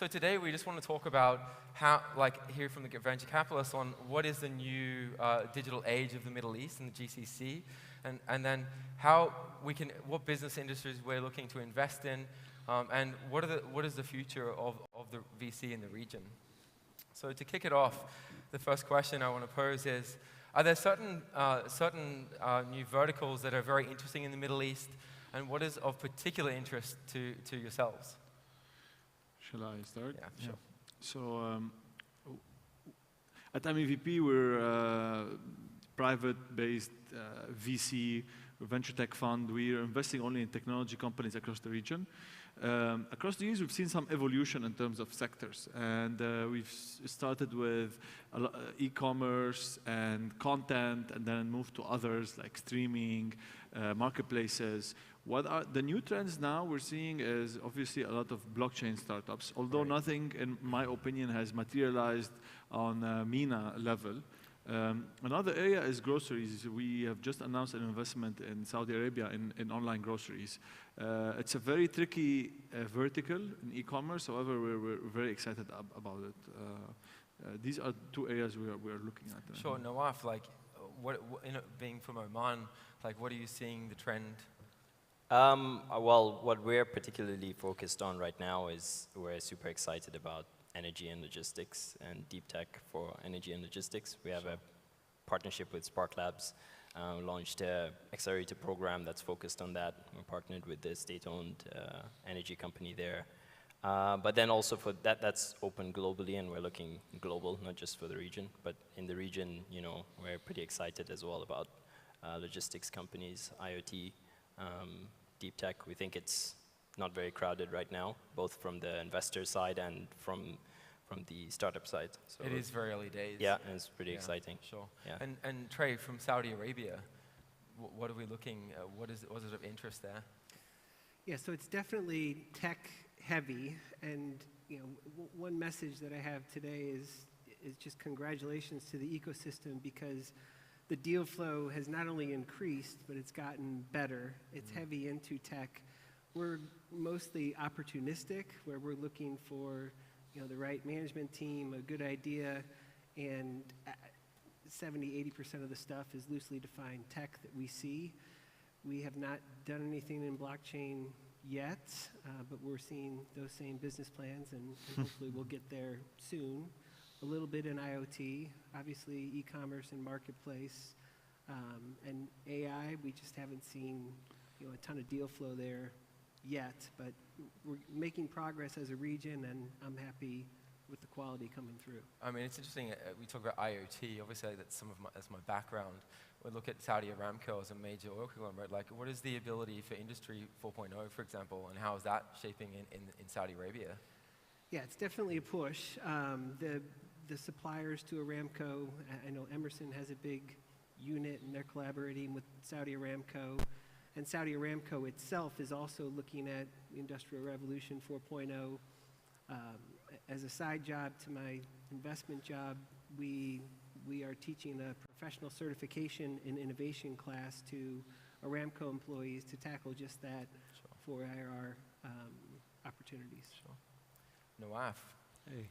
So today we just want to talk about how, like, hear from the venture capitalists on what is the new digital age of the Middle East and the GCC, and then how we can, what business industries we're looking to invest in, and what is the future of the VC in the region. So to kick it off, the first question I want to pose is, are there certain new verticals that are very interesting in the Middle East, and what is of particular interest to yourselves? Shall I start? Yeah, sure. So at MEVP, we're a private-based VC venture tech fund. We are investing only in technology companies across the region. Across the years, we've seen some evolution in terms of sectors. And we've started with e-commerce and content, and then moved to others like streaming, marketplaces. What are the new trends now we're seeing is obviously a lot of blockchain startups, although nothing, in my opinion, has materialized on a MENA level. Another area is groceries. We have just announced an investment in Saudi Arabia in online groceries. It's a very tricky vertical in e-commerce. However, we're very excited about it. These are two areas we are looking at. Sure, Nawaf, like, being from Oman, like, what are you seeing the trend? Well, what we're particularly focused on right now is we're super excited about energy and logistics and deep tech for energy and logistics. We have a partnership with Spark Labs, launched an accelerator program that's focused on that. We're partnered with the state-owned energy company there. But then also for that's open globally, and we're looking global, not just for the region, but in the region, you know, we're pretty excited as well about logistics companies, IoT, deep tech. We think it's not very crowded right now, both from the investor side and from the startup side. So it is very early days. Yeah, and it's pretty exciting. Sure. Yeah. And Trey, from Saudi Arabia, what are we looking? What is of interest there? Yeah, so it's definitely tech heavy, and you know, one message that I have today is just congratulations to the ecosystem, because the deal flow has not only increased, but it's gotten better. It's heavy into tech. We're mostly opportunistic, where we're looking for, you know, the right management team, a good idea, and 70–80% of the stuff is loosely defined tech that we see. We have not done anything in blockchain yet, but we're seeing those same business plans, and hopefully we'll get there soon. A little bit in IoT, obviously e-commerce and marketplace, and AI. We just haven't seen, you know, a ton of deal flow there yet, but we're making progress as a region, and I'm happy with the quality coming through. I mean, it's interesting. We talk about IoT. Obviously, that's my background. We look at Saudi Aramco as a major oil conglomerate. Like, what is the ability for Industry 4.0, for example, and how is that shaping in Saudi Arabia? Yeah, it's definitely a push. The suppliers to Aramco, I know Emerson has a big unit, and they're collaborating with Saudi Aramco. And Saudi Aramco itself is also looking at Industrial Revolution 4.0. As a side job to my investment job, we are teaching a professional certification in innovation class to Aramco employees to tackle just that for IRR opportunities. Sure. Nawaf. Hey.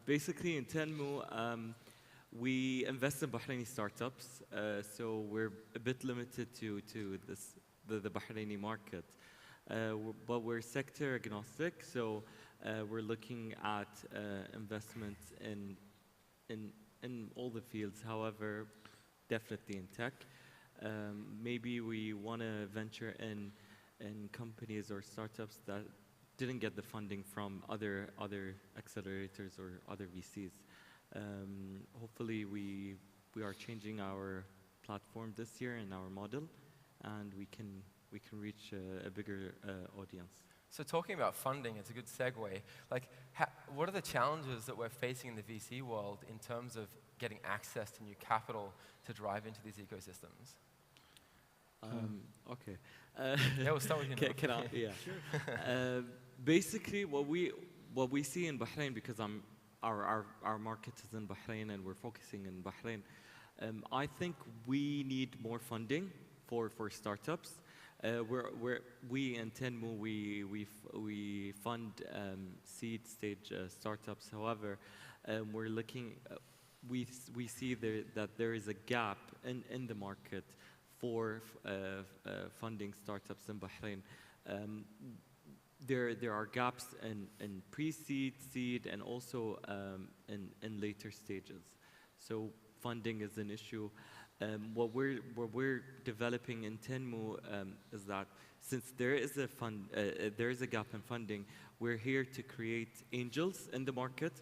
Basically, in Tenmu, we invest in Bahraini startups, so we're a bit limited to the Bahraini market. But we're sector agnostic, so we're looking at investments in all the fields. However, definitely in tech. Maybe we want to venture in companies or startups that didn't get the funding from other accelerators or other VCs. Hopefully, we are changing our platform this year and our model, and we can reach a bigger audience. So talking about funding, it's a good segue. Like, what are the challenges that we're facing in the VC world in terms of getting access to new capital to drive into these ecosystems? Okay. Yeah, we'll start with you. Can I? Yeah. Sure. Basically, what we see in Bahrain, because our market is in Bahrain and we're focusing in Bahrain, I think we need more funding for startups. We in Tenmu, we fund seed stage startups. However, we're looking, we see that there is a gap in the market for funding startups in Bahrain. There are gaps in pre-seed, seed, and also in later stages. So funding is an issue. What we're developing in Tenmu is that since there is a gap in funding, we're here to create angels in the market.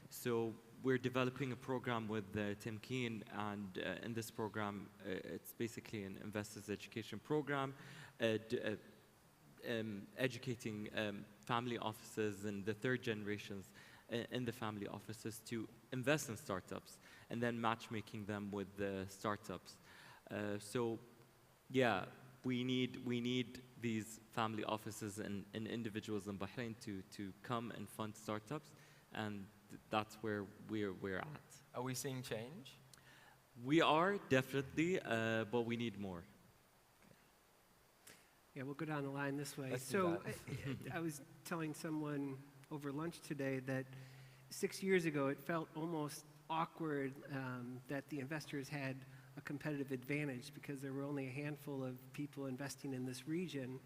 So we're developing a program with Temkeen, and in this program, it's basically an investors education program, educating family offices and the third generations in the family offices to invest in startups, and then matchmaking them with the startups. So, yeah, we need these family offices and individuals in Bahrain to come and fund startups, and that's where we're at. Are we seeing change? We are definitely, but we need more. Yeah, we'll go down the line this way. Let's do So that. I was telling someone over lunch today that 6 years ago it felt almost awkward that the investors had a competitive advantage because there were only a handful of people investing in this region.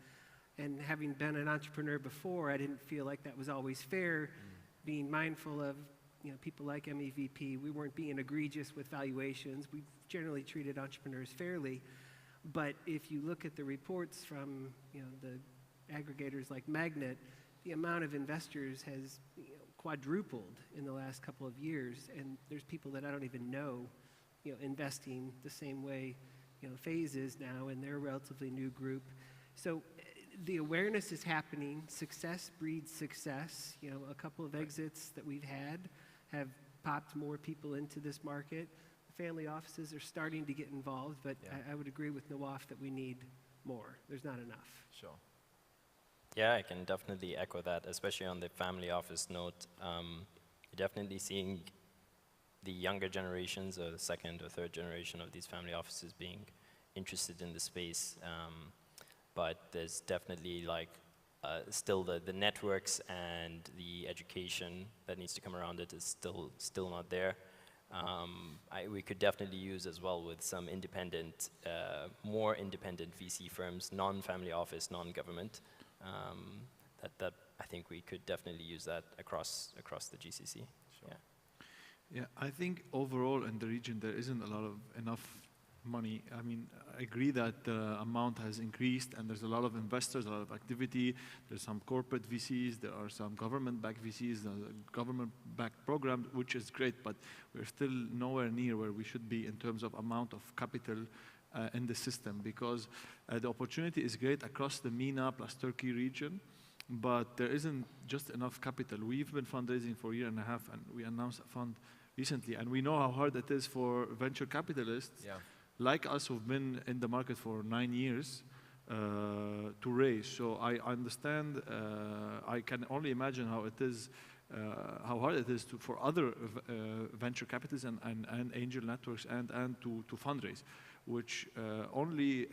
And having been an entrepreneur before, I didn't feel like that was always fair, being mindful of people like MEVP. We weren't being egregious with valuations. We generally treated entrepreneurs fairly. But if you look at the reports from the aggregators like Magnet, the amount of investors has quadrupled in the last couple of years, and there's people that I don't even know, investing the same way FaZe is now, and they're a relatively new group. So the awareness is happening. Success breeds success. A couple of exits that we've had have popped more people into this market. Family offices are starting to get involved, but I would agree with Nawaf that we need more. There's not enough. Sure. Yeah, I can definitely echo that, especially on the family office note. You're definitely seeing the younger generations, or the second or third generation of these family offices being interested in the space. But there's definitely still the networks and the education that needs to come around it is still not there. We could definitely use as well with some independent, more independent VC firms, non-family office, non-government. That I think we could definitely use that across the GCC. Sure. Yeah, I think overall in the region there isn't enough money. I mean, I agree that the amount has increased and there's a lot of investors, a lot of activity. There's some corporate VCs, there are some government-backed VCs, government-backed programs, which is great, but we're still nowhere near where we should be in terms of amount of capital in the system, because the opportunity is great across the MENA plus Turkey region, but there isn't just enough capital. We've been fundraising for a year and a half, and we announced a fund recently, and we know how hard it is for venture capitalists like us who've been in the market for 9 years to raise. So I understand, I can only imagine how it is, how hard it is for other venture capitalists and angel networks and to fundraise, which only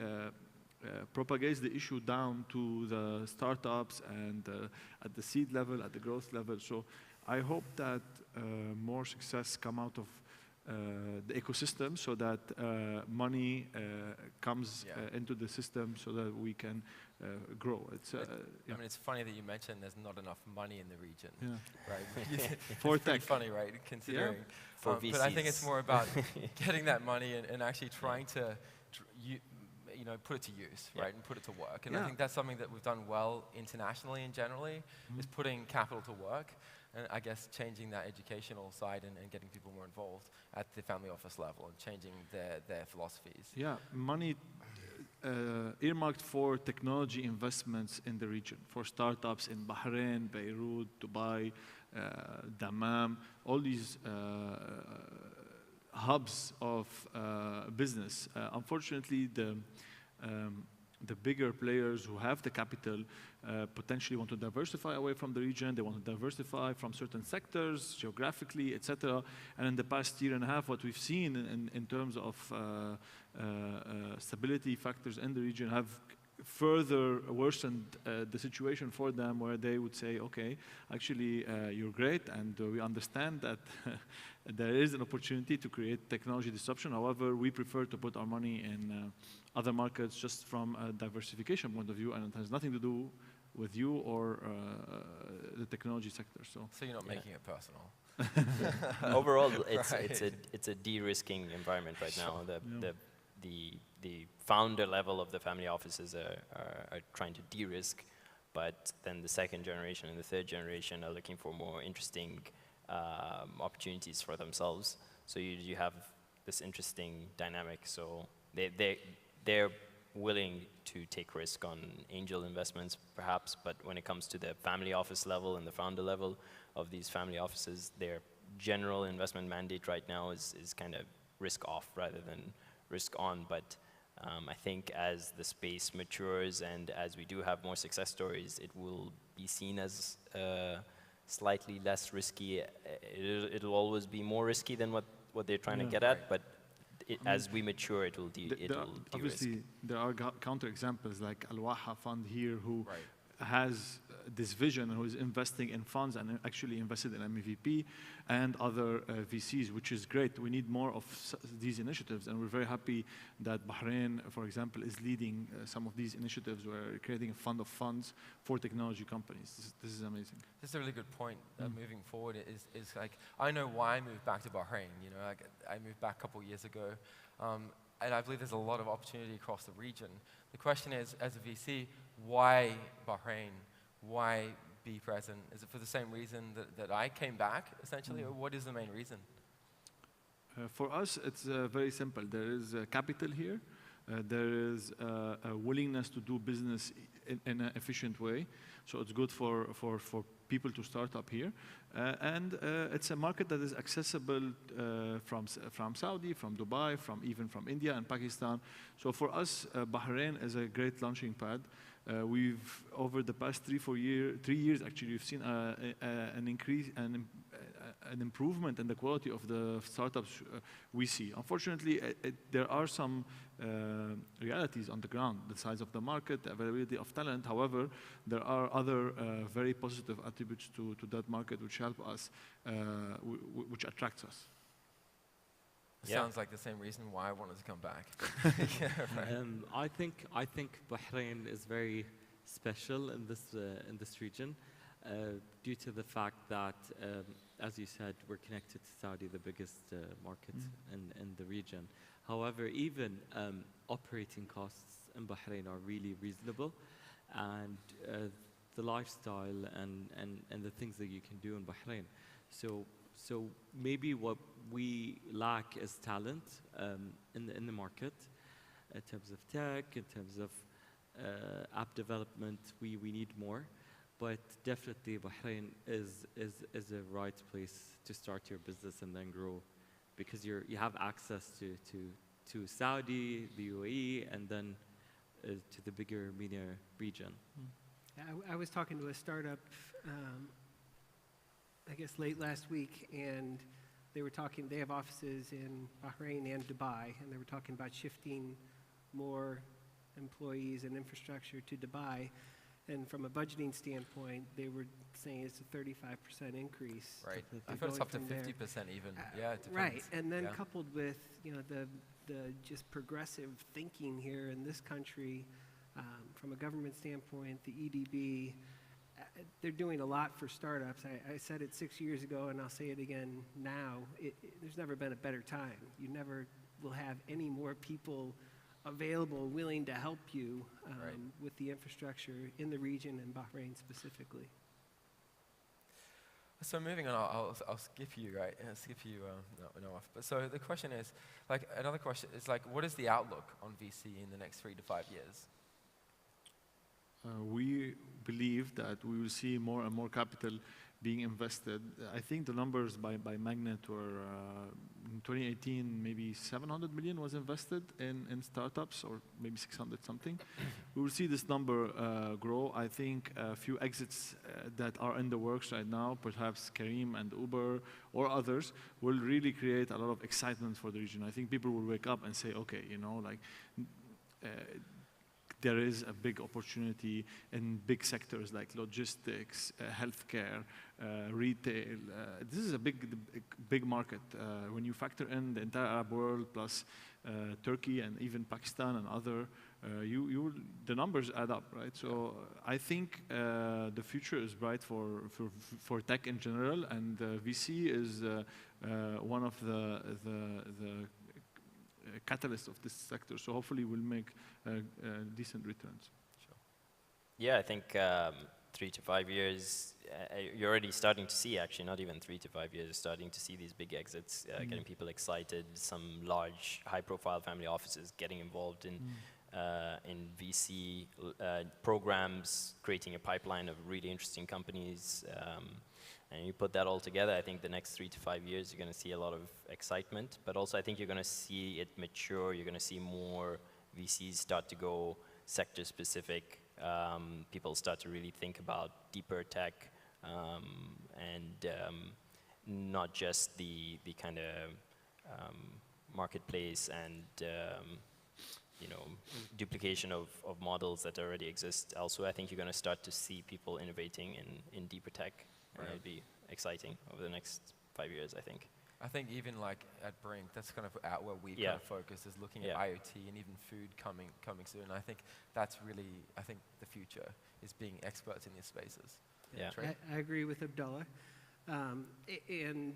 propagates the issue down to the startups and at the seed level, at the growth level. So I hope that more success come out of the ecosystem, so that money comes into the system so that we can grow. It's, I mean, it's funny that you mentioned there's not enough money in the region, right? For it's pretty tech. funny, right? Considering, For but I think it's VCs. more about getting that money and actually trying to, put it to use, right, and put it to work. And I think that's something that we've done well internationally and generally, is putting capital to work. And I guess changing that educational side and getting people more involved at the family office level and changing their philosophies. Yeah, money earmarked for technology investments in the region, for startups in Bahrain, Beirut, Dubai, Dammam, all these hubs of business. Unfortunately, the bigger players who have the capital potentially want to diversify away from the region. They want to diversify from certain sectors, geographically, etc. And in the past year and a half, what we've seen in terms of stability factors in the region have further worsened the situation for them, where they would say, okay, actually, you're great, and we understand that there is an opportunity to create technology disruption. However, we prefer to put our money in other markets just from a diversification point of view, and it has nothing to do with you or the technology sector. So you're not making it personal. Overall, Right. it's a de-risking environment right now. The founder level of the family offices are trying to de-risk, but then the second generation and the third generation are looking for more interesting opportunities for themselves. So you have this interesting dynamic. So they're willing to take risk on angel investments, perhaps, but when it comes to the family office level and the founder level of these family offices, their general investment mandate right now is kind of risk off rather than risk on. But I think as the space matures and as we do have more success stories, it will be seen as slightly less risky. It'll always be more risky than what they're trying to get at, but as we mature, it will de-risk. Obviously, there are counterexamples like Al-Waha Fund here, who has this vision and who is investing in funds and actually invested in MVP and other VCs, which is great. We need more of these initiatives, and we're very happy that Bahrain, for example, is leading some of these initiatives. We're creating a fund of funds for technology companies. This is amazing. This is a really good point. Moving forward is like, I know why I moved back to Bahrain. You know, like, I moved back a couple of years ago, and I believe there's a lot of opportunity across the region. The question is, as a VC, why Bahrain? Why be present? Is it for the same reason that I came back, essentially, or what is the main reason? For us, it's very simple. There is capital here. There is a willingness to do business in an efficient way. So it's good for people to start up here. And it's a market that is accessible from Saudi, from Dubai, even from India and Pakistan. So for us, Bahrain is a great launching pad. We've, over the past 3 years, actually, we've seen an increase, an improvement in the quality of the startups we see. Unfortunately, there are some realities on the ground, the size of the market, the availability of talent. However, there are other very positive attributes to that market which help us, which attracts us. Sounds like the same reason why I wanted to come back. Yeah, right. I think Bahrain is very special in this region due to the fact that, as you said, we're connected to Saudi, the biggest market in the region. However, even operating costs in Bahrain are really reasonable, and the lifestyle and the things that you can do in Bahrain. So maybe what we lack is talent in the market, in terms of tech, in terms of app development. We need more, but definitely Bahrain is a right place to start your business and then grow, because you have access to Saudi, the UAE, and then to the bigger MENA region. I was talking to a startup, I guess late last week, and they were talking, they have offices in Bahrain and Dubai, and they were talking about shifting more employees and infrastructure to Dubai. And from a budgeting standpoint, they were saying it's a 35% increase. Right. I thought it's up to 50% even. Yeah, it depends. Right. And then coupled with, you know, the just progressive thinking here in this country, from a government standpoint, the EDB, they're doing a lot for startups. I said it 6 years ago, and I'll say it again now. There's never been a better time. You never will have any more people available, willing to help you with the infrastructure in the region and Bahrain specifically. So moving on, I'll skip you, right? I'll skip you, no off. But so the question is, like, another question is like, what is the outlook on VC in the next 3 to 5 years? We believe that we will see more and more capital being invested. I think the numbers by Magnet were in 2018, maybe 700 million was invested in startups, or maybe 600 something. We will see this number grow. I think a few exits that are in the works right now, perhaps Kareem and Uber or others, will really create a lot of excitement for the region. I think people will wake up and say, okay, you know, like, there is a big opportunity in big sectors like logistics, healthcare, retail. This is a big market. When you factor in the entire Arab world plus Turkey and even Pakistan and other, the numbers add up, right? So I think the future is bright for tech in general, and VC is one of the catalysts of this sector. So hopefully we'll make decent returns. Sure. Yeah, I think 3 to 5 years, you're already starting to see, actually, not even 3 to 5 years, starting to see these big exits, getting people excited, some large, high-profile family offices getting involved in VC programs, creating a pipeline of really interesting companies. And you put that all together, I think the next 3 to 5 years, you're going to see a lot of excitement. But also, I think you're going to see it mature. You're going to see more VCs start to go sector-specific. People start to really think about deeper tech and not just the kind of marketplace and duplication of models that already exist. Also, I think you're going to start to see people innovating in deeper tech. And it'll be exciting over the next 5 years, I think. I think even like at Brink, that's kind of out where we kind of focus, is looking at IoT and even food coming soon. I think that's really, the future is being experts in these spaces. Yeah. I agree with Abdullah. And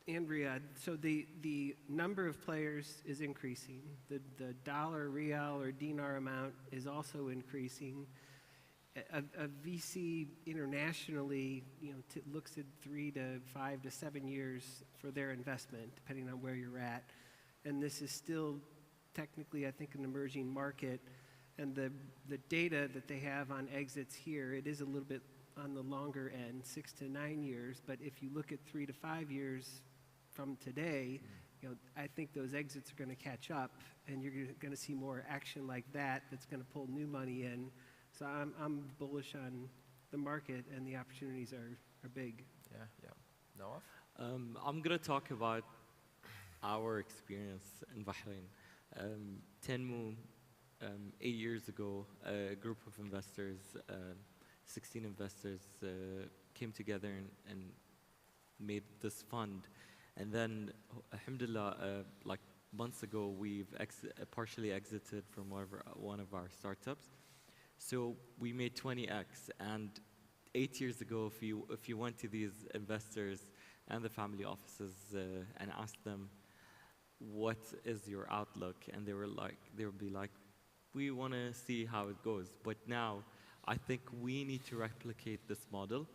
Riyad, so the number of players is increasing. The dollar, real, or dinar amount is also increasing. A VC internationally, looks at 3 to 5 to 7 years for their investment, depending on where you're at. And this is still technically, I think, an emerging market. And the data that they have on exits here, it is a little bit on the longer end, 6 to 9 years. But if you look at 3 to 5 years from today, I think those exits are going to catch up, and you're going to see more action like that that's going to pull new money in. So I'm bullish on the market, and the opportunities are big. Yeah. Noah? I'm going to talk about our experience in Bahrain. Tenmu, 8 years ago, a group of investors, 16 investors, came together and made this fund. And then, alhamdulillah, like months ago, we've partially exited from one of our startups. So we made 20x, and 8 years ago, if you went to these investors and the family offices and asked them, what is your outlook? And they would be like, we want to see how it goes. But now, I think we need to replicate this model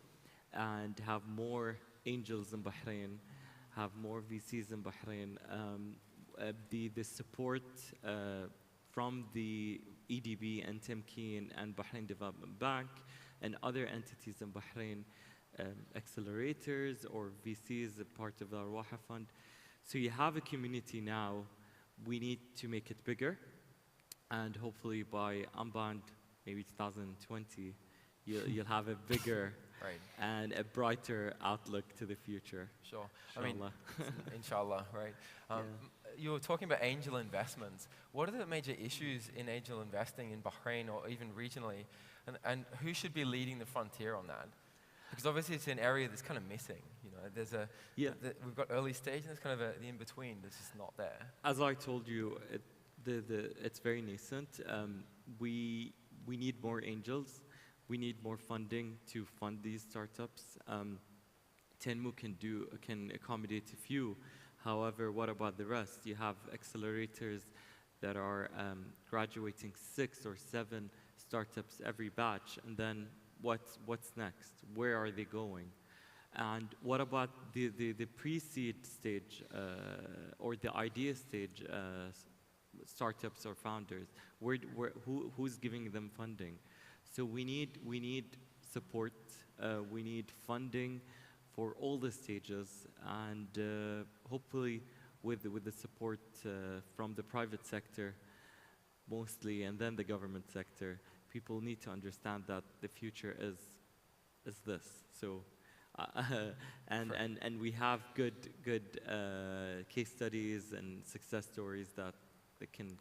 and have more angels in Bahrain, have more VCs in Bahrain, the support from the EDB and Temkeen and Bahrain Development Bank and other entities in Bahrain, accelerators or VCs, a part of the Arwaha Fund. So you have a community now. We need to make it bigger. And hopefully by Unbound, maybe 2020, you'll have a bigger and a brighter outlook to the future. Sure. Inshallah. Inshallah, right? You were talking about angel investments. What are the major issues in angel investing in Bahrain or even regionally? And who should be leading the frontier on that? Because obviously it's an area that's kind of missing. There's we've got early stage and there's kind of the in-between that's just not there. As I told you, it's very nascent. We need more angels. We need more funding to fund these startups. Tenmu can accommodate a few. However, what about the rest? You have accelerators that are graduating 6 or 7 startups every batch, and then what's next? Where are they going? And what about the pre-seed stage or the idea stage startups or founders? Who's giving them funding? So we need support. We need funding for all the stages, and hopefully with the support from the private sector mostly, and then the government sector, people need to understand that the future is this. So, and we have good case studies and success stories that can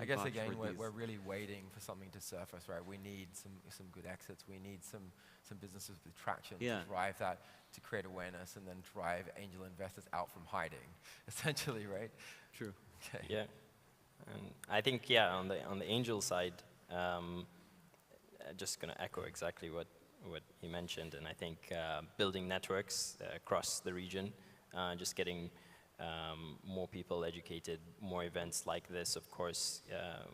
I guess vouch again, for these. we're really waiting for something to surface, right? We need some good exits. We need some businesses with traction Yeah. to drive that, to create awareness, and then drive angel investors out from hiding, essentially, right? True. Okay. Yeah, and I think on the angel side, just going to echo exactly what he mentioned, and I think building networks across the region, just getting more people educated, more events like this, of course,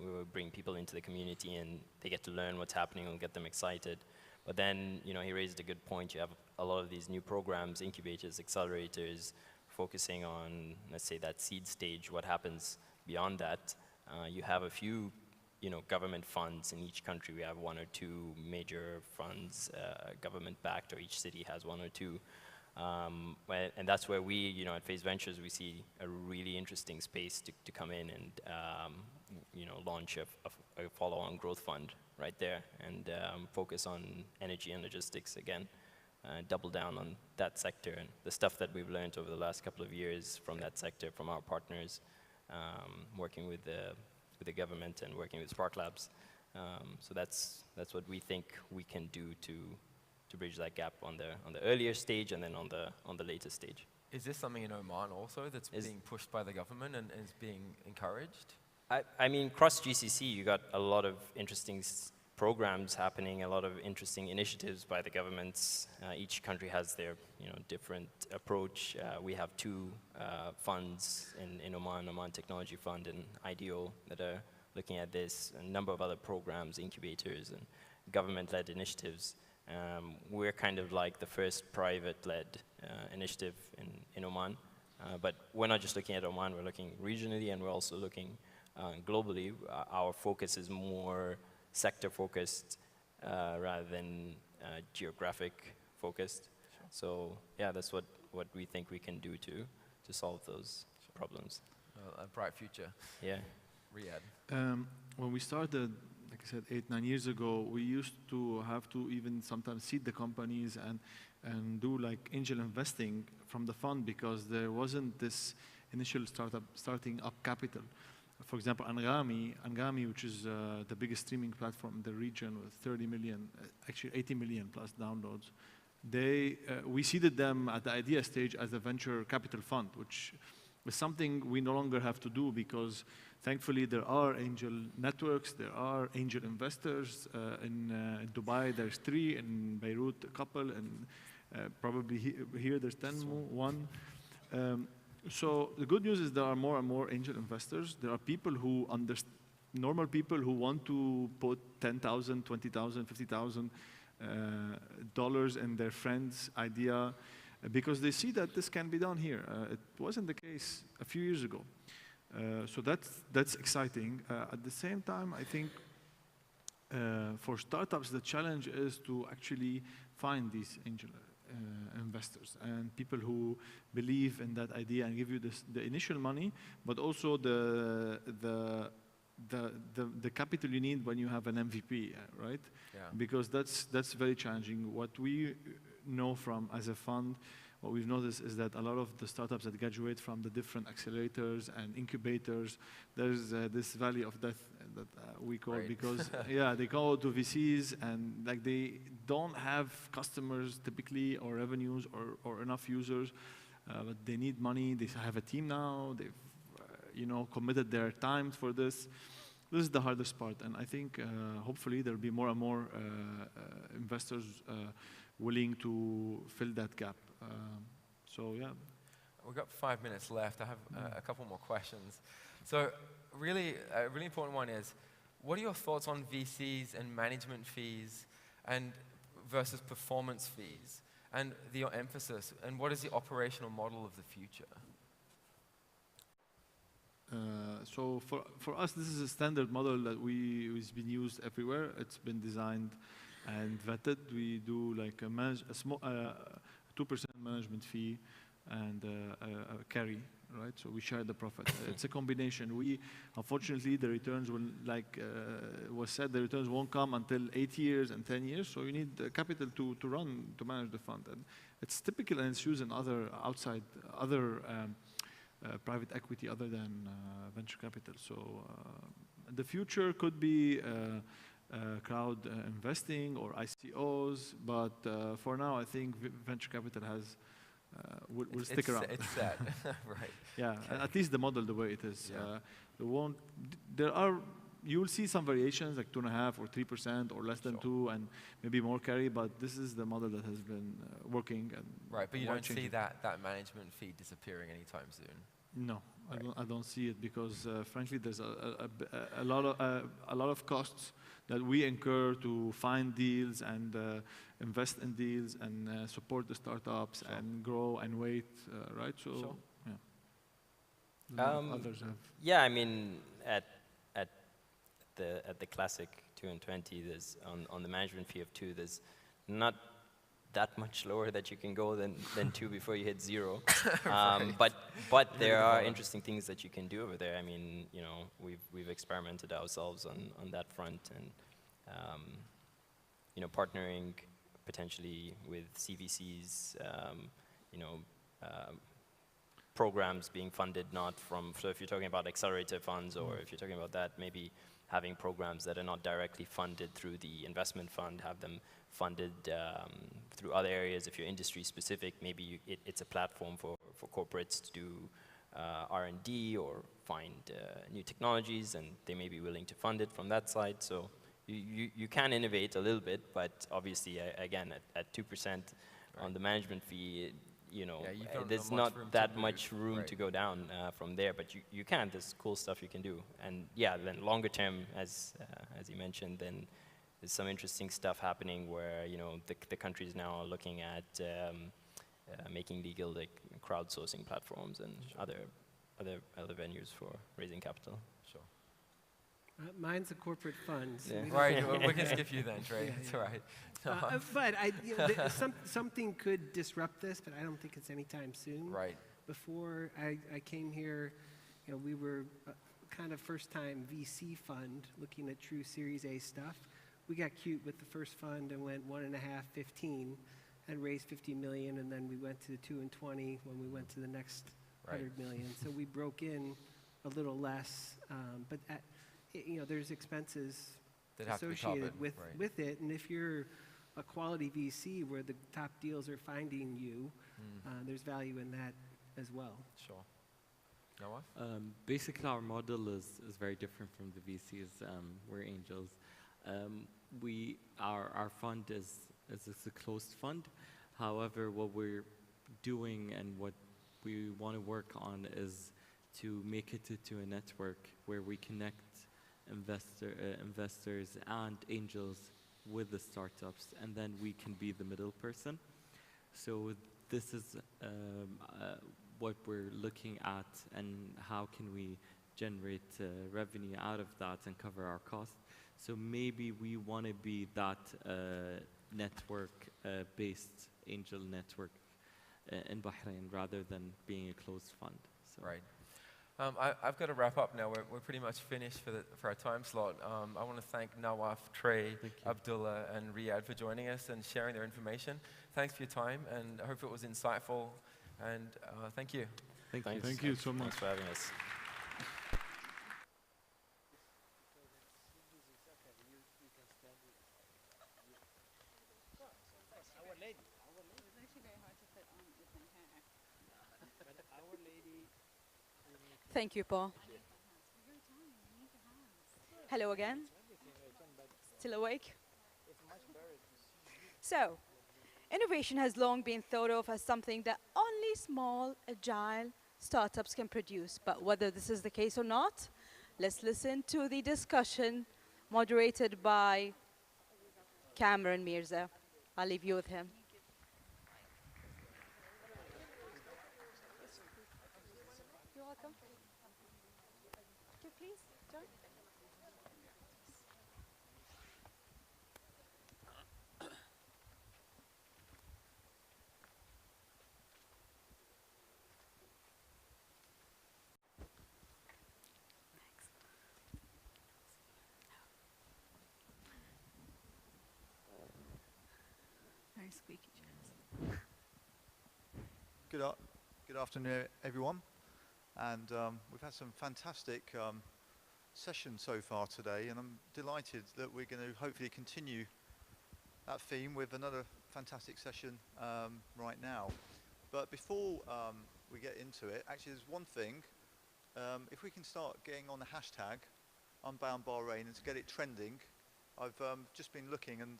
we will bring people into the community and they get to learn what's happening and get them excited. But then, he raised a good point. You have a lot of these new programs, incubators, accelerators, focusing on, let's say, that seed stage, what happens beyond that. You have a few, government funds in each country. We have one or two major funds, government-backed, or each city has one or two. And that's where we, at Phase Ventures, we see a really interesting space to come in and, launch a follow-on growth fund right there and focus on energy and logistics again. Double down on that sector and the stuff that we've learned over the last couple of years from that sector, from our partners, working with the government and working with Spark Labs. So that's what we think we can do to bridge that gap on the earlier stage and then on the later stage. Is this something in Oman also that's being pushed by the government and is being encouraged? I mean, across GCC, you got a lot of interesting programs happening, a lot of interesting initiatives by the governments. Each country has their, different approach. We have two funds in Oman Technology Fund and IDEO, that are looking at this, a number of other programs, incubators, and government-led initiatives. We're kind of like the first private-led initiative in Oman. But we're not just looking at Oman, we're looking regionally, and we're also looking globally. Our focus is more sector-focused rather than geographic-focused. Sure. So yeah, that's what we think we can do to solve those problems. A bright future. Yeah. Riyadh. When we started, like I said, 8-9 years ago, we used to have to even sometimes seed the companies and do like angel investing from the fund, because there wasn't this initial starting up capital. For example, Angami, which is the biggest streaming platform in the region with 30 million, actually 80 million plus downloads, we seeded them at the idea stage as a venture capital fund, which is something we no longer have to do, because thankfully there are angel networks, there are angel investors. In Dubai there's 3, in Beirut a couple, and probably here there's 10 more, 1. So the good news is there are more and more angel investors. There are people who normal people who want to put $10,000, $20,000, $50,000 dollars in their friend's idea, because they see that this can be done here. It wasn't the case a few years ago. So that's exciting. At the same time, I think for startups, the challenge is to actually find these angel investors and people who believe in that idea and give you the initial money, but also the capital you need when you have an MVP, right? Yeah. Because that's very challenging. What we know from as a fund, what we've noticed is that a lot of the startups that graduate from the different accelerators and incubators, there's this valley of death that we call, right. because yeah, they go to VCs and like they don't have customers typically, or revenues, or enough users, but they need money. They have a team now. They've committed their time for this. This is the hardest part, and I think hopefully there'll be more and more investors willing to fill that gap. So yeah. We've got 5 minutes left. I have a couple more questions. So really, a really important one is, what are your thoughts on VCs and management fees and versus performance fees, and your emphasis, and what is the operational model of the future? So for us, this is a standard model that has been used everywhere. It's been designed and vetted. We do like a small 2% management fee and a carry, right? So we share the profit. It's a combination. Unfortunately, the returns will, like was said, the returns won't come until 8 years and 10 years. So you need the capital to manage the fund. And it's typical, and it's used in other private equity other than venture capital. So The future could be crowd investing or ICOs, but for now, I think venture capital has will stick around. It's set, right? Yeah, Okay. at least the model the way it is. Yeah. There are, you will see some variations like 2.5 or 3% or less than Sure. 2 and maybe more carry, but this is the model that has been working. And Right, but you won't don't see change it. that management fee disappearing anytime soon. No, Right. I don't see it because frankly, there's a lot of costs that we incur to find deals and invest in deals and support the startups Sure. and grow and wait, right? So, Sure. yeah. A lot of Um, others have. Yeah, I mean, at the classic 2 and 20, there's on the management fee of 2, there's not that much lower that you can go than 2 before you hit 0. But there are interesting things that you can do over there. I mean, you know, we've experimented ourselves on that front, and you know, partnering potentially with CVCs, you know. Programs being funded not from, so if you're talking about accelerator funds or if you're talking about that, maybe having programs that are not directly funded through the investment fund, have them funded through other areas. If you're industry specific, maybe it's a platform for corporates to do R&D or find new technologies, and they may be willing to fund it from that side. So you can innovate a little bit, but obviously, again, at 2% on the management fee, you know, Yeah, you don't there's have much not room to that move, much room right. to go down from there, but you can. There's cool stuff you can do, and yeah, then longer term, as you mentioned, then there's some interesting stuff happening where, you know, the countries now are looking at making legal like crowdsourcing platforms and other venues for raising capital. Sure. Mine's a corporate fund. So Yeah. we don't- Right, well, we can skip you then, Trey. Yeah, It's yeah. all right. No, but something could disrupt this, but I don't think it's anytime soon. right. Before I came here, you know, we were kind of first-time VC fund looking at true Series A stuff. We got cute with the first fund and went 1.5, 15, and raised 50 million, and then we went to 2 and 20 when we went to the next Right. 100 million. So we broke in a little less, but you know, there's expenses That have to be associated covered, with right. with it, and if you're a quality VC where the top deals are finding you, there's value in that as well. Sure. Nawaf? Basically, our model is very different from the VCs. We're angels. Our fund is a closed fund. However, what we're doing and what we want to work on is to make it to a network where we connect investors and angels with the startups, and then we can be the middle person. So this is what we're looking at, and how can we generate revenue out of that and cover our costs. So maybe we want to be that network-based angel network in Bahrain rather than being a closed fund. So Right. I've got to wrap up now. We're pretty much finished for our time slot. I want to thank Nawaf, Trey, Thank you. Abdullah, and Riyad for joining us and sharing their information. Thanks for your time, and I hope it was insightful. And thank you. thank you. Thanks. Thank you so much. Thanks for having us. Thank you, Paul. Hello again. Still awake? So, innovation has long been thought of as something that only small, agile startups can produce. But whether this is the case or not, let's listen to the discussion moderated by Cameron Mirza. I'll leave you with him. You're welcome. Please, John. Very squeaky chairs. Good afternoon, everyone. And we've had some fantastic session so far today, and I'm delighted that we're going to hopefully continue that theme with another fantastic session right now. But before we get into it, actually there's one thing. If we can start getting on the hashtag Unbound Bahrain and to get it trending. I've just been looking, and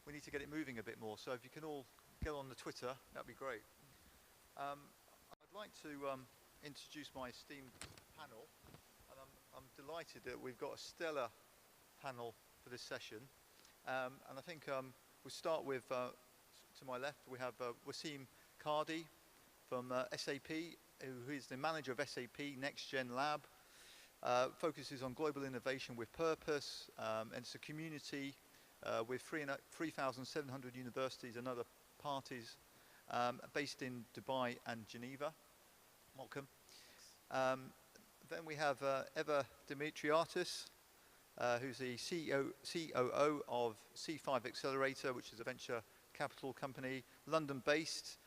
we need to get it moving a bit more. So if you can all get on the Twitter, that'd be great. I'd like to introduce my esteemed panel, and I'm delighted that we've got a stellar panel for this session. And I think we'll start with, to my left, we have Wasim Kardi from SAP, who is the manager of SAP Next Gen Lab. Focuses on global innovation with purpose, and it's a community with 3,700 universities and other parties based in Dubai and Geneva. Welcome. Then we have Eva Dimitriatis, who's the COO of C5 Accelerator, which is a venture capital company, London-based,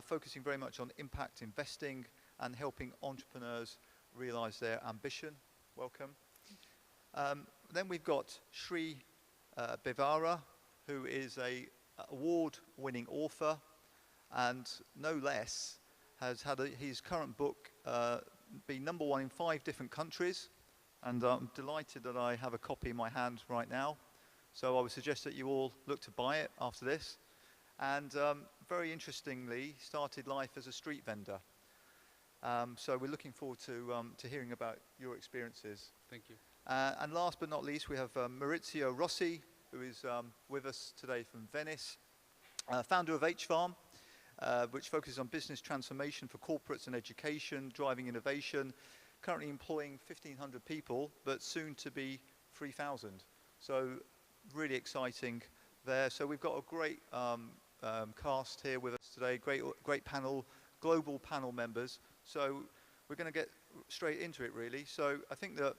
focusing very much on impact investing and helping entrepreneurs realize their ambition. Welcome. Then we've got Sri Bevara, who is a award-winning author, and no less has had his current book be #1 in 5 different countries, and I'm delighted that I have a copy in my hand right now. So I would suggest that you all look to buy it after this. And very interestingly, started life as a street vendor. So we're looking forward to hearing about your experiences. Thank you. And last but not least, we have Maurizio Rossi, who is with us today from Venice, founder of H-Farm, which focuses on business transformation for corporates and education, driving innovation, currently employing 1,500 people, but soon to be 3,000. So really exciting there. So we've got a great cast here with us today, great panel, global panel members. So we're going to get straight into it, really. So I think that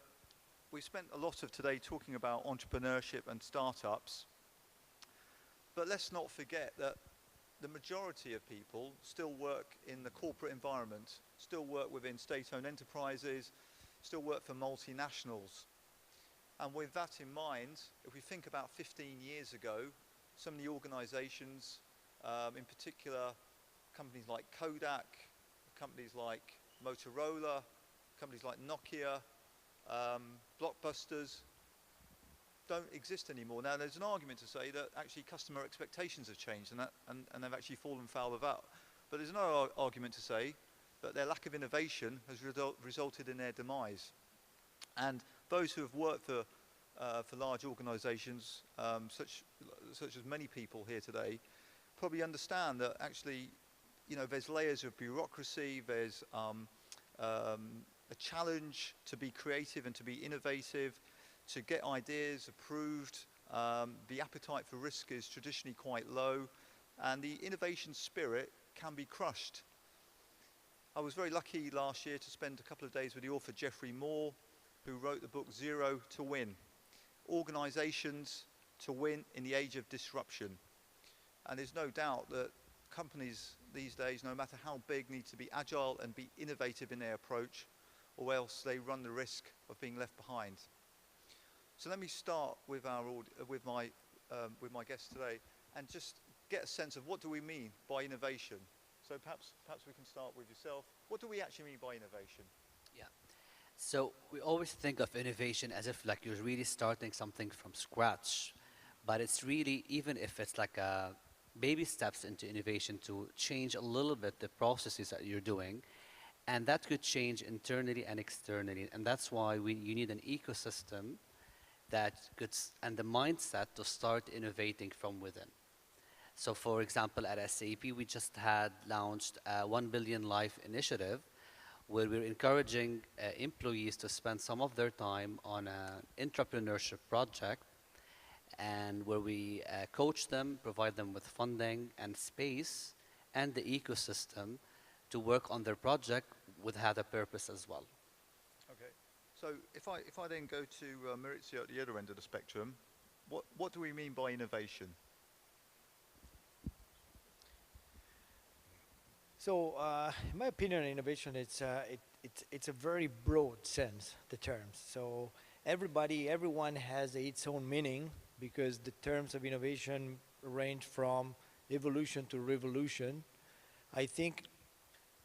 we spent a lot of today talking about entrepreneurship and startups, but let's not forget that the majority of people still work in the corporate environment, still work within state-owned enterprises, still work for multinationals. And with that in mind, if we think about 15 years ago, some of the organizations, in particular companies like Kodak, companies like Motorola, companies like Nokia, Blockbusters, don't exist anymore. Now, there's an argument to say that actually customer expectations have changed and they've actually fallen foul of that. But there's another argument to say that their lack of innovation has resulted in their demise. And those who have worked for large organizations, such as many people here today, probably understand that actually, you know, there's layers of bureaucracy, there's a challenge to be creative and to be innovative, to get ideas approved. The appetite for risk is traditionally quite low, and the innovation spirit can be crushed. I was very lucky last year to spend a couple of days with the author Geoffrey Moore, who wrote the book Zero to Win, Organizations to Win in the Age of Disruption. And there's no doubt that companies these days, no matter how big, need to be agile and be innovative in their approach, or else they run the risk of being left behind. So let me start with my guests today and just get a sense of what do we mean by innovation. So perhaps we can start with yourself. What do we actually mean by innovation? Yeah. So we always think of innovation as if like you're really starting something from scratch, but it's really, even if it's like a baby steps into innovation to change a little bit the processes that you're doing, and that could change internally and externally, and that's why you need an ecosystem that could, and the mindset to start innovating from within. So for example, at SAP, we just had launched a 1 Billion Life initiative where we're encouraging employees to spend some of their time on an entrepreneurship project, and where we coach them, provide them with funding and space and the ecosystem to work on their project with had a purpose as well. Okay. So if I then go to Maurizio at the other end of the spectrum, what do we mean by innovation? So, in my opinion, innovation it's a very broad sense, the terms. So everyone has its own meaning because the terms of innovation range from evolution to revolution. I think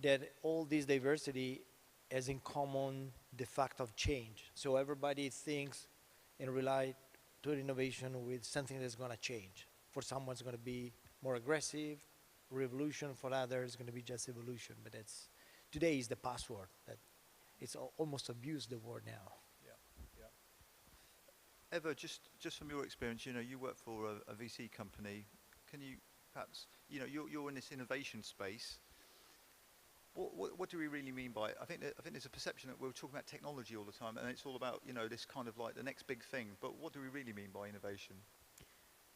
that all this diversity has in common the fact of change. So everybody thinks and rely to innovation with something that's going to change. For someone, it's going to be more aggressive. Revolution for others is going to be just evolution. But that's today is the password that it's almost abused the word now. Eva, just from your experience, you work for a VC company. Can you perhaps, you're in this innovation space. What do we really mean by it? I think there's a perception that we're talking about technology all the time, and it's all about this kind of like the next big thing. But what do we really mean by innovation?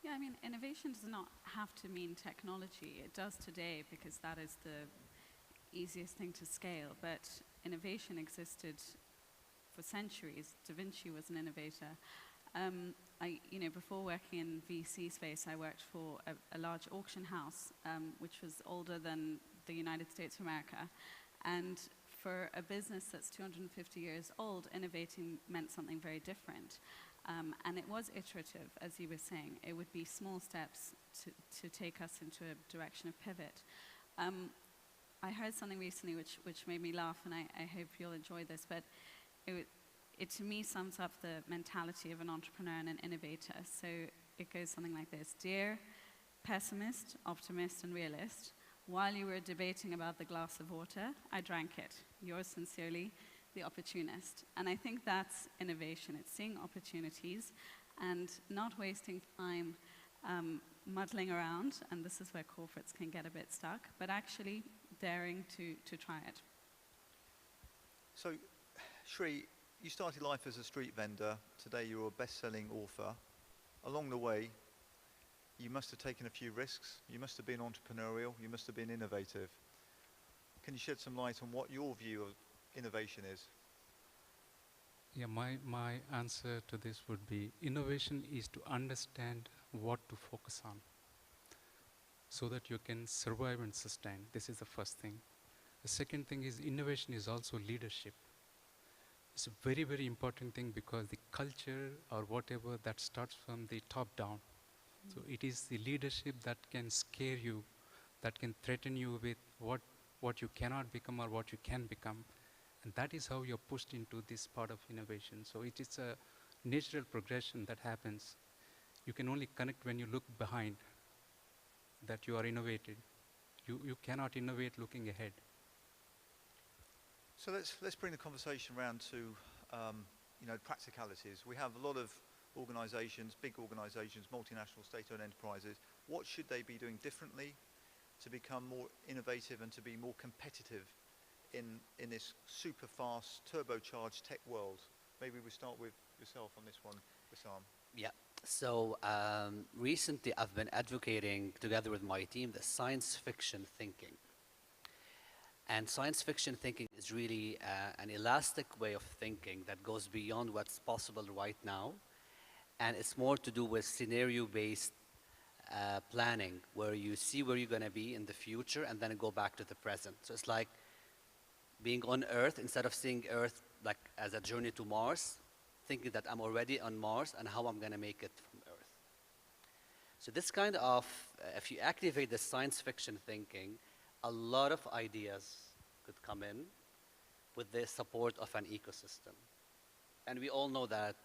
Yeah, I mean, innovation does not have to mean technology. It does today because that is the easiest thing to scale. But innovation existed for centuries. Da Vinci was an innovator. Before working in VC space, I worked for a large auction house, which was older than the United States of America. And for a business that's 250 years old, innovating meant something very different. And it was iterative, as you were saying. It would be small steps to take us into a direction of pivot. I heard something recently which made me laugh, and I hope you'll enjoy this, but it to me sums up the mentality of an entrepreneur and an innovator. So it goes something like this. Dear pessimist, optimist, and realist, while you were debating about the glass of water, I drank it. Yours sincerely, the opportunist. And I think that's innovation. It's seeing opportunities and not wasting time muddling around, and this is where corporates can get a bit stuck, but actually daring to try it. So, Shri, you started life as a street vendor. Today you're a best-selling author. Along the way, you must have taken a few risks. You must have been entrepreneurial. You must have been innovative. Can you shed some light on what your view of innovation is? Yeah, my answer to this would be innovation is to understand what to focus on so that you can survive and sustain. This is the first thing. The second thing is innovation is also leadership. It's a very, very important thing because the culture or whatever that starts from the top down. So it is the leadership that can scare you, that can threaten you with what you cannot become or what you can become. And that is how you're pushed into this part of innovation. So it is a natural progression that happens. You can only connect when you look behind that you are innovated. You cannot innovate looking ahead. So let's bring the conversation around to practicalities. We have a lot of organizations, big organizations, multinational state-owned enterprises. What should they be doing differently to become more innovative and to be more competitive in this super fast, turbocharged tech world? Maybe we start with yourself on this one, Wissam. Yeah. So recently I've been advocating together with my team the science fiction thinking. And science fiction thinking is really an elastic way of thinking that goes beyond what's possible right now. And it's more to do with scenario-based planning, where you see where you're going to be in the future and then go back to the present. So it's like being on Earth, instead of seeing Earth like as a journey to Mars, thinking that I'm already on Mars and how I'm going to make it from Earth. So this kind of, if you activate the science fiction thinking, a lot of ideas could come in with the support of an ecosystem. And we all know that,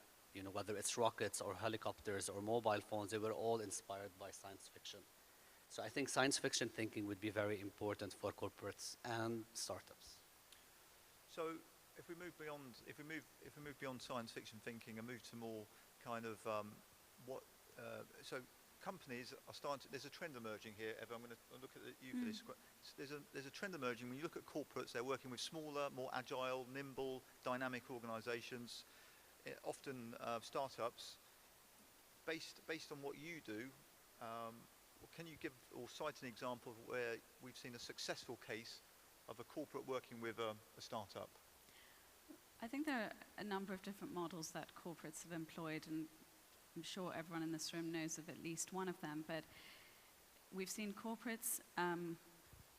whether it's rockets or helicopters or mobile phones, they were all inspired by science fiction. So I think science fiction thinking would be very important for corporates and startups. So if we move beyond science fiction thinking and move to more kind of so companies are starting to, there's a trend emerging here. Eva, I'm going to look at you for this. There's a trend emerging. When you look at corporates, they're working with smaller, more agile, nimble, dynamic organizations, often startups. Based on what you do, can you give or cite an example of where we've seen a successful case of a corporate working with a startup? I think there are a number of different models that corporates have employed, and I'm sure everyone in this room knows of at least one of them, but we've seen corporates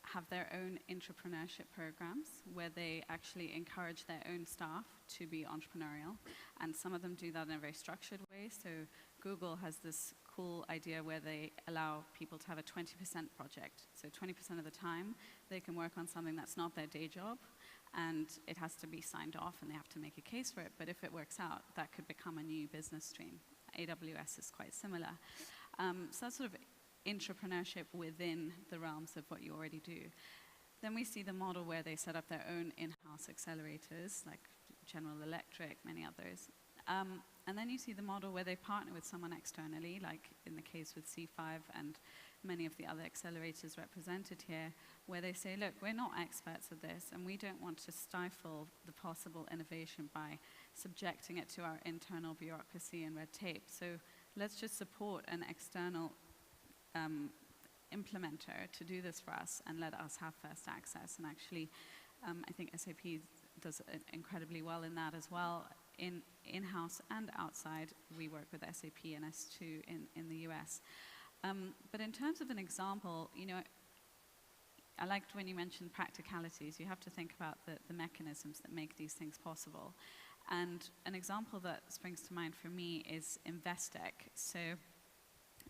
have their own entrepreneurship programs where they actually encourage their own staff to be entrepreneurial. And some of them do that in a very structured way. So Google has this cool idea where they allow people to have a 20% project. So 20% of the time, they can work on something that's not their day job, and it has to be signed off, and they have to make a case for it. But if it works out, that could become a new business stream. AWS is quite similar. So that's sort of entrepreneurship within the realms of what you already do. Then we see the model where they set up their own in-house accelerators, like General Electric, many others. And then you see the model where they partner with someone externally, like in the case with C5 and many of the other accelerators represented here, where they say, look, we're not experts at this, and we don't want to stifle the possible innovation by subjecting it to our internal bureaucracy and red tape. So let's just support an external implementer to do this for us and let us have first access. And actually, I think SAP does incredibly well in that as well. In-house and outside, we work with SAP and S2 in the US. But in terms of an example, you know, I liked when you mentioned practicalities. You have to think about the mechanisms that make these things possible. And an example that springs to mind for me is Investec. So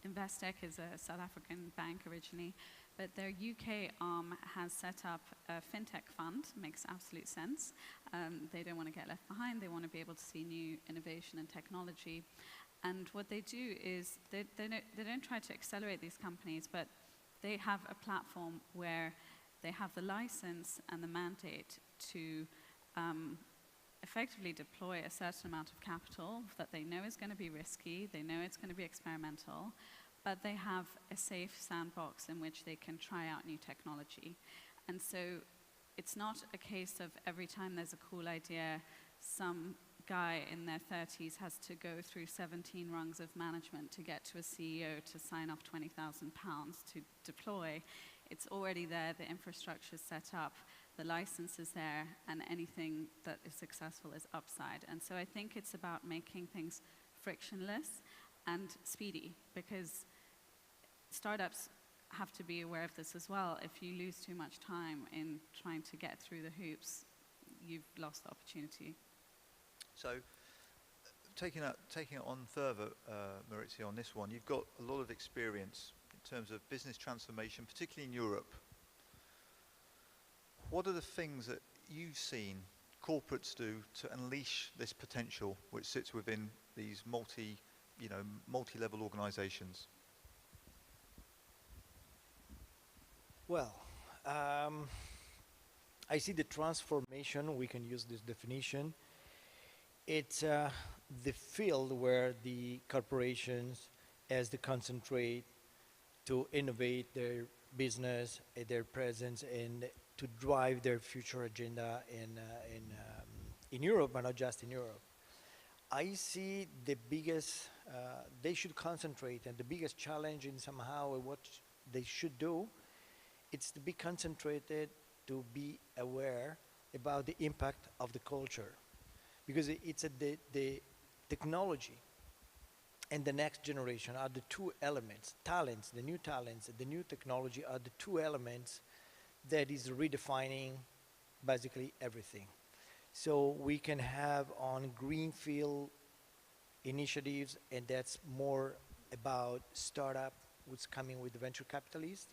Investec is a South African bank originally, but their UK arm has set up a fintech fund. Makes absolute sense. They don't want to get left behind. They want to be able to see new innovation and technology. And what they do is they don't try to accelerate these companies, but they have a platform where they have the license and the mandate to effectively deploy a certain amount of capital that they know is going to be risky, they know it's going to be experimental, but they have a safe sandbox in which they can try out new technology. And so it's not a case of every time there's a cool idea, some guy in their 30s has to go through 17 rungs of management to get to a CEO to sign off £20,000 to deploy. It's already there, the infrastructure is set up, the license is there, and anything that is successful is upside. And so I think it's about making things frictionless and speedy, because startups have to be aware of this as well. If you lose too much time in trying to get through the hoops, you've lost the opportunity. So, taking it on further, Maurizio, on this one, you've got a lot of experience in terms of business transformation, particularly in Europe. What are the things that you've seen corporates do to unleash this potential which sits within these multi-level organizations? Well, I see the transformation, we can use this definition. It's the field where the corporations has to concentrate to innovate their business, their presence, and to drive their future agenda in Europe, but not just in Europe. I see the biggest, they should concentrate, and the biggest challenge in somehow what they should do, it's to be concentrated, to be aware about the impact of the culture. Because it's the technology and the next generation are the two elements. Talents, the new technology are the two elements that is redefining basically everything. So we can have on greenfield initiatives, and that's more about startup, who's coming with the venture capitalists.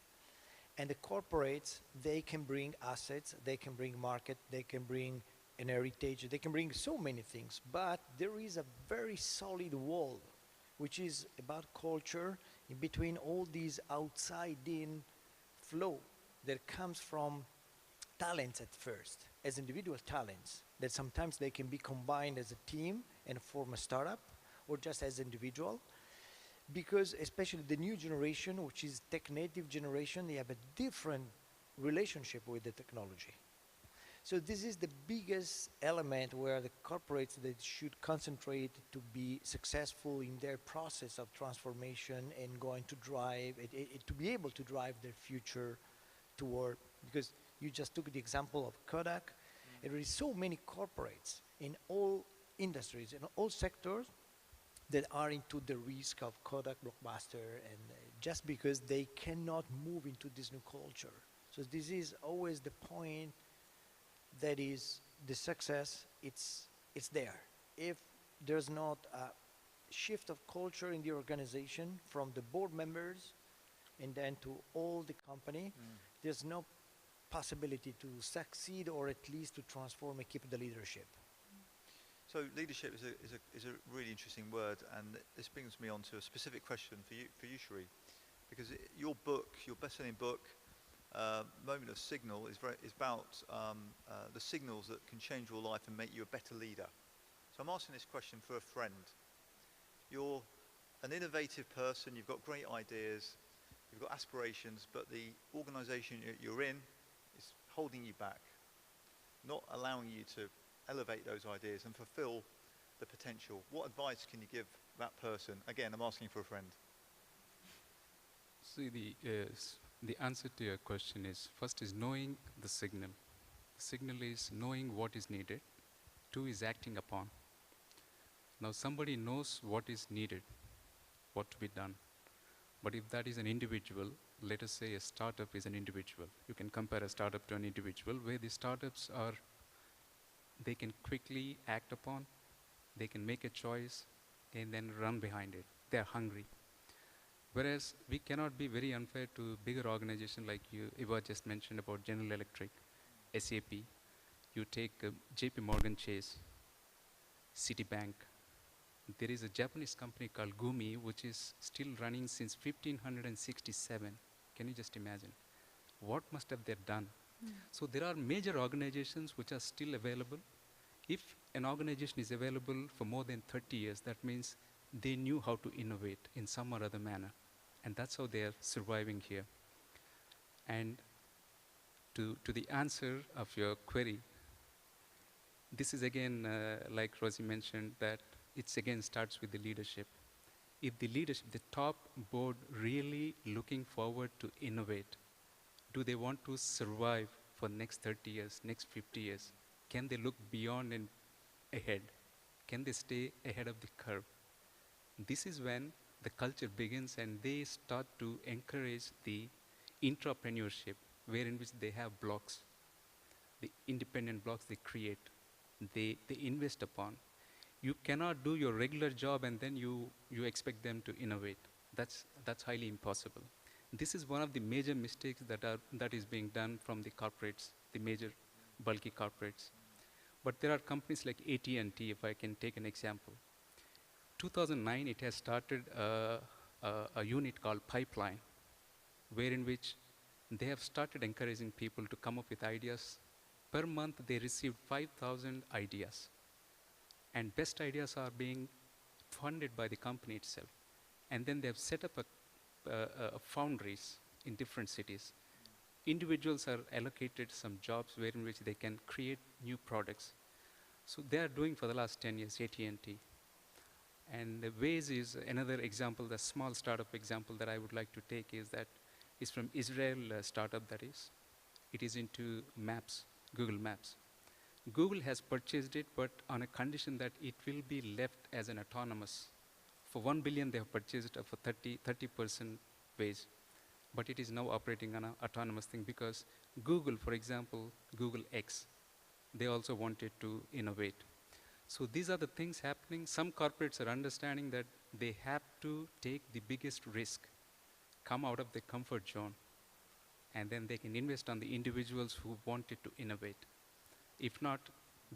And the corporates, they can bring assets, they can bring market, they can bring an heritage, they can bring so many things, but there is a very solid wall, which is about culture in between all these outside-in flow that comes from talents at first, as individual talents, that sometimes they can be combined as a team and form a startup, or just as individual, because especially the new generation, which is tech-native generation, they have a different relationship with the technology. So this is the biggest element where the corporates that should concentrate to be successful in their process of transformation and going to drive, to be able to drive their future toward, because you just took the example of Kodak, and there is so many corporates in all industries, in all sectors, that are into the risk of Kodak Blockbuster, and just because they cannot move into this new culture. So this is always the point that is the success, it's there. If there's not a shift of culture in the organization from the board members and then to all the company, there's no possibility to succeed or at least to transform and keep the leadership. So leadership is a really interesting word, and this brings me on to a specific question for you, Sheree, because your book, your best-selling book, Moment of Signal, is about the signals that can change your life and make you a better leader. So I'm asking this question for a friend. You're an innovative person, you've got great ideas, you've got aspirations, but the organization you're in is holding you back, not allowing you to elevate those ideas and fulfill the potential. What advice can you give that person? Again, I'm asking for a friend. See, the answer to your question is, first is knowing the signal. The signal is knowing what is needed. Two is acting upon. Now somebody knows what is needed, what to be done. But if that is an individual, let us say a startup is an individual. You can compare a startup to an individual, where the startups are, they can quickly act upon, they can make a choice, and then run behind it. They're hungry. Whereas we cannot be very unfair to bigger organizations like Iva just mentioned about General Electric, SAP. You take JP Morgan Chase, Citibank. There is a Japanese company called Gumi, which is still running since 1567. Can you just imagine? What must have they done? So there are major organizations which are still available. If an organization is available for more than 30 years, that means they knew how to innovate in some or other manner. And that's how they are surviving here. And to the answer of your query, this is again, like Rosie mentioned, that it's again starts with the leadership. If the leadership, the top board really looking forward to innovate, do they want to survive for next 30 years, next 50 years? Can they look beyond and ahead? Can they stay ahead of the curve? This is when the culture begins and they start to encourage the intrapreneurship, wherein which they have blocks, the independent blocks they create, they invest upon. You cannot do your regular job and then you expect them to innovate. That's highly impossible. This is one of the major mistakes that is being done from the corporates, the major bulky corporates. But there are companies like AT&T, if I can take an example. 2009, it has started a unit called Pipeline, wherein which they have started encouraging people to come up with ideas. Per month, they received 5,000 ideas. And best ideas are being funded by the company itself. And then they have set up a foundries in different cities. Individuals are allocated some jobs wherein which they can create new products. So they are doing for the last 10 years, AT&T. And Waze is another example, the small startup example that I would like to take is from Israel startup that is. It is into maps, Google Maps. Google has purchased it, but on a condition that it will be left as an autonomous. For 1 billion, they have purchased it for 30% Waze. But it is now operating on an autonomous thing because Google, for example, Google X, they also wanted to innovate. So these are the things happening. Some corporates are understanding that they have to take the biggest risk, come out of their comfort zone, and then they can invest on the individuals who wanted to innovate. If not,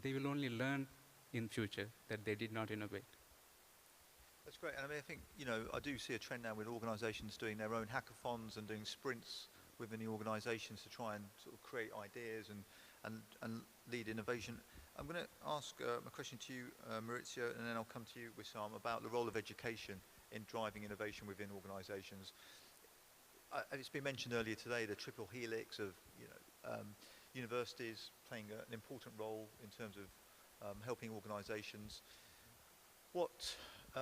they will only learn in future that they did not innovate. That's great. And I mean, I think, I do see a trend now with organizations doing their own hackathons and doing sprints within the organizations to try and sort of create ideas and lead innovation. I'm going to ask a question to you, Maurizio, and then I'll come to you, Wissam, about the role of education in driving innovation within organizations. It's been mentioned earlier today, the triple helix of, universities playing an important role in terms of helping organizations. What,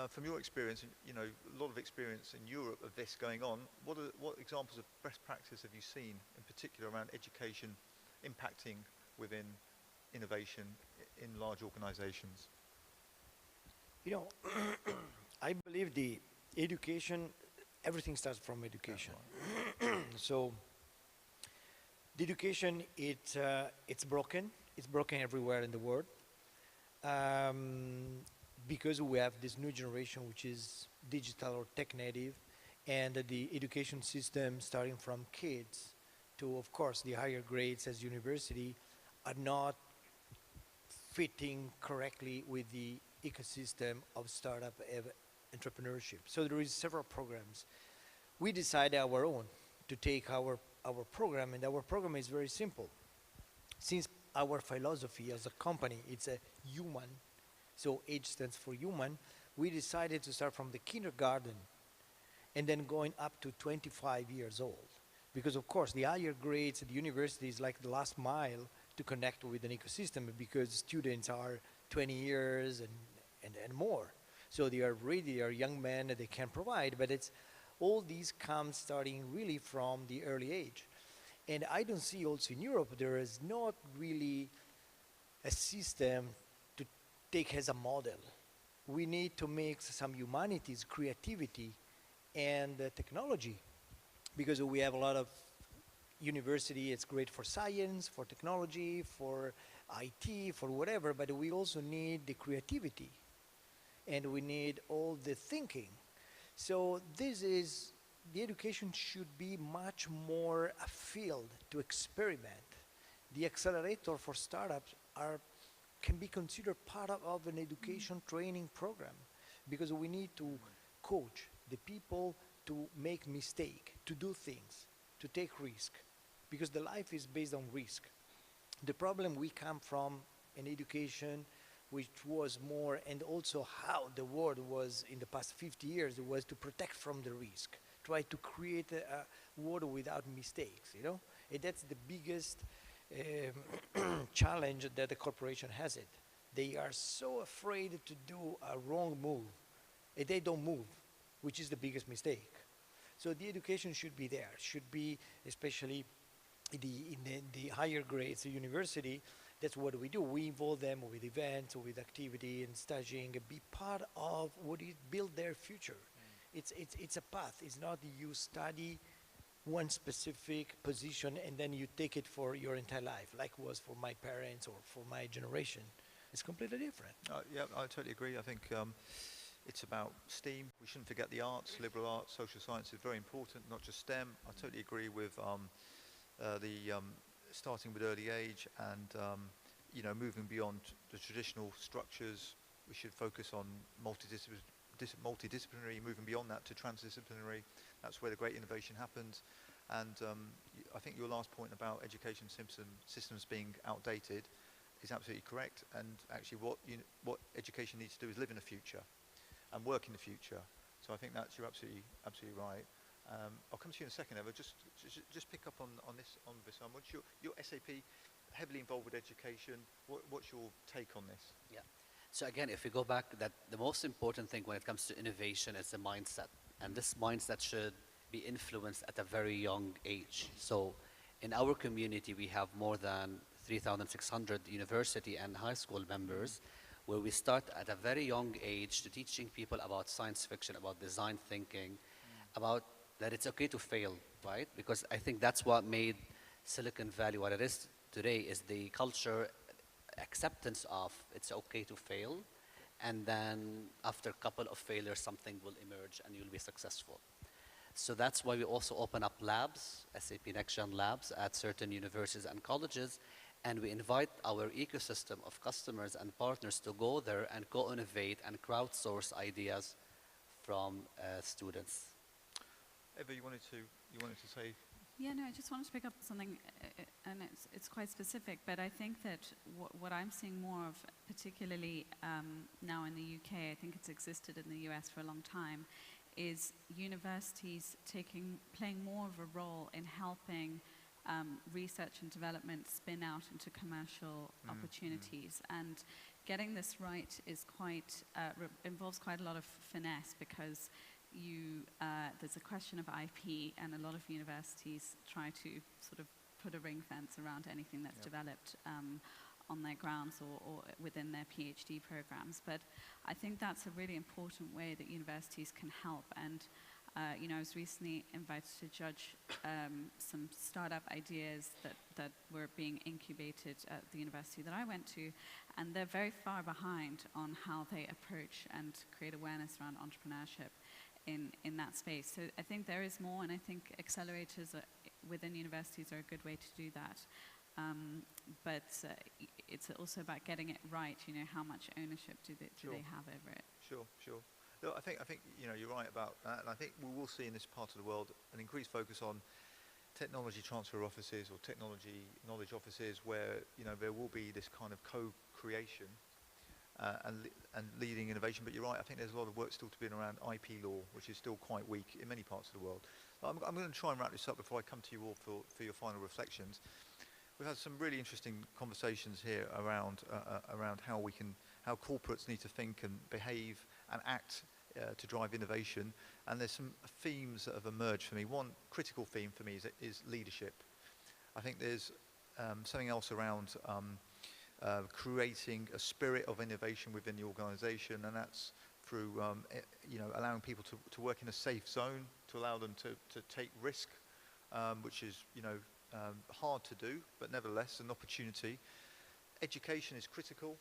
from your experience, a lot of experience in Europe of this going on, what examples of best practice have you seen in particular around education impacting within innovation in large organizations? I believe the education, everything starts from education. So The education, it's broken. It's broken everywhere in the world. Because we have this new generation which is digital or tech native, and the education system starting from kids to, of course, the higher grades as university are not fitting correctly with the ecosystem of startup entrepreneurship. So there is several programs. We decided our own to take our program, and our program is very simple. Since our philosophy as a company, it's a human, so H stands for human, we decided to start from the kindergarten and then going up to 25 years old. Because of course, the higher grades at the university is like the last mile to connect with an ecosystem, because students are 20 years and more. So they are young men that they can provide, but it's all these come starting really from the early age. And I don't see also in Europe, there is not really a system to take as a model. We need to mix some humanities, creativity, and technology, because we have a lot of university. It's great for science, for technology, for IT, for whatever, but we also need the creativity, and we need all the thinking. So this is, the education should be much more a field to experiment. The accelerator for startups can be considered part of an education training program, because we need to coach the people to make mistake, to do things, to take risk, because the life is based on risk. The problem, we come from an education which was more, and also how the world was in the past 50 years, was to protect from the risk, try to create a world without mistakes, you know? And that's the biggest challenge that the corporation has it. They are so afraid to do a wrong move, and they don't move, which is the biggest mistake. So the education should be there, should be especially in the higher grades, the university. That's what we do. We involve them with events, with activity and staging, be part of what is build their future. It's a path. It's not you study one specific position and then you take it for your entire life, like was for my parents or for my generation. It's completely different. Yeah, I totally agree. I think it's about STEAM. We shouldn't forget the arts, liberal arts, social science is very important, not just STEM. I totally agree with starting with early age and moving beyond the traditional structures. We should focus on multidisciplinary, moving beyond that to transdisciplinary. That's where the great innovation happens. And I think your last point about education systems being outdated is absolutely correct. And actually what education needs to do is live in the future and work in the future. So I think you're absolutely right. I'll come to you in a second, Eva. Just pick up on this, on Wissam. What's your SAP heavily involved with education? What's your take on this? Yeah. So again, if we go back, that the most important thing when it comes to innovation is the mindset. And this mindset should be influenced at a very young age. So in our community, we have more than 3,600 university and high school members, where we start at a very young age to teaching people about science fiction, about design thinking, about that it's okay to fail, right? Because I think that's what made Silicon Valley what it is today, is the culture acceptance of it's okay to fail, and then after a couple of failures, something will emerge and you'll be successful. So that's why we also open up labs, SAP NextGen labs at certain universities and colleges, and we invite our ecosystem of customers and partners to go there and co-innovate and crowdsource ideas from students. Eva, you wanted to say? Yeah, no, I just wanted to pick up something, and it's quite specific, but I think that what I'm seeing more of, particularly now in the UK, I think it's existed in the US for a long time, is universities playing more of a role in helping research and development spin out into commercial opportunities. And getting this right is involves quite a lot of finesse, because there's a question of IP, and a lot of universities try to sort of put a ring fence around anything that's developed on their grounds or within their PhD programs. But I think that's a really important way that universities can help. And I was recently invited to judge some startup ideas that were being incubated at the university that I went to, and they're very far behind on how they approach and create awareness around entrepreneurship in that space. So I think there is more, and I think accelerators within universities are a good way to do that. But it's also about getting it right. How much ownership do they have over it? Sure. Look, I think you're right about that, and I think we will see in this part of the world an increased focus on technology transfer offices or technology knowledge offices, where there will be this kind of co-creation and leading innovation. But you're right, I think there's a lot of work still to be done around IP law, which is still quite weak in many parts of the world. I'm going to try and wrap this up before I come to you all for your final reflections. We've had some really interesting conversations here around how corporates need to think and behave and act to drive innovation. And there's some themes that have emerged for me. One critical theme for me is leadership. I think there's something else around creating a spirit of innovation within the organization, and that's through allowing people to work in a safe zone, to allow them to take risk, which is hard to do, but nevertheless an opportunity. Education is critical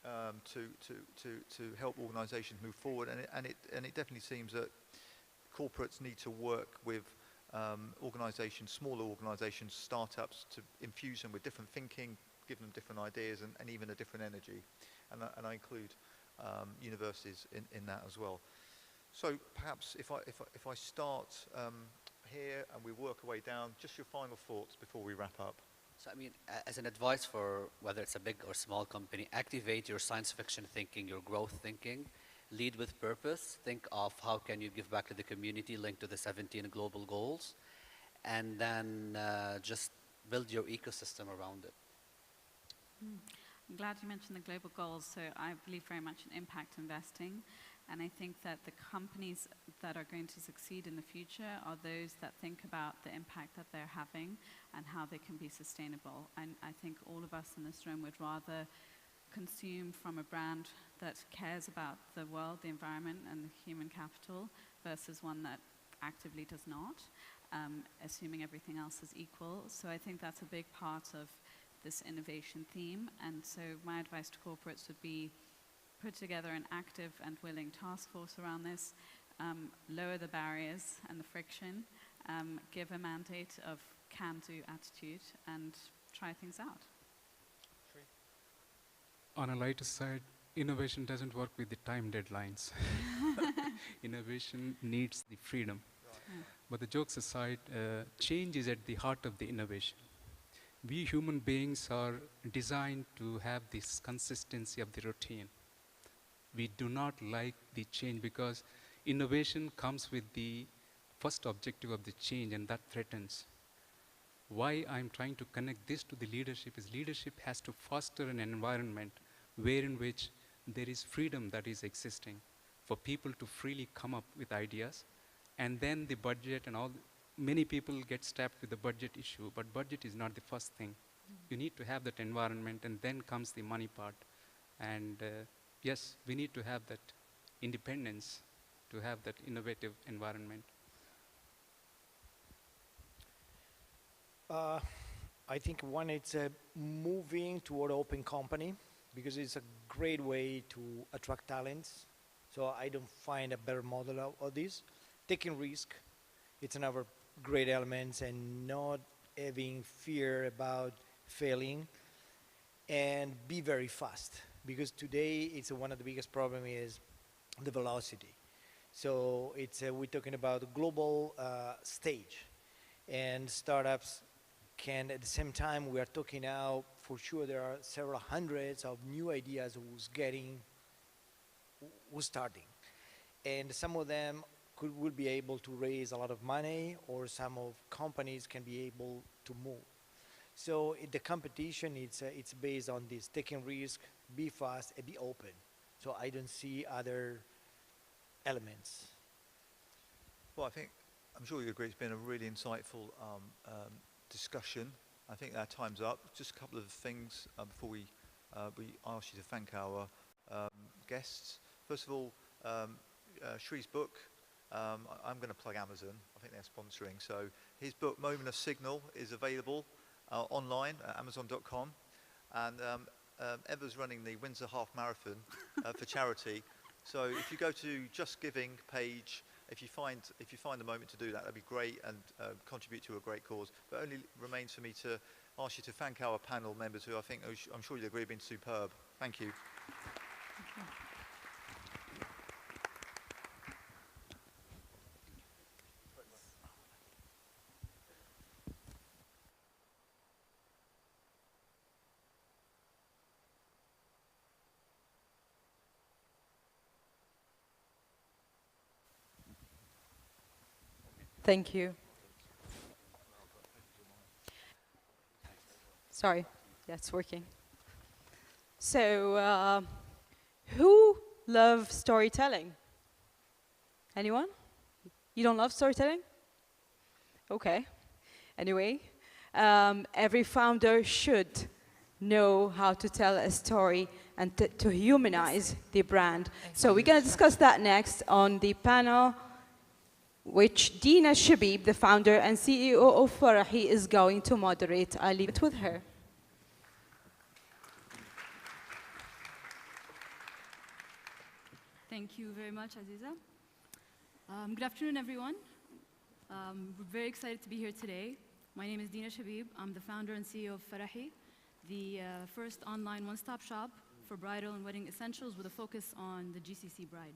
to help organisations move forward, and it definitely seems that corporates need to work with organisations, smaller organisations, startups, to infuse them with different thinking, give them different ideas, and even a different energy, and I include universities in that as well. So perhaps if I start here and we work our way down, just your final thoughts before we wrap up. So I mean, as an advice for whether it's a big or small company, activate your science fiction thinking, your growth thinking, lead with purpose, think of how can you give back to the community linked to the 17 global goals, and then just build your ecosystem around it. I'm glad you mentioned the global goals. So I believe very much in impact investing. And I think that the companies that are going to succeed in the future are those that think about the impact that they're having and how they can be sustainable. And I think all of us in this room would rather consume from a brand that cares about the world, the environment, and the human capital versus one that actively does not, assuming everything else is equal. So I think that's a big part of this innovation theme. And so my advice to corporates would be put together an active and willing task force around this, lower the barriers and the friction, give a mandate of can-do attitude, and try things out. On a lighter side, innovation doesn't work with the time deadlines. Innovation needs the freedom. Yeah. But the jokes aside, change is at the heart of the innovation. We human beings are designed to have this consistency of the routine. We do not like the change because innovation comes with the first objective of the change, and that threatens. Why I'm trying to connect this to the leadership is leadership has to foster an environment wherein which there is freedom that is existing for people to freely come up with ideas, and then the budget and all. Many people get stabbed with the budget issue, but budget is not the first thing. You need to have that environment, and then comes the money part. And yes, we need to have that independence to have that innovative environment. I think one, it's moving toward open company, because it's a great way to attract talents. So I don't find a better model of this. Taking risk, it's another great element, and not having fear about failing, and be very fast, because today it's one of the biggest problem is the velocity. So it's we're talking about a global stage, and startups can, at the same time, we are talking now, for sure there are several hundreds of new ideas who's starting, and some of them will be able to raise a lot of money, or some of companies can be able to move. So the competition, it's based on this, taking risk, be fast, and be open. So I don't see other elements. Well, I'm sure you agree, it's been a really insightful discussion. I think our time's up. Just a couple of things before we ask you to thank our guests. First of all, Shree's book, I'm going to plug Amazon. I think they're sponsoring. So his book, Moment of Signal, is available online at amazon.com. And Eva's running the Windsor Half Marathon for charity. So if you go to Just Giving page, if you find a moment to do that, that'd be great, and contribute to a great cause. But only remains for me to ask you to thank our panel members, who I think, I'm sure you'll agree, have been superb. Thank you. Thank you. Sorry, yeah, it's working. So, who loves storytelling? Anyone? You don't love storytelling? Okay. Anyway, every founder should know how to tell a story and to humanize the brand. So we're going to discuss that next on the panel, which Dina Shabib, the founder and CEO of Farahi, is going to moderate. I'll leave it with her. Thank you very much, Aziza. Good afternoon, everyone. We're very excited to be here today. My name is Dina Shabib. I'm the founder and CEO of Farahi, the first online one-stop shop for bridal and wedding essentials with a focus on the GCC bride.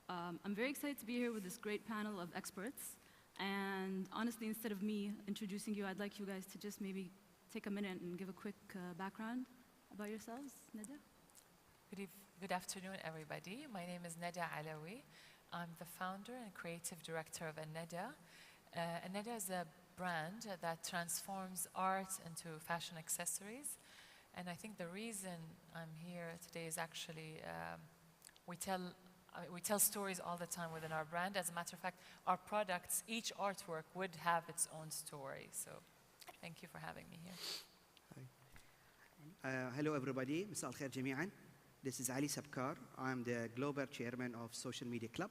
I'm very excited to be here with this great panel of experts. And honestly, instead of me introducing you, I'd like you guys to just maybe take a minute and give a quick background about yourselves. Neda? Good afternoon, everybody. My name is Neda Alawi. I'm the founder and creative director of Neda. Neda is a brand that transforms art into fashion accessories. And I think the reason I'm here today is actually we tell stories all the time within our brand. As a matter of fact, our products, each artwork would have its own story. So thank you for having me here. Hello, everybody. مساء الخير جميعا. This is Ali Sabkar. I'm the global chairman of Social Media Club.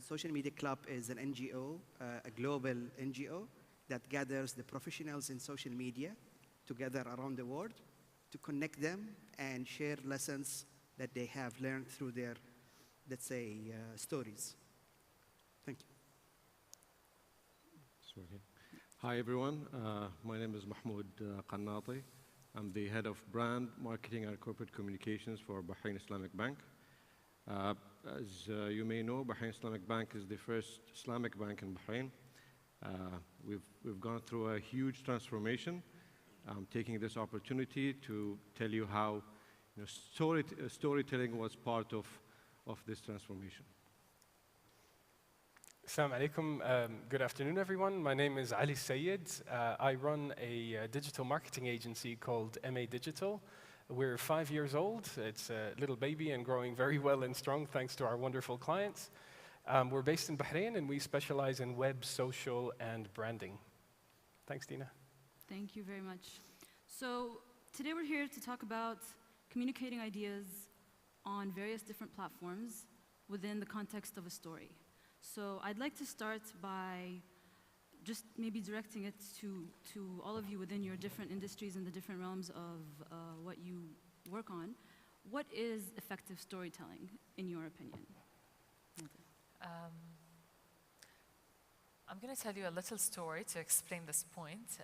Social Media Club is an NGO, a global NGO that gathers the professionals in social media together around the world to connect them and share lessons that they have learned through their, let's say, stories. Thank you. Hi, everyone. My name is Mahmoud Qannati. I'm the head of brand marketing and corporate communications for Bahrain Islamic Bank. As you may know, Bahrain Islamic Bank is the first Islamic bank in Bahrain. We've gone through a huge transformation. I'm taking this opportunity to tell you how storytelling was part of this transformation. Assalamu alaikum. Good afternoon, everyone. My name is Ali Sayed. I run a digital marketing agency called MA Digital. We're 5 years old. It's a little baby and growing very well and strong thanks to our wonderful clients. We're based in Bahrain and we specialize in web, social, and branding. Thanks, Dina. Thank you very much. So today we're here to talk about communicating ideas on various different platforms within the context of a story. So I'd like to start by just maybe directing it to all of you within your different industries and the different realms of what you work on. What is effective storytelling, in your opinion? I'm going to tell you a little story to explain this point.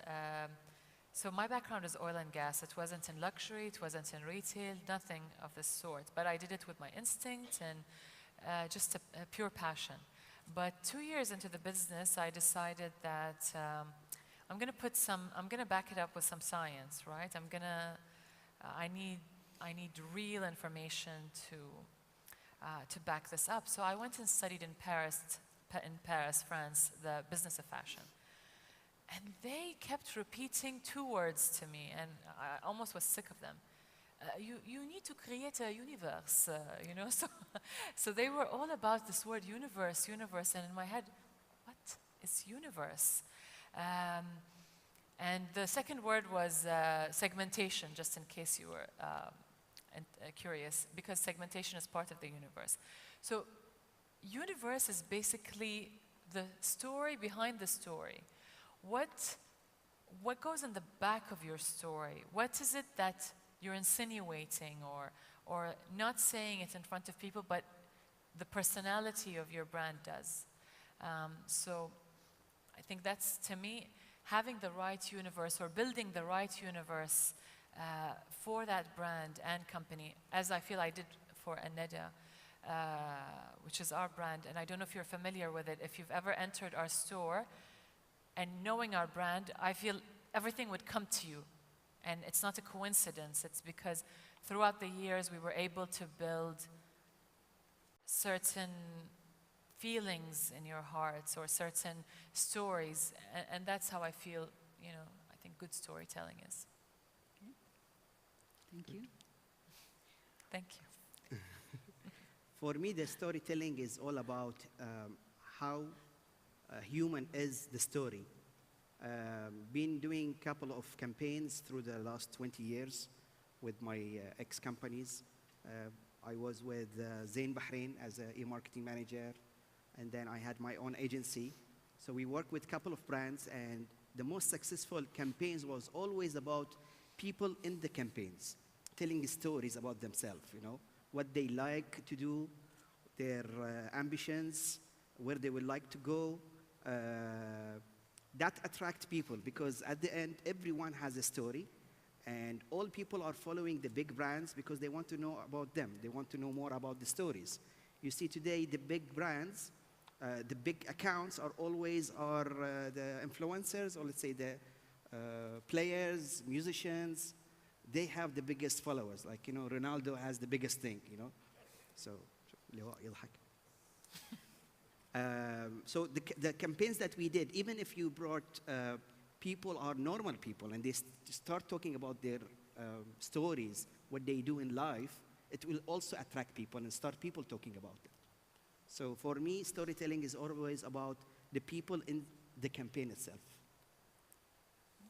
So my background is oil and gas. It wasn't in luxury, it wasn't in retail, nothing of this sort. But I did it with my instinct and just a pure passion. But 2 years into the business, I decided that I'm going to back it up with some science, right? I need real information to back this up. So I went and studied in Paris, France, the business of fashion. And they kept repeating 2 words to me, and I almost was sick of them. You need to create a universe, you know. So they were all about this word universe, and in my head, what is universe? And the second word was segmentation, just in case you were curious, because segmentation is part of the universe. So universe is basically the story behind the story. What goes in the back of your story? What is it that you're insinuating or not saying it in front of people, but the personality of your brand does? So I think that's, to me, having the right universe or building the right universe for that brand and company, as I feel I did for Aneda, which is our brand. And I don't know if you're familiar with it. If you've ever entered our store and knowing our brand, I feel everything would come to you. And it's not a coincidence. It's because throughout the years, we were able to build certain feelings in your hearts or certain stories. And that's how I feel, you know, I think good storytelling is. Okay. Thank you. Thank you. For me, the storytelling is all about how human is the story. Been doing a couple of campaigns through the last 20 years with my ex-companies. I was with Zain Bahrain as an e-marketing manager, and then I had my own agency. So we worked with a couple of brands, and the most successful campaigns was always about people in the campaigns, telling stories about themselves, you know, what they like to do, their ambitions, where they would like to go. That attracts people because at the end, everyone has a story, and all people are following the big brands because they want to know about them. They want to know more about the stories. You see today, the big brands, the big accounts are always the influencers, or let's say the players, musicians. They have the biggest followers. Like, you know, Ronaldo has the biggest thing, you know. So, so the campaigns that we did, even if you brought people are normal people and they start talking about their stories, what they do in life, it will also attract people and start people talking about it. So for me, storytelling is always about the people in the campaign itself.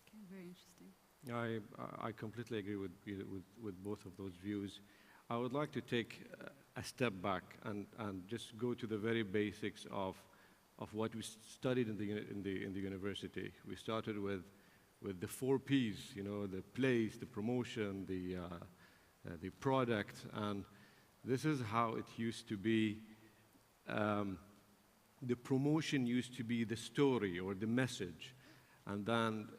Okay, very interesting. I completely agree with both of those views. I would like to take a step back and just go to the very basics of what we studied in the university. We started with the 4 Ps, you know, the place, the promotion, the product, and this is how it used to be. The promotion used to be the story or the message, and then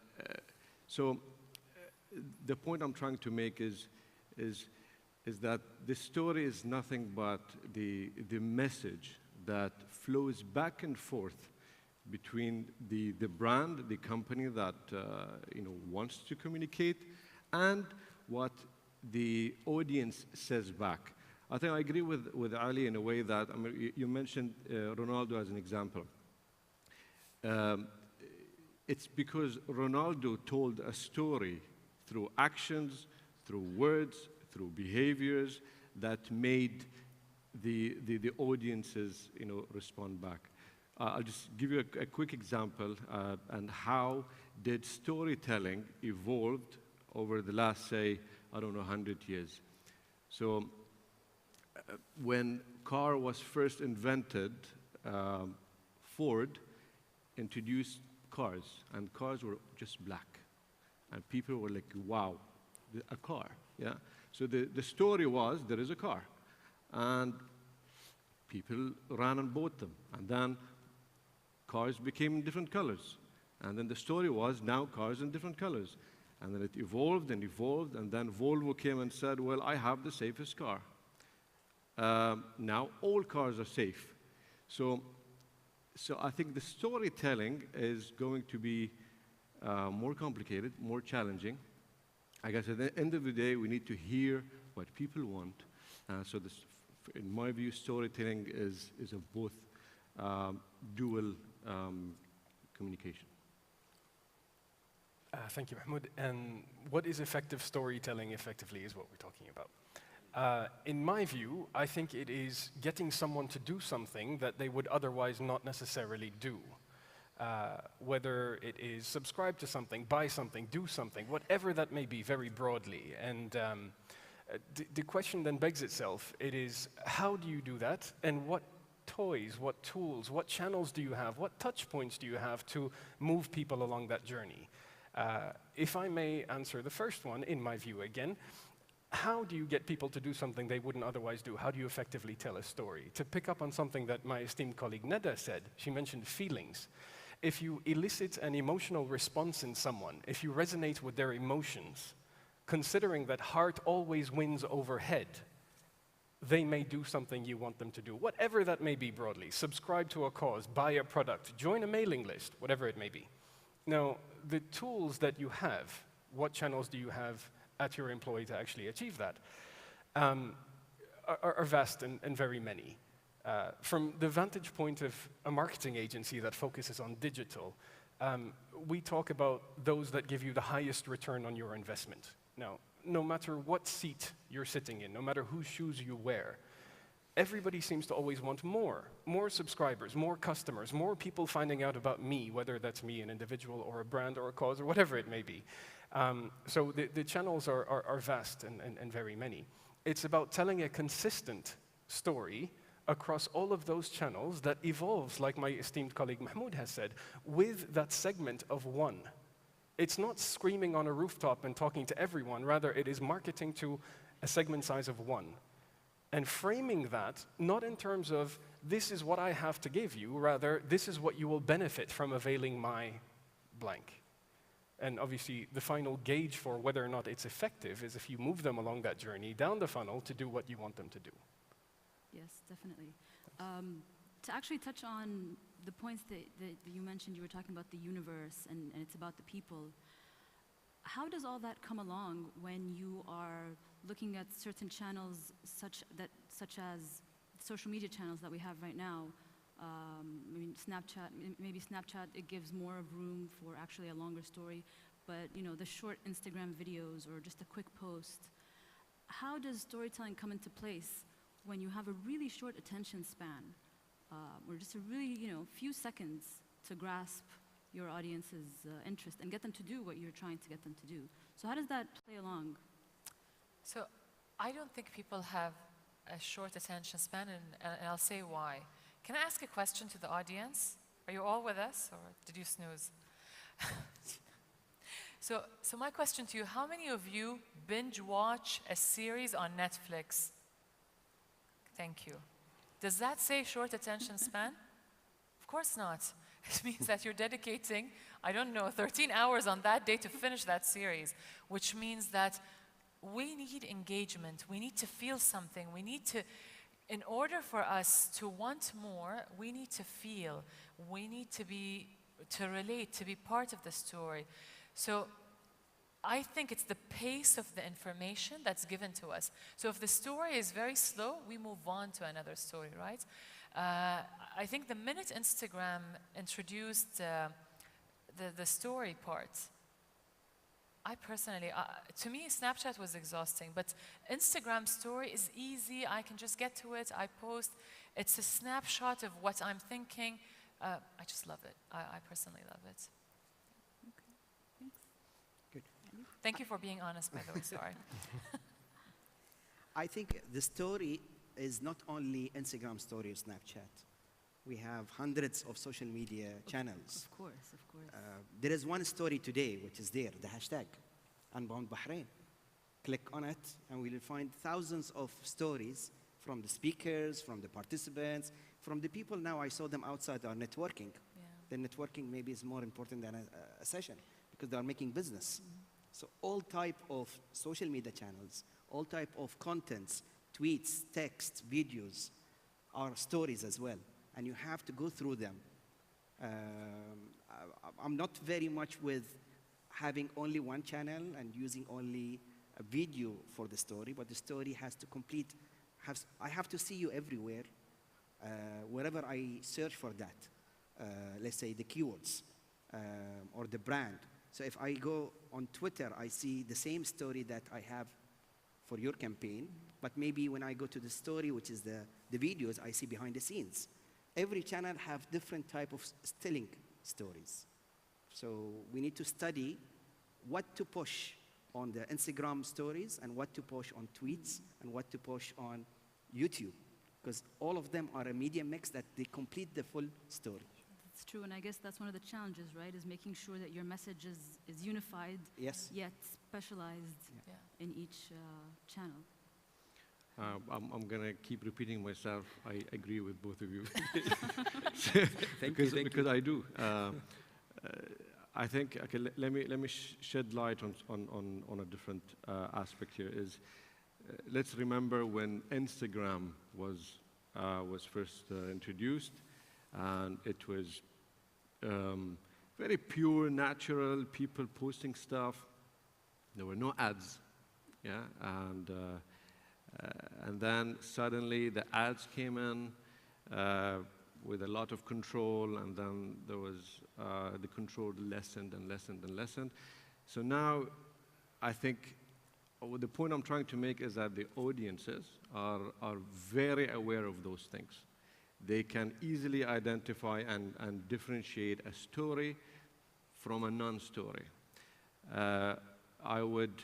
the point I'm trying to make is that the story is nothing but the message that flows back and forth between the brand, the company that you know, wants to communicate, and what the audience says back. I think I agree with Ali in a way that, I mean, you mentioned Ronaldo as an example. It's because Ronaldo told a story through actions, through words, through behaviors that made the audiences, you know, respond back. I'll just give you a quick example and how did storytelling evolved over the last, say, I don't know, 100 years. So when car was first invented, Ford introduced cars, and cars were just black. And people were like, wow, a car, yeah? So the story was, there is a car. And people ran and bought them. And then cars became different colors. And then the story was, now cars in different colors. And then it evolved and evolved, and then Volvo came and said, well, I have the safest car. Now all cars are safe. So I think the storytelling is going to be more complicated, more challenging. I guess at the end of the day, we need to hear what people want. So this, in my view, storytelling is a both dual communication. Thank you, Mahmoud. And what is effective storytelling effectively is what we're talking about. In my view, I think it is getting someone to do something that they would otherwise not necessarily do. Whether it is subscribe to something, buy something, do something, whatever that may be, very broadly. And the question then begs itself, it is, how do you do that, and what toys, what tools, what channels do you have, what touch points do you have to move people along that journey? If I may answer the first one, in my view again, how do you get people to do something they wouldn't otherwise do? How do you effectively tell a story? To pick up on something that my esteemed colleague Neda said, she mentioned feelings. If you elicit an emotional response in someone, if you resonate with their emotions, considering that heart always wins over head, they may do something you want them to do, whatever that may be broadly. Subscribe to a cause, buy a product, join a mailing list, whatever it may be. Now, the tools that you have, what channels do you have at your employee to actually achieve that, are vast and very many. From the vantage point of a marketing agency that focuses on digital, we talk about those that give you the highest return on your investment. Now, no matter what seat you're sitting in, no matter whose shoes you wear, everybody seems to always want more subscribers, more customers, more people finding out about me, whether that's me, an individual, or a brand, or a cause, or whatever it may be. So the channels are vast and very many. It's about telling a consistent story across all of those channels that evolves, like my esteemed colleague Mahmoud has said, with that segment of one. It's not screaming on a rooftop and talking to everyone, rather it is marketing to a segment size of one. And framing that, not in terms of, this is what I have to give you, rather, this is what you will benefit from availing my blank. And obviously, the final gauge for whether or not it's effective is if you move them along that journey down the funnel to do what you want them to do. Yes, definitely. To actually touch on the points that you mentioned, you were talking about the universe and it's about the people. How does all that come along when you are looking at certain channels such as social media channels that we have right now? I mean, maybe Snapchat, it gives more of room for actually a longer story, but you know, the short Instagram videos or just a quick post. How does storytelling come into place when you have a really short attention span, or just a really, few seconds to grasp your audience's interest and get them to do what you're trying to get them to do? So how does that play along? So I don't think people have a short attention span, and I'll say why. Can I ask a question to the audience? Are you all with us, or did you snooze? So my question to you, how many of you binge watch a series on Netflix? Thank you. Does that say short attention span? Of course not. It means that you're dedicating, 13 hours on that day to finish that series, which means that we need engagement. We need to feel something. We need to, in order for us to want more, we need to feel. We need to relate, to be part of the story. So I think it's the pace of the information that's given to us. So if the story is very slow, we move on to another story, right? I think the minute Instagram introduced the story part, I personally, to me, Snapchat was exhausting, but Instagram story is easy. I can just get to it. I post. It's a snapshot of what I'm thinking. I just love it. I personally love it. Thank you for being honest, by the way, sorry. I think the story is not only Instagram story or Snapchat. We have hundreds of social media channels. Of course, of course. There is one story today, which is there, the hashtag, Unbound Bahrain. Click on it, and we'll find thousands of stories from the speakers, from the participants, from the people now I saw them outside are networking. Yeah. The networking maybe is more important than a session, because they are making business. Mm-hmm. So all type of social media channels, all type of contents, tweets, text, videos, are stories as well. And you have to go through them. I'm not very much with having only one channel and using only a video for the story, but the story has to complete, I have to see you everywhere, wherever I search for that. Let's say the keywords or the brand. So if I go on Twitter, I see the same story that I have for your campaign, but maybe when I go to the story, which is the videos, I see behind the scenes. Every channel have different type of telling stories. So we need to study what to push on the Instagram stories and what to push on tweets and what to push on YouTube. because all of them are a media mix that they complete the full story. It's true, and I guess that's one of the challenges, right? Is making sure that your message is unified, yes, yet specialized in each channel. I'm going to keep repeating myself. I agree with both of you. Thank because you. I do. I think, okay, let me shed light on a different aspect here. Is let's remember when Instagram was first introduced, and it was very pure, natural, people posting stuff. There were no ads, yeah, and then suddenly the ads came in with a lot of control, and then there was the control lessened and lessened and lessened. So now I think the point I'm trying to make is that the audiences are very aware of those things. They can easily identify and differentiate a story from a non-story. I would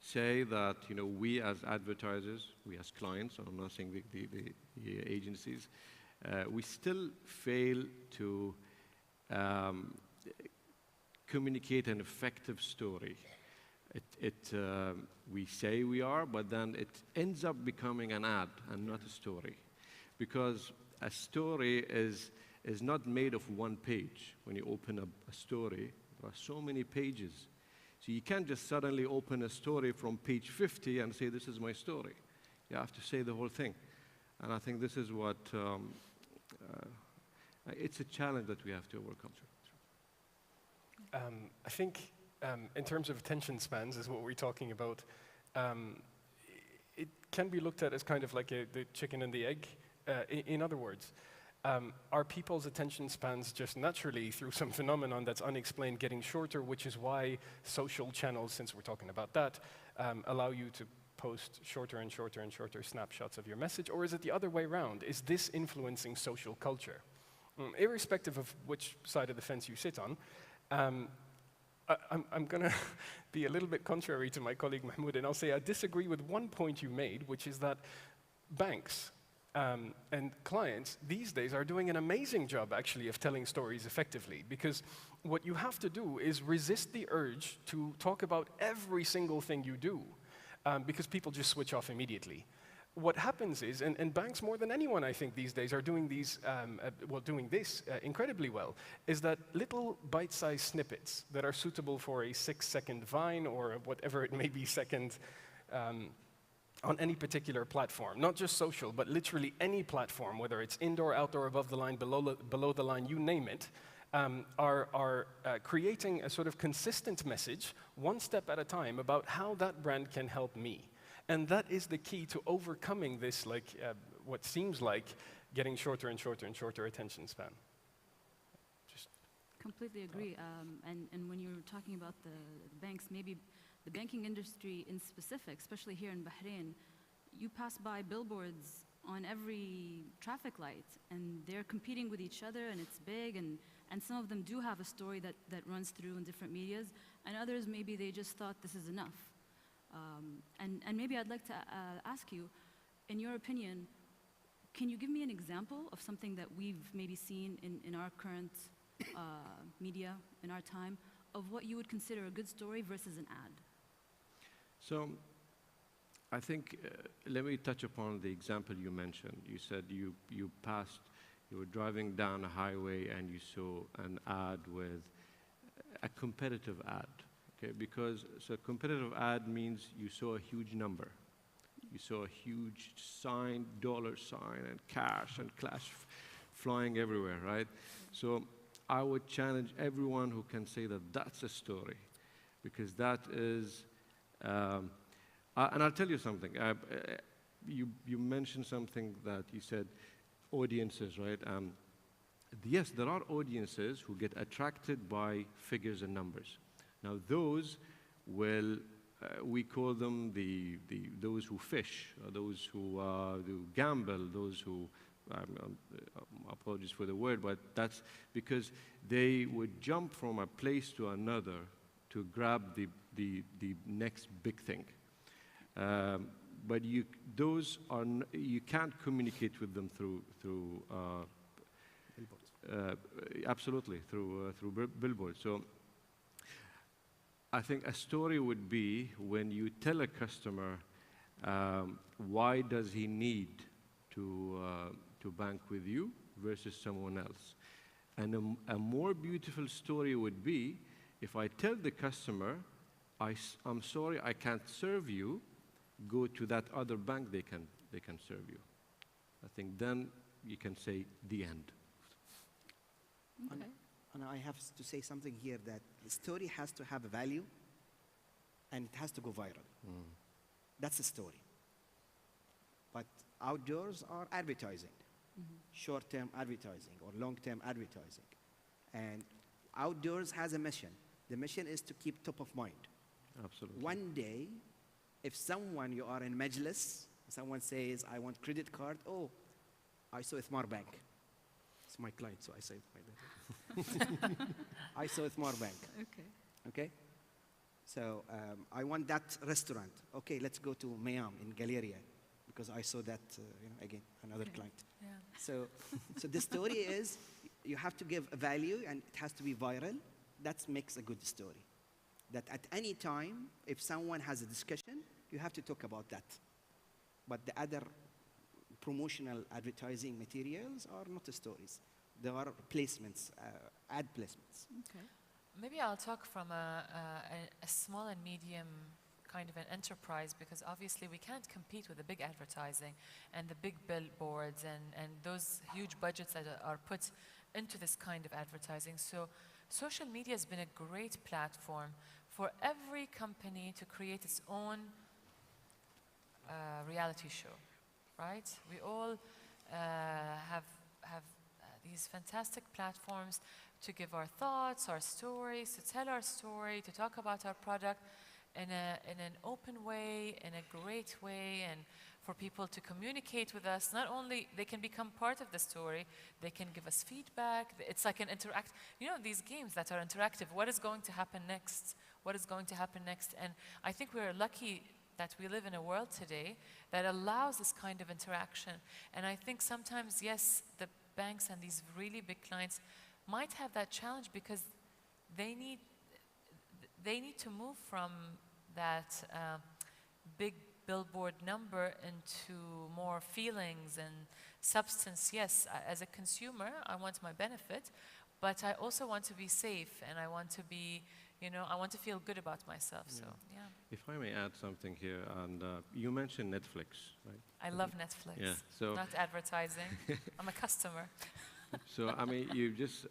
say that we as advertisers, we as clients, I'm not saying the agencies, we still fail to communicate an effective story. We say we are, but then it ends up becoming an ad and not a story. Because a story is not made of one page. When you open a story, there are so many pages. So you can't just suddenly open a story from page 50 and say, this is my story. You have to say the whole thing. And I think this is what, it's a challenge that we have to overcome. I think in terms of attention spans is what we're talking about. It can be looked at as kind of like the chicken and the egg. In other words, are people's attention spans just naturally, through some phenomenon that's unexplained, getting shorter, which is why social channels, since we're talking about that, allow you to post shorter and shorter and shorter snapshots of your message? Or is it the other way around? Is this influencing social culture? Irrespective of which side of the fence you sit on, I'm going to be a little bit contrary to my colleague Mahmoud, and I'll say I disagree with one point you made, which is that banks and clients these days are doing an amazing job, actually, of telling stories effectively, because what you have to do is resist the urge to talk about every single thing you do, because people just switch off immediately. What happens is, and banks more than anyone, I think, these days are doing doing this incredibly well, is that little bite-sized snippets that are suitable for a 6-second Vine or whatever it may be second on any particular platform, not just social, but literally any platform, whether it's indoor, outdoor, above the line, below the line, you name it, are creating a sort of consistent message, one step at a time, about how that brand can help me. And that is the key to overcoming this, what seems like getting shorter and shorter and shorter attention span. Completely agree. And when you're talking about the banks, maybe the banking industry in specific, especially here in Bahrain, you pass by billboards on every traffic light, and they're competing with each other, and it's big, and some of them do have a story that runs through in different medias, and others, maybe they just thought this is enough. And maybe I'd like to ask you, in your opinion, can you give me an example of something that we've maybe seen in our current media, in our time, of what you would consider a good story versus an ad? So I think, let me touch upon the example you mentioned. You said you were driving down a highway and you saw an ad with a competitive ad. Okay, because so competitive ad means you saw a huge number. You saw a huge sign, dollar sign, and cash and cash flying everywhere, right? So I would challenge everyone who can say that that's a story, because that is, and I'll tell you something. You mentioned something that you said, audiences, right? Yes, there are audiences who get attracted by figures and numbers. Now those will, we call them those who fish, those who do gamble, those who, apologies for the word, but that's because they would jump from a place to another to grab the next big thing. but those are you can't communicate with them through absolutely through billboards. So I think a story would be when you tell a customer why does he need to bank with you versus someone else. And a more beautiful story would be if I tell the customer, I'm sorry, I can't serve you, go to that other bank, they can serve you. I think then you can say the end. Okay. And I have to say something here that the story has to have a value and it has to go viral. That's a story. But outdoors are advertising, short-term advertising or long-term advertising. And outdoors has a mission. The mission is to keep top of mind. Absolutely. One day, if you are in Majlis, someone says, I want credit card, oh, I saw Ithmar Bank. It's my client, so I say it. I saw Ithmar Bank. Okay? So I want that restaurant. Okay, let's go to Mayam in Galleria, because I saw that, again, another client. Yeah. So the story is, you have to give a value and it has to be viral. That makes a good story. That at any time, if someone has a discussion, you have to talk about that. But the other promotional advertising materials are not stories. They are placements, ad placements. Okay. Maybe I'll talk from a small and medium kind of an enterprise, because obviously we can't compete with the big advertising and the big billboards and those huge budgets that are put into this kind of advertising. So social media has been a great platform for every company to create its own reality show, right? We all have these fantastic platforms to give our thoughts, our stories, to tell our story, to talk about our product in an open way, in a great way, and for people to communicate with us. Not only they can become part of the story, they can give us feedback. It's like an these games that are interactive. What is going to happen next? What is going to happen next? And I think we're lucky that we live in a world today that allows this kind of interaction. And I think sometimes, yes, the banks and these really big clients might have that challenge because they need to move from that big billboard number into more feelings and substance. Yes, as a consumer, I want my benefit, but I also want to be safe and I want to be, I want to feel good about myself. So, yeah. If I may add something here, and you mentioned Netflix, right? I love Netflix. Yeah. So not advertising. I'm a customer. So, I mean, you just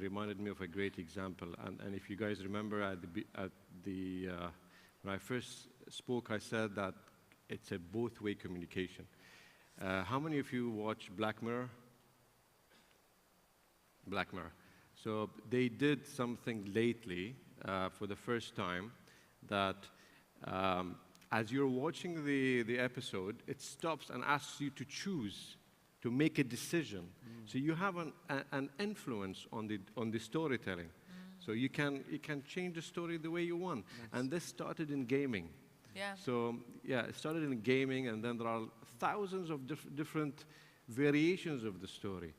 reminded me of a great example. And if you guys remember when I first spoke, I said that it's a both-way communication. How many of you watch Black Mirror? Black Mirror. So they did something lately for the first time that as you're watching the episode, it stops and asks you to choose, to make a decision. So you have an influence on the storytelling. So you can change the story the way you want. And this started in gaming. Yeah. So yeah, it started in gaming, and then there are thousands of different variations of the story.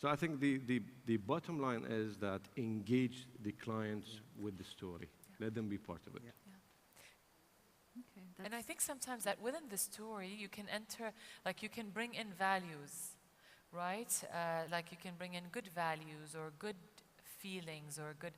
So I think the bottom line is that engage the clients with the story. Let them be part of it. And I think sometimes that within the story, you can you can bring in values, right? Like you can bring in good values or good feelings or good,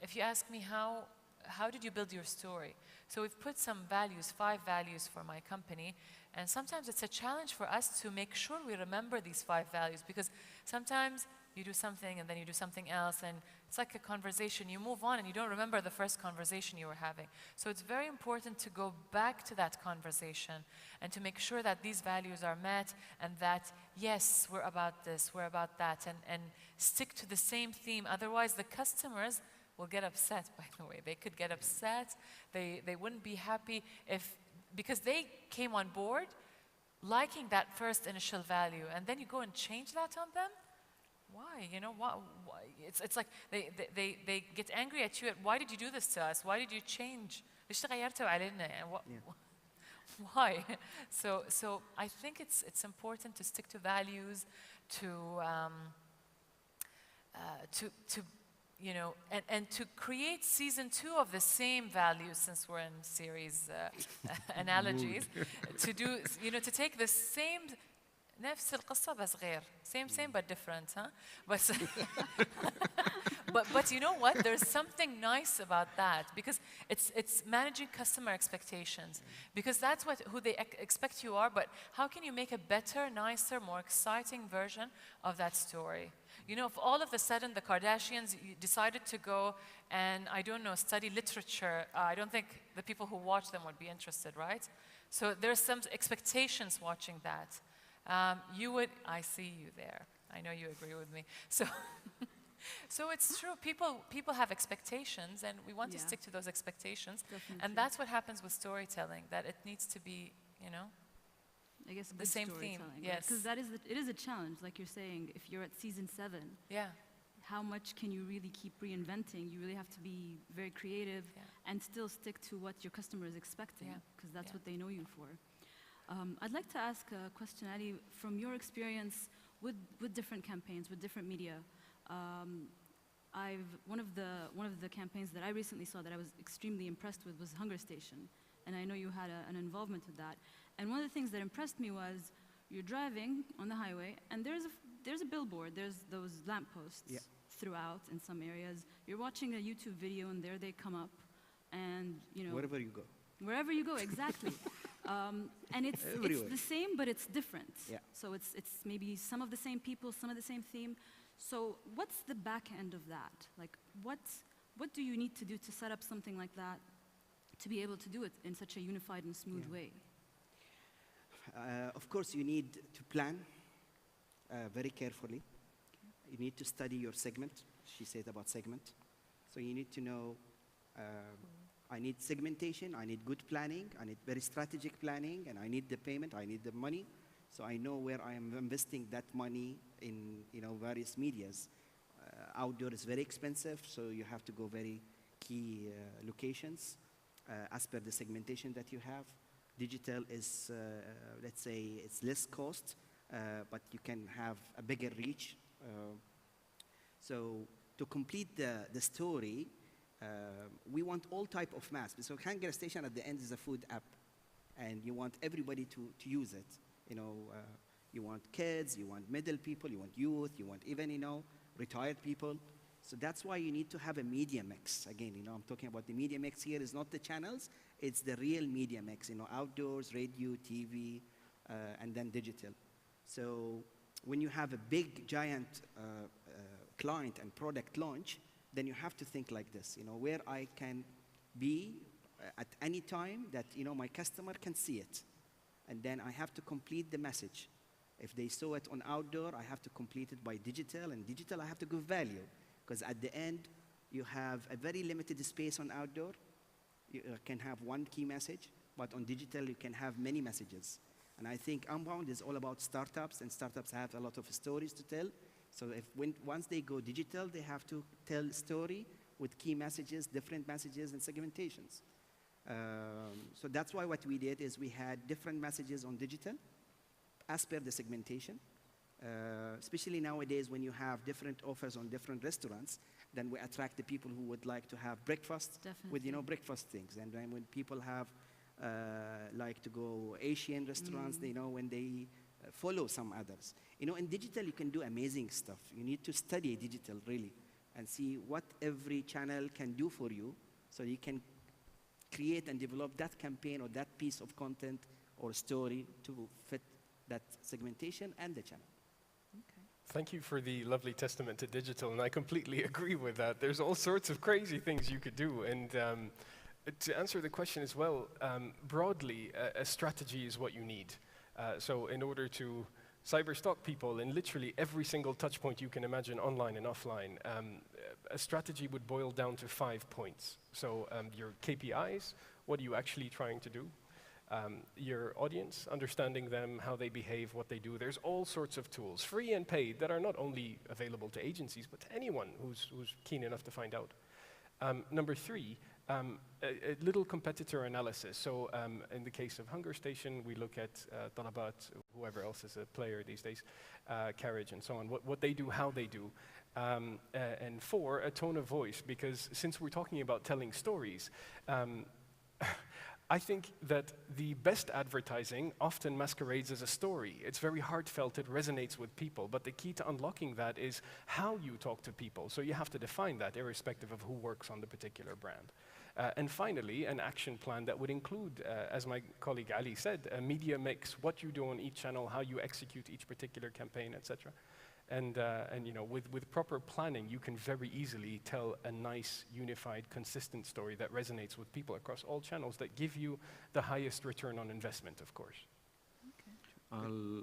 if you ask me how did you build your story? So we've put some values, 5 values for my company, and sometimes it's a challenge for us to make sure we remember these 5 values, because sometimes you do something and then you do something else, and it's like a conversation. You move on and you don't remember the first conversation you were having. So it's very important to go back to that conversation and to make sure that these values are met and that, yes, we're about this, we're about that, and stick to the same theme. Otherwise, the customers will get upset, by the way. They could get upset. They wouldn't be happy because they came on board liking that first initial value, and then you go and change that on them. Why? Why? It's like they get angry at you. Why did you do this to us? Why did you change? Why? So I think it's important to stick to values, to you know, and to create season 2 of the same values, since we're in series analogies, to do, you know, to take the same نفس القصة بس غير, same but different, huh? But you know what? There's something nice about that, because it's managing customer expectations, because that's who they expect you are. But how can you make a better, nicer, more exciting version of that story? You know, if all of a sudden the Kardashians decided to go and, I don't know, study literature, I don't think the people who watch them would be interested, right? So there's some expectations watching that. You would, I see you there. I know you agree with me. So, so it's true. People have expectations, and we want to stick to those expectations. Definitely. And that's what happens with storytelling. That it needs to be, you know, I guess the same theme. Yes, because it is a challenge, like you're saying. If you're at season 7, yeah, how much can you really keep reinventing? You really have to be very creative and still stick to what your customer is expecting, because that's what they know you for. I'd like to ask a question, Ali, from your experience with different campaigns, with different media. One of the campaigns that I recently saw that I was extremely impressed with was Hunger Station, and I know you had an involvement with that. And one of the things that impressed me was you're driving on the highway, and there's a billboard, there's those lampposts throughout in some areas. You're watching a YouTube video, and there they come up, and you know, wherever you go. Wherever you go, exactly. And it's the same, but it's different. Yeah. So it's maybe some of the same people, some of the same theme. So what's the back end of that? Like, what do you need to do to set up something like that to be able to do it in such a unified and smooth way? Of course, you need to plan very carefully. You need to study your segment. She said about segment. So you need to know, I need segmentation, I need good planning, I need very strategic planning, and I need the payment, I need the money. So I know where I am investing that money in, you know, various medias. Outdoor is very expensive, so you have to go very key locations as per the segmentation that you have. Digital is, let's say, it's less cost, but you can have a bigger reach. So to complete the story, we want all type of mass. So Hunger Station at the end is a food app, and you want everybody to use it. You know, you want kids, you want middle people, you want youth, you want even, you know, retired people. So that's why you need to have a media mix. Again, you know, I'm talking about the media mix here is not the channels, it's the real media mix, you know, outdoors, radio, TV, and then digital. So when you have a big, giant client and product launch, then you have to think like this, you know, where I can be at any time that, you know, my customer can see it. And then I have to complete the message. If they saw it on outdoor, I have to complete it by digital, and digital I have to give value. Because at the end, you have a very limited space on outdoor. You can have one key message, but on digital, you can have many messages. And I think Unbound is all about startups, and startups have a lot of stories to tell. So once they go digital, they have to tell story with key messages, different messages, and segmentations. So that's why what we did is we had different messages on digital as per the segmentation. Especially nowadays when you have different offers on different restaurants, then we attract the people who would like to have breakfast with, you know, breakfast things. And then when people have like to go Asian restaurants, you know, when they follow some others. You know, in digital you can do amazing stuff. You need to study digital really and see what every channel can do for you, so you can create and develop that campaign or that piece of content or story to fit that segmentation and the channel. Thank you for the lovely testament to digital, and I completely agree with that. There's all sorts of crazy things you could do, and to answer the question as well, broadly, a strategy is what you need. So in order to cyberstalk people in literally every single touch point you can imagine online and offline, a strategy would boil down to 5 points. So your KPIs, what are you actually trying to do? Your audience, understanding them, how they behave, what they do. There's all sorts of tools, free and paid, that are not only available to agencies, but to anyone who's keen enough to find out. Number 3, A little competitor analysis. So in the case of Hunger Station, we look at Talabat, whoever else is a player these days, Carriage and so on, what they do, how they do. And 4, a tone of voice, because since we're talking about telling stories, I think that the best advertising often masquerades as a story. It's very heartfelt, it resonates with people, but the key to unlocking that is how you talk to people. So you have to define that irrespective of who works on the particular brand. And finally, an action plan that would include, as my colleague Ali said, a media mix, what you do on each channel, how you execute each particular campaign, etc. And you know, with proper planning, you can very easily tell a nice, unified, consistent story that resonates with people across all channels that give you the highest return on investment, of course. Okay.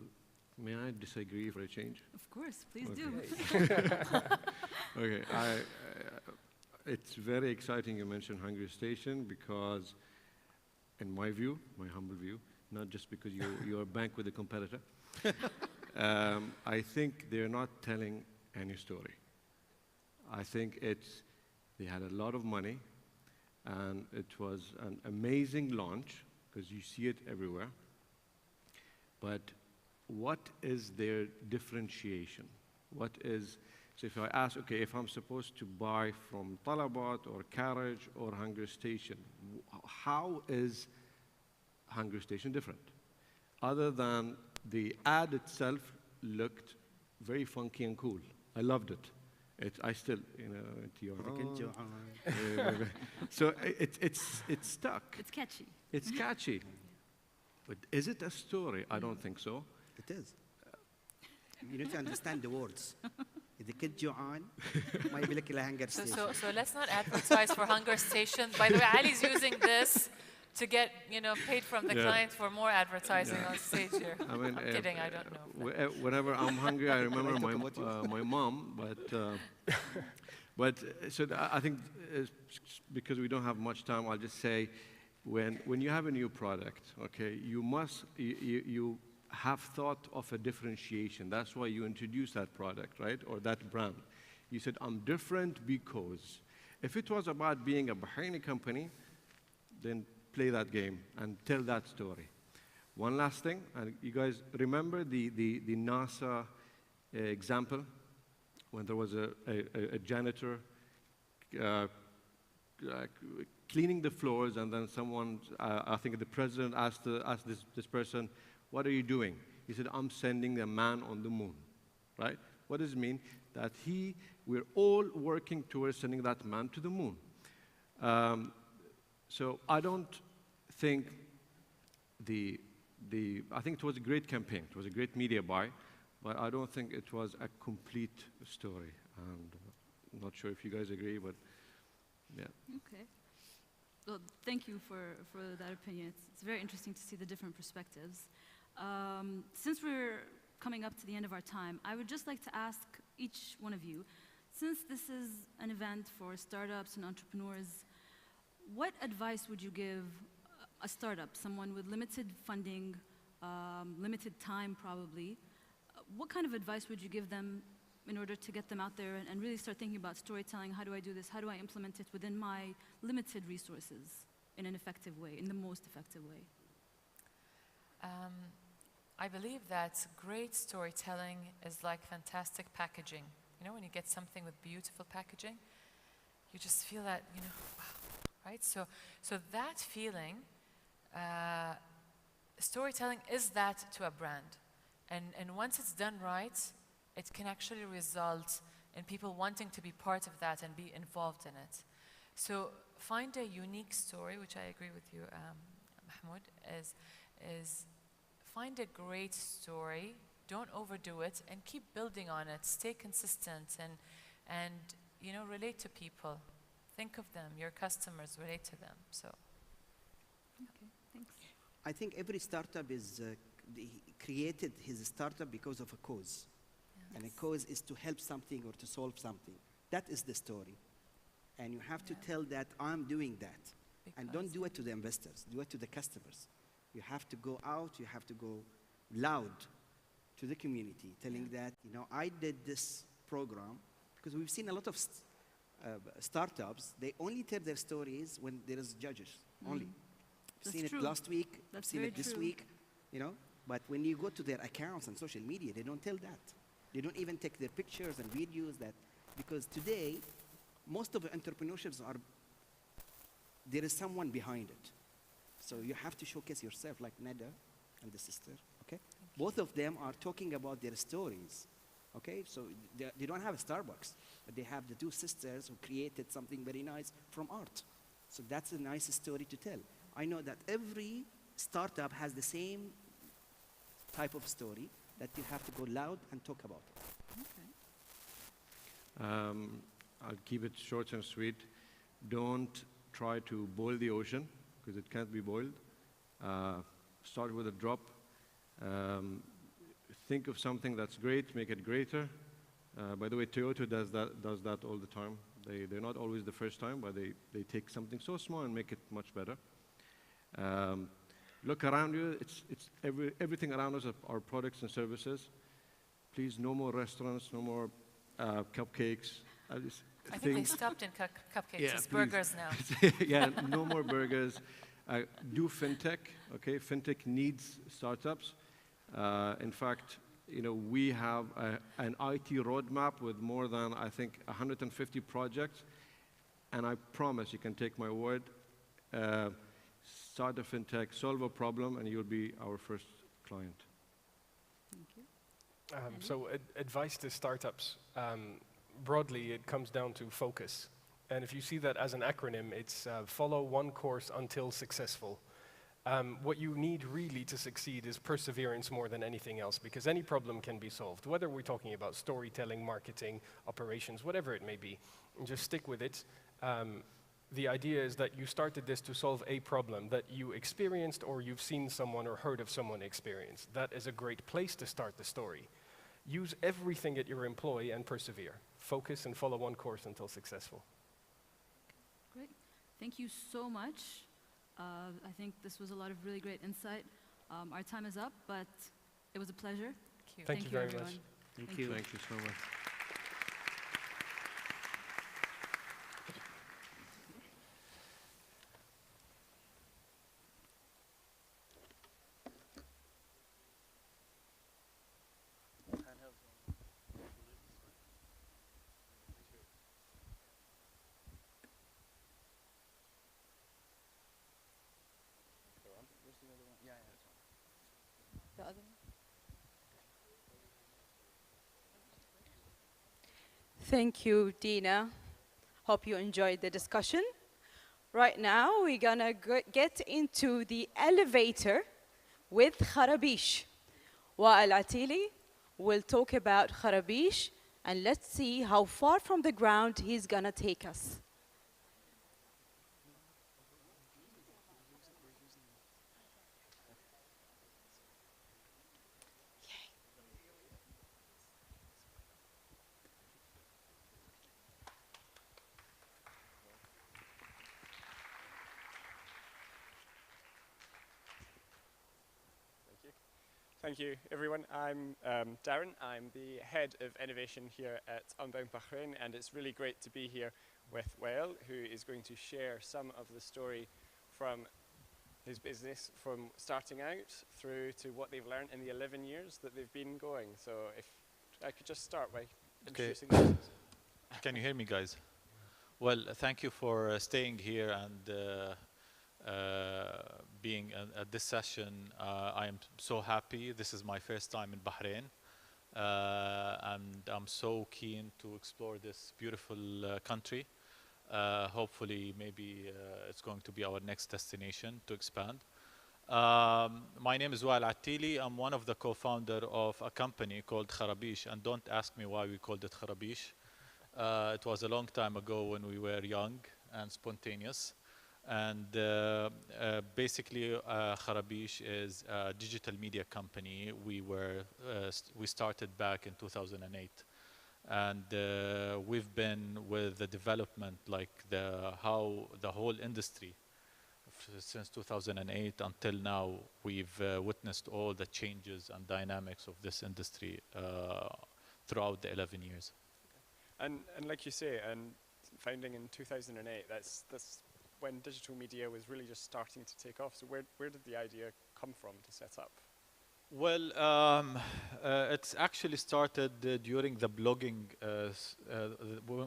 May I disagree for a change? Of course, please okay. do. Okay, it's very exciting you mentioned Hungry Station because, in my view, my humble view, not just because you're a bank with a competitor, I think they're not telling any story. I think they had a lot of money, and it was an amazing launch, because you see it everywhere. But what is their differentiation? So if I ask, okay, if I'm supposed to buy from Talabat or Carriage or Hunger Station, how is Hunger Station different? Other than the ad itself looked very funky and cool. I loved it. I still, you know, so it's stuck. It's catchy. It's catchy. But is it a story? I don't think so. It is. You need to understand the words. إذا كنت جوعان ما يبي لك إلا Hunger Station. So let's not advertise for Hunger Station. By the way, Ali's using this to get, you know, paid from the client for more advertising on stage here. I mean, I'm kidding, I don't know. Whenever I'm hungry, I remember my mom, but so I think because we don't have much time, I'll just say, when you have a new product, okay, you have thought of a differentiation. That's why you introduced that product, right, or that brand. You said, I'm different because. If it was about being a Bahraini company, then play that game and tell that story. One last thing, and you guys remember the NASA example when there was a janitor cleaning the floors, and then someone, I think the president asked this person, what are you doing? He said, I'm sending a man on the moon, right? What does it mean? That we're all working towards sending that man to the moon. So I don't think I think it was a great campaign. It was a great media buy, but I don't think it was a complete story. And I'm not sure if you guys agree, but yeah. Okay. Well, thank you for that opinion. It's very interesting to see the different perspectives. Since we're coming up to the end of our time, I would just like to ask each one of you, since this is an event for startups and entrepreneurs, what advice would you give a startup, someone with limited funding, limited time probably? What kind of advice would you give them in order to get them out there and really start thinking about storytelling? How do I do this? How do I implement it within my limited resources in an effective way, in the most effective way? I believe that great storytelling is like fantastic packaging. You know, when you get something with beautiful packaging, you just feel that, you know, wow, right? So that feeling, storytelling is that to a brand. And once it's done right, it can actually result in people wanting to be part of that and be involved in it. So find a unique story, which I agree with you, Mahmoud, is find a great story, don't overdo it, and keep building on it. Stay consistent and you know, relate to people. Think of them, your customers, relate to them. So. Okay, thanks. I think every startup created his startup because of a cause. Yes. And a cause is to help something or to solve something. That is the story. And you have to tell that I'm doing that. And don't do it to the investors, do it to the customers. You have to go out, you have to go loud to the community, telling that, you know, I did this program, because we've seen a lot of startups, they only tell their stories when there is judges, only. I've That's seen true. it last week, I've That's seen very it this true. week, you know. But when you go to their accounts on social media, they don't tell that. They don't even take their pictures and videos that, because today, most of the entrepreneurships are, there is someone behind it. So you have to showcase yourself, like Nada and the sister, okay? Both of them are talking about their stories, okay? So they don't have a Starbucks, but they have the two sisters who created something very nice from art. So that's a nice story to tell. I know that every startup has the same type of story that you have to go loud and talk about it. I'll keep it short and sweet. Don't try to boil the ocean, because it can't be boiled. Start with a drop. Think of something that's great, make it greater. By the way, Toyota does that all the time. They're not always the first time, but they take something so small and make it much better. Look around you. Everything around us are products and services. Please, no more restaurants, no more cupcakes. I think they stopped in cupcakes. Yeah, It's please. burgers now. Yeah, no more burgers. Do fintech. Okay, fintech needs startups. In fact, you know, we have an IT roadmap with more than, I think, 150 projects, and I promise, you can take my word, start a fintech, solve a problem, and you'll be our first client. Thank you. So advice to startups, broadly, it comes down to focus. And if you see that as an acronym, it's follow one course until successful. What you need really to succeed is perseverance more than anything else, because any problem can be solved, whether we're talking about storytelling, marketing, operations, whatever it may be. And just stick with it. The idea is that you started this to solve a problem that you experienced or you've seen someone or heard of someone experience. That is a great place to start the story. Use everything at your employ and persevere. Focus and follow one course until successful. Great. Thank you so much. I think this was a lot of really great insight. Our time is up, but it was a pleasure. Thank you very everyone. much. Thank you. Thank you so much. The other one? Thank you, Dina. Hope you enjoyed the discussion. Right now, we're gonna get into the elevator with Kharabish. Wa'al Atili will talk about Kharabish, and let's see how far from the ground he's gonna take us. Thank you, everyone. I'm Darren. I'm the head of innovation here at Unbound Bahrain, and it's really great to be here with Wael, who is going to share some of the story from his business, from starting out through to what they've learned in the 11 years that they've been going. So if I could just start by introducing them. Can you hear me, guys? Well, thank you for staying here and being at this session. I am so happy. This is my first time in Bahrain, and I'm so keen to explore this beautiful country. Hopefully, maybe it's going to be our next destination to expand. My name is Wael Attili. I'm one of the co-founder of a company called Kharabish, and don't ask me why we called it Kharabish. It was a long time ago when we were young and spontaneous. And basically, Kharabish is a digital media company. We started back in 2008, and we've been with the development, like how the whole industry, since 2008 until now, we've witnessed all the changes and dynamics of this industry throughout the 11 years. And like you say, and founding in 2008. That's when digital media was really just starting to take off. So where did the idea come from to set up? Well, it's actually started during the blogging,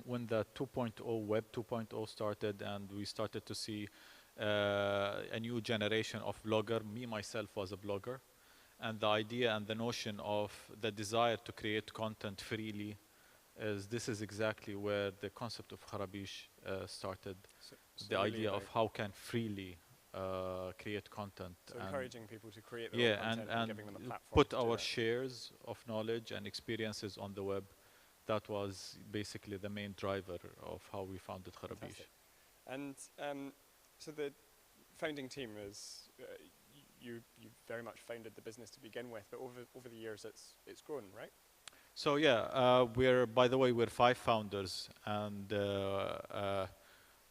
when the 2.0, Web 2.0 started, and we started to see a new generation of blogger. Me, myself, was a blogger. And the idea and the notion of the desire to create content freely this is exactly where the concept of Kharabish started. So the really idea of how can freely create content. So and encouraging people to create their own content and giving them a platform put to do our that. shares of knowledge and experiences on the web. That was basically the main driver of how we founded Kharabish. Fantastic. And so the founding team is, you very much founded the business to begin with, but over the years it's grown, right? So yeah, by the way, we're 5 founders, and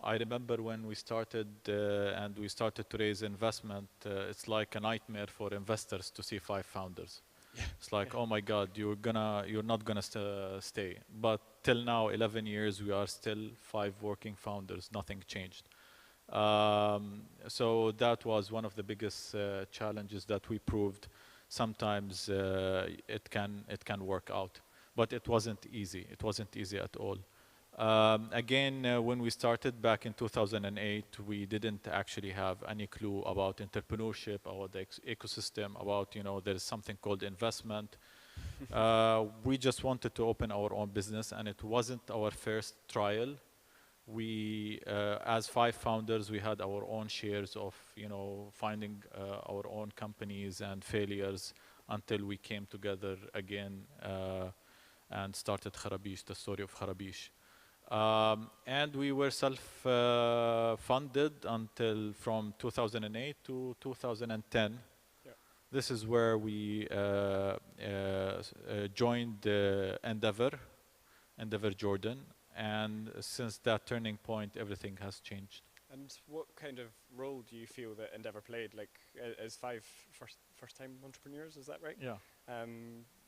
I remember when we started and we started to raise investment, it's like a nightmare for investors to see 5 founders. Yeah. It's like, oh my God, you're not gonna stay. But till now, 11 years, we are still 5 working founders. Nothing changed. So that was one of the biggest challenges that we proved. Sometimes it can work out, but it wasn't easy. It wasn't easy at all. Again, when we started back in 2008, we didn't actually have any clue about entrepreneurship, about the ecosystem, about, there's something called investment. We just wanted to open our own business, and it wasn't our first trial. We, as 5 founders, we had our own shares of, finding our own companies and failures until we came together again and started Kharabish, the story of Kharabish. And we were self-funded until from 2008 to 2010. Yeah. This is where we joined Endeavor Jordan. And since that turning point, everything has changed. And what kind of role do you feel that Endeavor played? Like, as 5 first-time entrepreneurs, is that right? Yeah.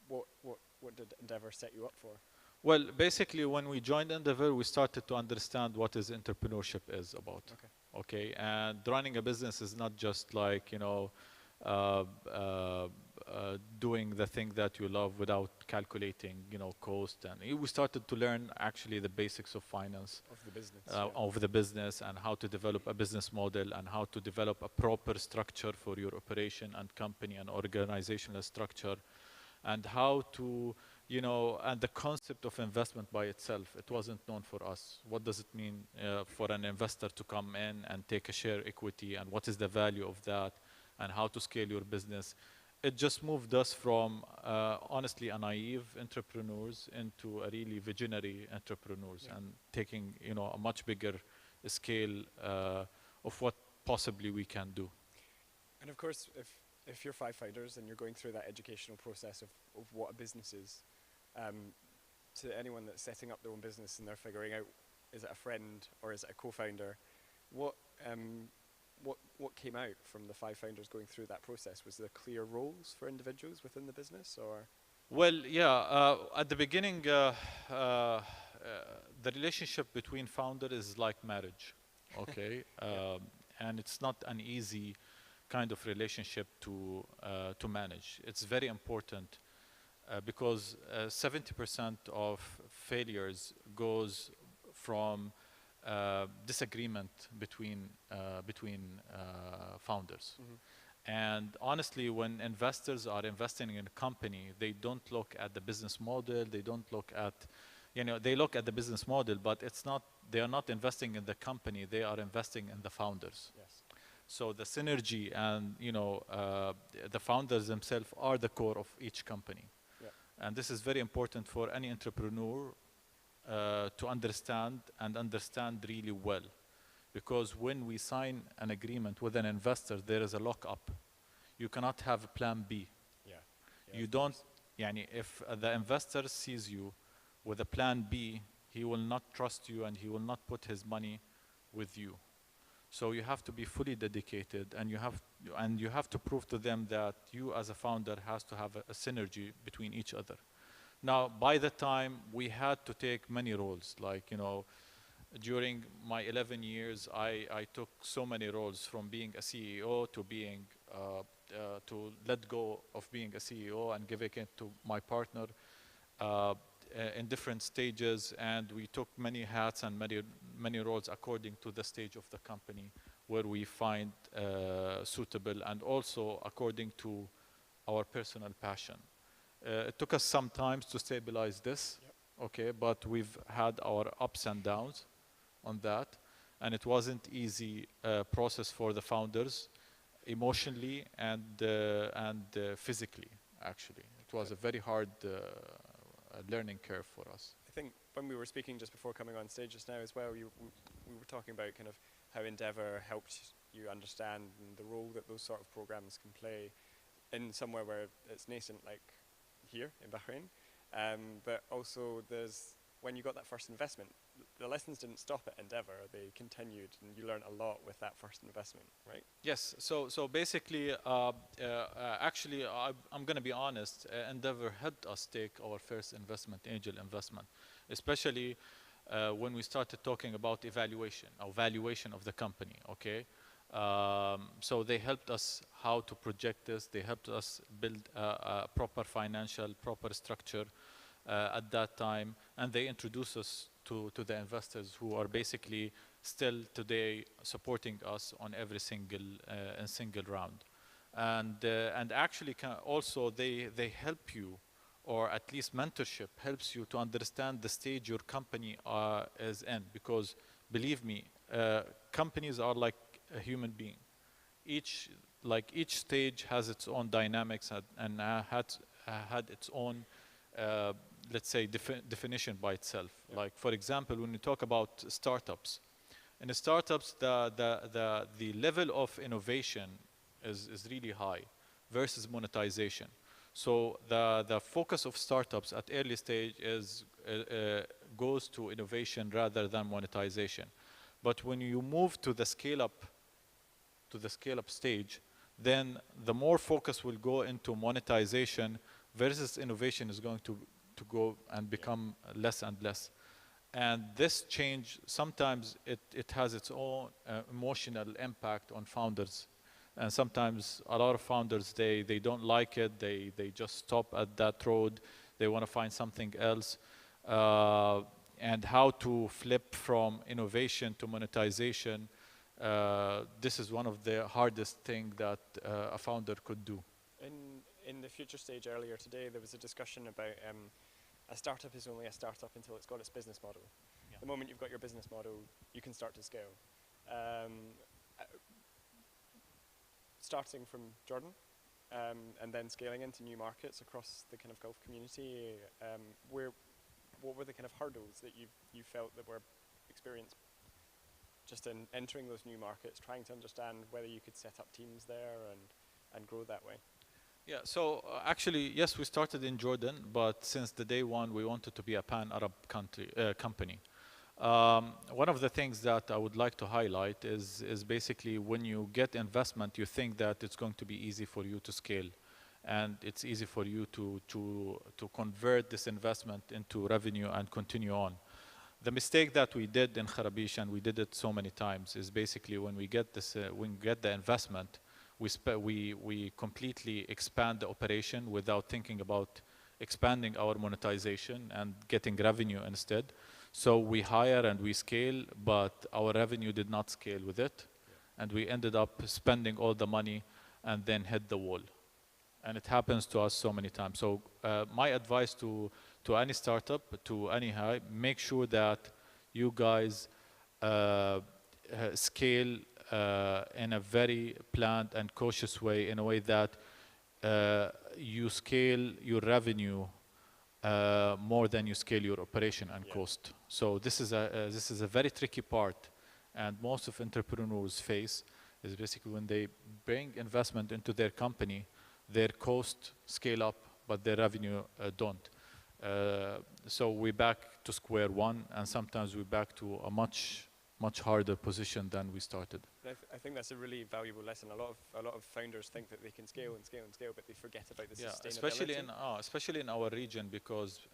What did Endeavor set you up for? Well, basically, when we joined Endeavor, we started to understand what is entrepreneurship is about. Okay. And running a business is not just like, doing the thing that you love without calculating, cost. And we started to learn actually the basics of finance. Of the business. Of the business, and how to develop a business model, and how to develop a proper structure for your operation and company and organizational structure, and how to, and the concept of investment by itself, it wasn't known for us. What does it mean for an investor to come in and take a share equity, and what is the value of that, and how to scale your business? It just moved us from, honestly, a naive entrepreneurs into a really visionary entrepreneurs, and taking, a much bigger scale of what possibly we can do. And of course, if you're 5 founders and you're going through that educational process of what a business is, to anyone that's setting up their own business and they're figuring out, is it a friend or is it a co-founder, what came out from the 5 founders going through that process? Was there clear roles for individuals within the business, or? Well, yeah. At the beginning, the relationship between founder is like marriage, okay? And it's not an easy kind of relationship to manage. It's very important because 70% of failures goes from disagreement between founders. Mm-hmm. And honestly, when investors are investing in a company, they don't look at the business model. They don't look at, they look at the business model, but they are not investing in the company. They are investing in the founders. Yes. So the synergy and, the founders themselves are the core of each company. Yeah. And this is very important for any entrepreneur to understand really well. Because when we sign an agreement with an investor, there is a lockup. You cannot have a plan B. Yeah. You don't, if the investor sees you with a plan B, he will not trust you and he will not put his money with you. So you have to be fully dedicated, and you have to prove to them that you as a founder has to have a synergy between each other. Now, by the time we had to take many roles, like, during my 11 years, I took so many roles, from being a CEO to being to let go of being a CEO and giving it to my partner in different stages, and we took many hats and many roles according to the stage of the company where we find suitable, and also according to our personal passion. It took us some time to stabilize this, okay, but we've had our ups and downs on that, and it wasn't easy process for the founders, emotionally and physically. Actually, it was a very hard learning curve for us. I think when we were speaking just before coming on stage just now as well, we were talking about kind of how Endeavour helped you understand the role that those sort of programs can play in somewhere where it's nascent, like here in Bahrain. But also there's, when you got that first investment, the lessons didn't stop at Endeavour, they continued, and you learned a lot with that first investment, right? Yes, so basically, actually, I'm going to be honest, Endeavour helped us take our first investment, angel investment, especially when we started talking about evaluation, or valuation of the company, okay? So they helped us how to project this, they helped us build a proper financial, proper structure at that time, and they introduced us to the investors who are basically still today supporting us on every single round. And actually also they help you, or at least mentorship helps you to understand the stage your company is in, because believe me, companies are like a human being. Each stage has its own dynamics and had its own let's say definition by itself. Yeah. Like for example, when you talk about startups, in the startups the level of innovation is really high versus monetization. So the focus of startups at early stage is goes to innovation rather than monetization. But when you move to the scale up stage, then the more focus will go into monetization versus innovation is going to go and become less and less. And this change, sometimes it has its own emotional impact on founders. And sometimes a lot of founders, they don't like it, they just stop at that road, they want to find something else. And how to flip from innovation to monetization, this is one of the hardest things that a founder could do. In the future stage earlier today, there was a discussion about a startup is only a startup until it's got its business model. Yeah. The moment you've got your business model, you can start to scale. Starting from Jordan, and then scaling into new markets across the kind of Gulf community, what were the kind of hurdles that you felt that were experienced just in entering those new markets, trying to understand whether you could set up teams there and grow that way? Yeah, so actually, yes, we started in Jordan, but since the day one, we wanted to be a pan-Arab company. One of the things that I would like to highlight is basically when you get investment, you think that it's going to be easy for you to scale, and it's easy for you to convert this investment into revenue and continue on. The mistake that we did in Kharabish, and we did it so many times, is basically when we get this, when we get the investment, we completely expand the operation without thinking about expanding our monetization and getting revenue instead. So we hire and we scale, but our revenue did not scale with it. Yeah. And we ended up spending all the money and then hit the wall. And it happens to us so many times. So my advice to any startup, to any high, make sure that you guys scale in a very planned and cautious way, in a way that you scale your revenue more than you scale your operation and cost. So this is a very tricky part, and most of entrepreneurs face is basically when they bring investment into their company, their cost scale up, but their revenue don't. So we're back to square one, and sometimes we're back to a much harder position than we started. I think that's a really valuable lesson. A lot of founders think that they can scale and scale and scale, but they forget about the sustainability. Especially in our region, because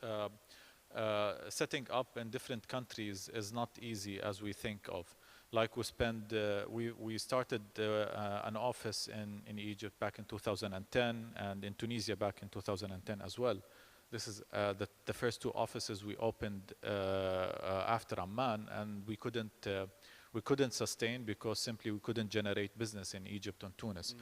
setting up in different countries is not easy as we think of. Like we started an office in Egypt back in 2010 and in Tunisia back in 2010 as well. This is the first two offices we opened after Amman, and we couldn't sustain because simply we couldn't generate business in Egypt and Tunis.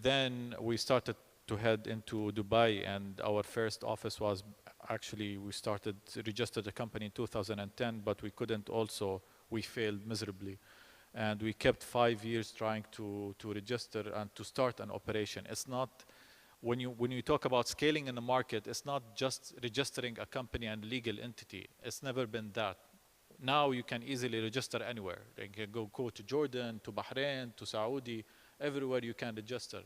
Then we started to head into Dubai, and our first office was actually, we registered the company in 2010, but we failed miserably. And we kept 5 years trying to register and to start an operation. It's not, when you talk about scaling in the market, it's not just registering a company and legal entity. It's never been that. Now you can easily register anywhere. You can go to Jordan, to Bahrain, to Saudi, everywhere you can register.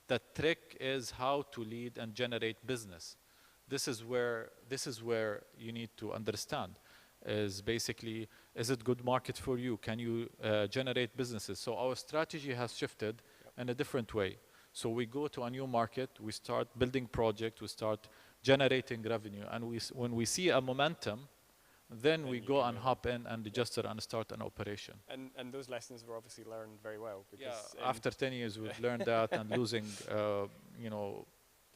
The trick is how to lead and generate business. This is where you need to understand, is basically, is it good market for you? Can you generate businesses? So our strategy has shifted in a different way. So we go to a new market, we start building projects, we start generating revenue, and when we see a momentum, then we go and hop in and register and start an operation. And those lessons were obviously learned very well. Because after 10 years, we've learned that and losing,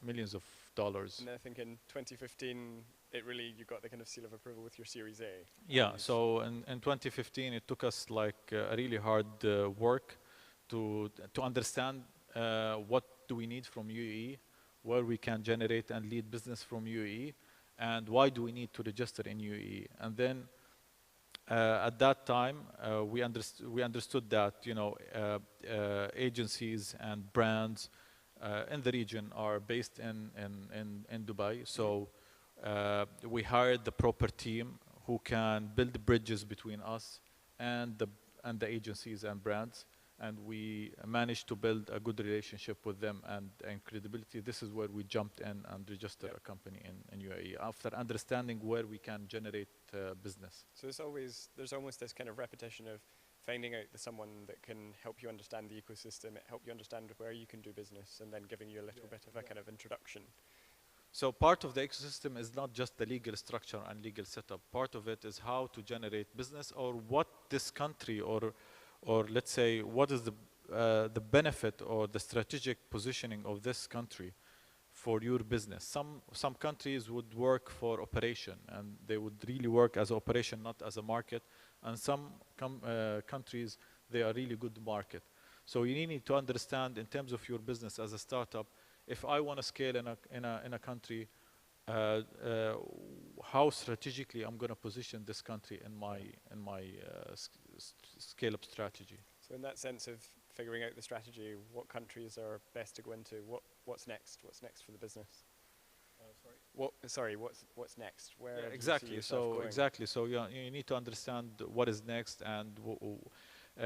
millions of dollars. And I think in 2015, you got the kind of seal of approval with your Series A. Yeah, so in 2015, it took us like a really hard work to understand what do we need from UAE, where we can generate and lead business from UAE, and why do we need to register in UAE. And then at that time, we understood that agencies and brands in the region are based in Dubai. So we hired the proper team who can build bridges between us and the agencies and brands, and we managed to build a good relationship with them and credibility. This is where we jumped in and registered a company in UAE after understanding where we can generate business. So there's almost this kind of repetition of finding out someone that can help you understand the ecosystem, help you understand where you can do business, and then giving you a little bit of a kind of introduction. So part of the ecosystem is not just the legal structure and legal setup. Part of it is how to generate business, or what this country, or let's say, what is the benefit or the strategic positioning of this country for your business. Some countries would work for operation, and they would really work as an operation, not as a market. And some countries, they are really good market. So you need to understand in terms of your business as a startup, if I want to scale in a country, how strategically I'm going to position this country in my scale-up strategy. So in that sense of figuring out the strategy, what countries are best to go into? What's next? What's next for the business? What's next? Where do you see yourself going? Exactly. So you need to understand what is next, and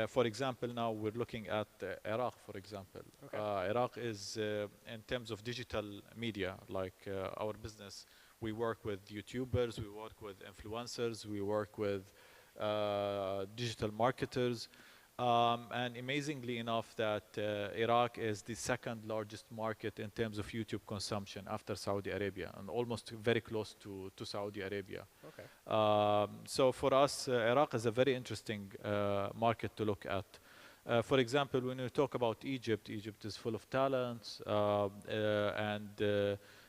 for example, now we're looking at Iraq, for example. Okay. Iraq is, in terms of digital media, like our business, we work with YouTubers, we work with influencers, we work with digital marketers. And amazingly enough, that Iraq is the second largest market in terms of YouTube consumption after Saudi Arabia, and almost very close to Saudi Arabia. Okay. So for us, Iraq is a very interesting market to look at. For example, when we talk about Egypt, Egypt is full of talents,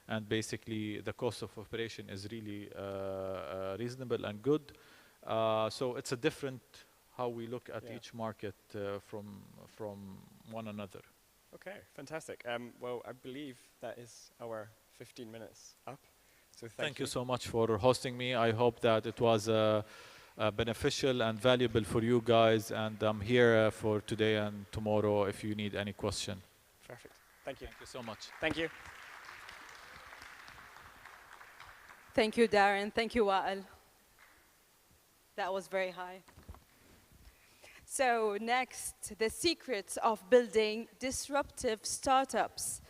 and basically the cost of operation is really reasonable and good. So it's a different how we look at each market from one another. Okay, fantastic. Well, I believe that is our 15 minutes up. So thank you so much for hosting me. I hope that it was beneficial and valuable for you guys. And I'm here for today and tomorrow if you need any question. Perfect. Thank you. Thank you so much. Thank you. Thank you, Darren. Thank you, Wael. That was very high. So next, the secrets of building disruptive startups.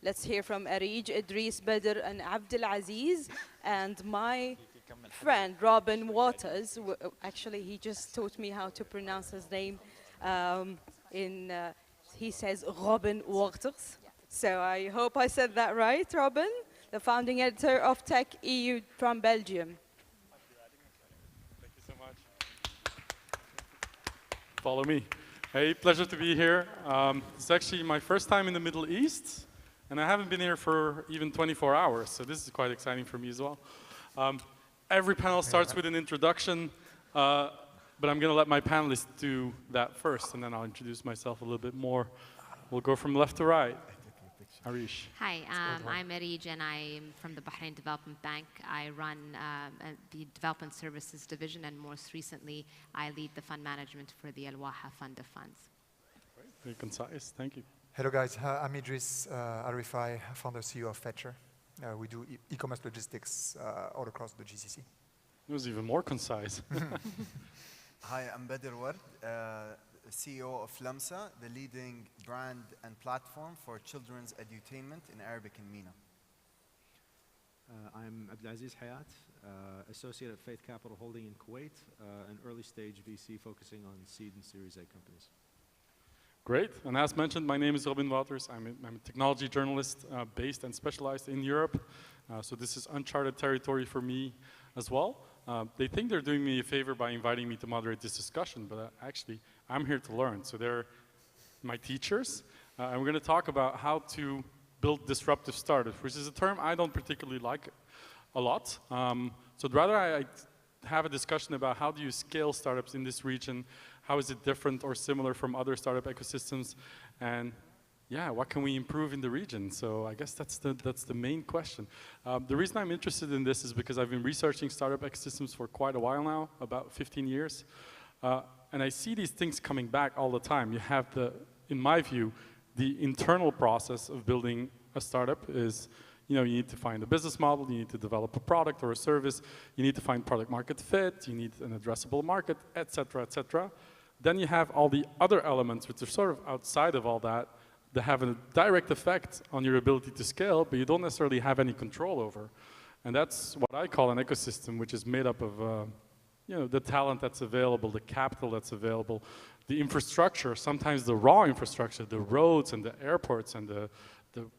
Let's hear from Arij, Idris, Badr, and Abdul Aziz, and my friend Robin Waters. Actually, he just taught me how to pronounce his name. He says Robin Waters. So I hope I said that right, Robin. the founding editor of Tech EU from Belgium. Thank you so much. Follow me. Hey, pleasure to be here. It's actually my first time in the Middle East, and I haven't been here for even 24 hours, so this is quite exciting for me as well. Every panel starts with an introduction, but I'm going to let my panelists do that first, and then I'll introduce myself a little bit more. We'll go from left to right. Arish. Hi, I'm Arij, and I'm from the Bahrain Development Bank. I run the Development Services Division, and most recently, I lead the fund management for the Al Waha Fund of Funds. Very concise, thank you. Hello guys, I'm Idris Arifai, founder CEO of Fetcher. We do e-commerce logistics all across the GCC. It was even more concise. Hi, I'm Badr Ward, CEO of Lamsa, the leading brand and platform for children's edutainment in Arabic and MENA. I'm Abdelaziz Hayat, associate at Faith Capital Holding in Kuwait, an early stage VC focusing on seed and Series A companies. Great, and as mentioned, my name is Robin Wouters. I'm a technology journalist based and specialized in Europe. So this is uncharted territory for me as well. They think they're doing me a favor by inviting me to moderate this discussion, but actually, I'm here to learn. So they're my teachers, and we're going to talk about how to build disruptive startups, which is a term I don't particularly like a lot. So rather I have a discussion about how do you scale startups in this region, how is it different or similar from other startup ecosystems, and yeah, what can we improve in the region? So I guess that's the main question. The reason I'm interested in this is because I've been researching startup ecosystems for quite a while now, about 15 years. And I see these things coming back all the time. You have in my view, the internal process of building a startup is, you need to find a business model, you need to develop a product or a service, you need to find product market fit, you need an addressable market, et cetera, et cetera. Then you have all the other elements which are sort of outside of all that have a direct effect on your ability to scale, but you don't necessarily have any control over. And that's what I call an ecosystem, which is made up of the talent that's available, the capital that's available, the infrastructure, sometimes the raw infrastructure, the roads and the airports and the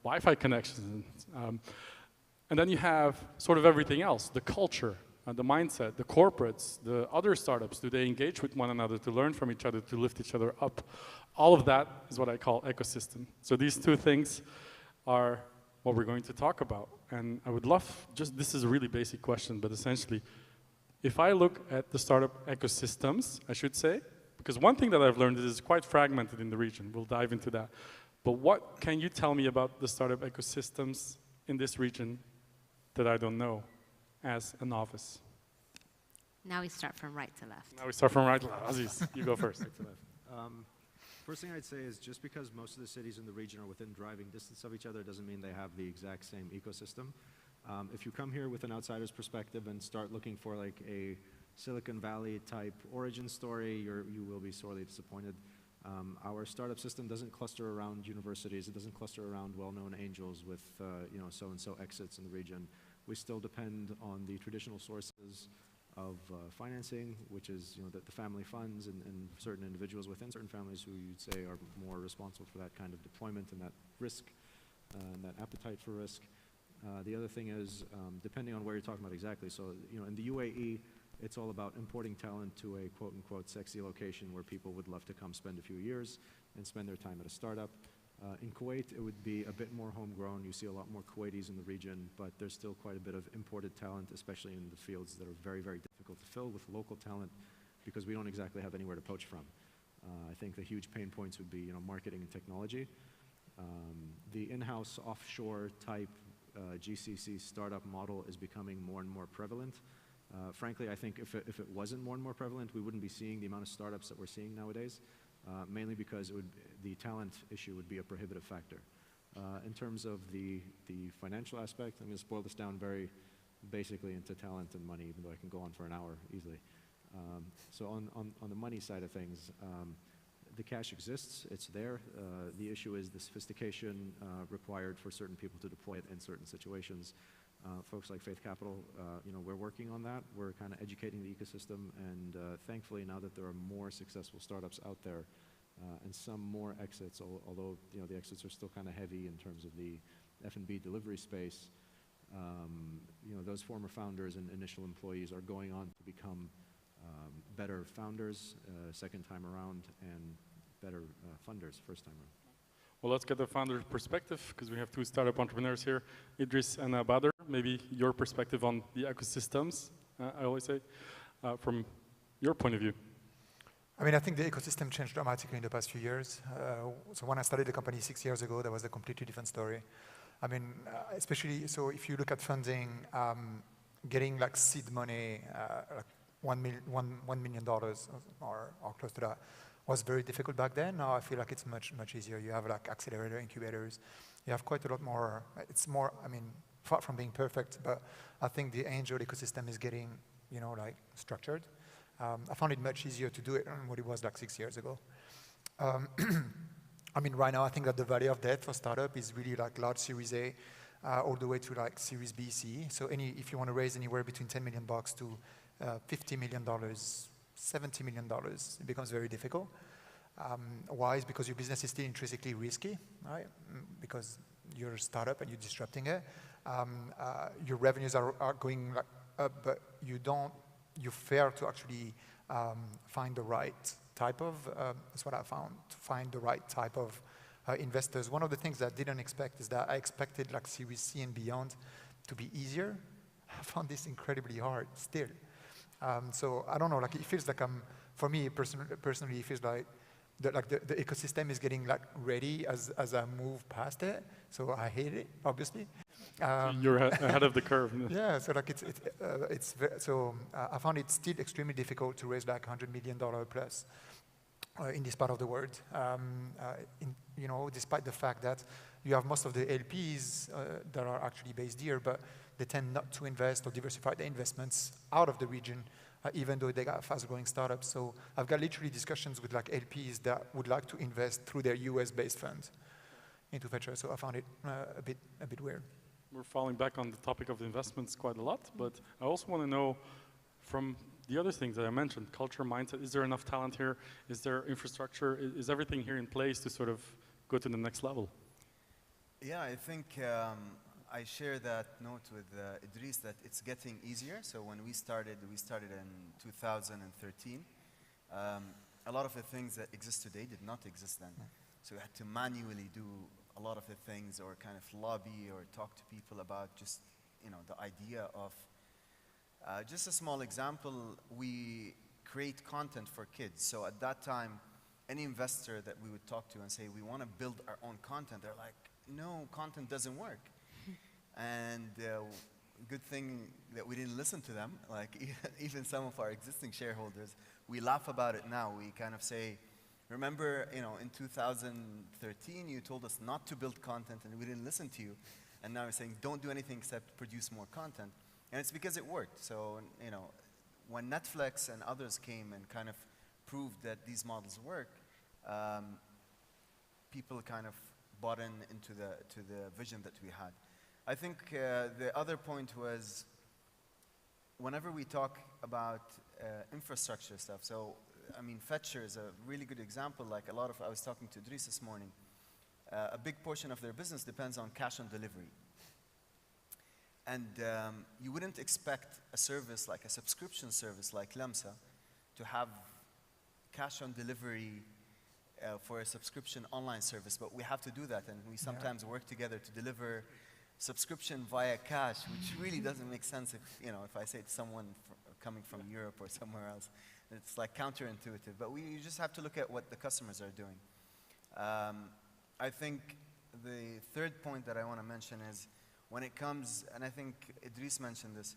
Wi-Fi connections. And then you have sort of everything else, the culture, the mindset, the corporates, the other startups. Do they engage with one another to learn from each other, to lift each other up? All of that is what I call ecosystem. So these two things are what we're going to talk about. And I would love, this is a really basic question, but essentially, if I look at the startup ecosystems, I should say, because one thing that I've learned is it's quite fragmented in the region. We'll dive into that. But what can you tell me about the startup ecosystems in this region that I don't know as a novice? Now we start from right to left. Now we start from right to left. Aziz, you go first. Right to left. First thing I'd say is just because most of the cities in the region are within driving distance of each other doesn't mean they have the exact same ecosystem. If you come here with an outsider's perspective and start looking for like a Silicon Valley type origin story, you will be sorely disappointed. Our startup system doesn't cluster around universities. It doesn't cluster around well-known angels with so-and-so exits in the region. We still depend on the traditional sources of financing, which is the family funds and certain individuals within certain families who you'd say are more responsible for that kind of deployment and that risk and that appetite for risk. The other thing is, depending on where you're talking about exactly, so in the UAE, it's all about importing talent to a quote-unquote sexy location where people would love to come spend a few years and spend their time at a startup. In Kuwait, it would be a bit more homegrown. You see a lot more Kuwaitis in the region, but there's still quite a bit of imported talent, especially in the fields that are very, very difficult to fill with local talent because we don't exactly have anywhere to poach from. I think the huge pain points would be marketing and technology. The in-house offshore type GCC startup model is becoming more and more prevalent. Frankly, I think if it wasn't more and more prevalent, we wouldn't be seeing the amount of startups that we're seeing nowadays, mainly because the talent issue would be a prohibitive factor. In terms of the financial aspect, I'm going to boil this down very basically into talent and money, even though I can go on for an hour easily. So on the money side of things, the cash exists, it's there. The issue is the sophistication required for certain people to deploy it in certain situations. Folks like Faith Capital, we're working on that. We're kind of educating the ecosystem, and thankfully now that there are more successful startups out there and some more exits, although the exits are still kind of heavy in terms of the F&B delivery space, those former founders and initial employees are going on to become better founders second time around and better funders first time around. Well, let's get the founder perspective, because we have two startup entrepreneurs here, Idris and Badr. Maybe your perspective on the ecosystems, I always say, from your point of view. I mean, I think the ecosystem changed dramatically in the past few years. So when I started the company 6 years ago, that was a completely different story. I mean, especially, so if you look at funding, getting like seed money, like $1 million or close to that, was very difficult back then. Now I feel like it's much easier. You have like accelerator incubators. You have quite a lot more. It's more, I mean, far from being perfect, but I think the angel ecosystem is getting, like structured. I found it much easier to do it than what it was like 6 years ago. I mean, right now I think that the valley of death for startup is really like large Series A, all the way to like Series B, C. So if you want to raise anywhere between $10 million to $50 million, $70 million, it becomes very difficult. Why? Is because your business is still intrinsically risky, right? Because you're a startup and you're disrupting it. Your revenues are going up, but you fail to actually find the right type of, that's what I found, to find the right type of investors. One of the things that I didn't expect is that I expected like Series C and beyond to be easier. I found this incredibly hard still. So I don't know, like it feels like for me personally, it feels like the ecosystem is getting like ready as I move past it. So I hate it, obviously. You're ahead of the curve. Yeah, so like I found it still extremely difficult to raise like $100 million plus in this part of the world. Despite the fact that you have most of the LPs that are actually based here, but they tend not to invest or diversify their investments out of the region, even though they got fast-growing startups. So I've got literally discussions with like LPs that would like to invest through their US-based funds into Fetcher. So I found it a bit weird. We're falling back on the topic of investments quite a lot, but I also want to know from the other things that I mentioned, culture, mindset, is there enough talent here? Is there infrastructure? Is everything here in place to sort of go to the next level? Yeah, I think I share that note with Idris that it's getting easier. So when we started in 2013. A lot of the things that exist today did not exist then. So we had to manually do a lot of the things or kind of lobby or talk to people about just, the idea of, just a small example, we create content for kids. So at that time, any investor that we would talk to and say, we want to build our own content, they're like, no, content doesn't work. And good thing that we didn't listen to them. Like even some of our existing shareholders, we laugh about it now. We kind of say, remember, in 2013, you told us not to build content and we didn't listen to you. And now we're saying, don't do anything except produce more content. And it's because it worked. So, when Netflix and others came and kind of proved that these models work, people kind of bought into the vision that we had. I think the other point was, whenever we talk about infrastructure stuff, so I mean, Fetcher is a really good example. Like I was talking to Idris this morning, a big portion of their business depends on cash on delivery. And you wouldn't expect a service like a subscription service like Lamsa to have cash on delivery for a subscription online service, but we have to do that, and we sometimes work together to deliver subscription via cash, which really doesn't make sense if I say to someone coming from Europe or somewhere else. It's like counterintuitive, but you just have to look at what the customers are doing. I think the third point that I want to mention is when it comes, and I think Idris mentioned this,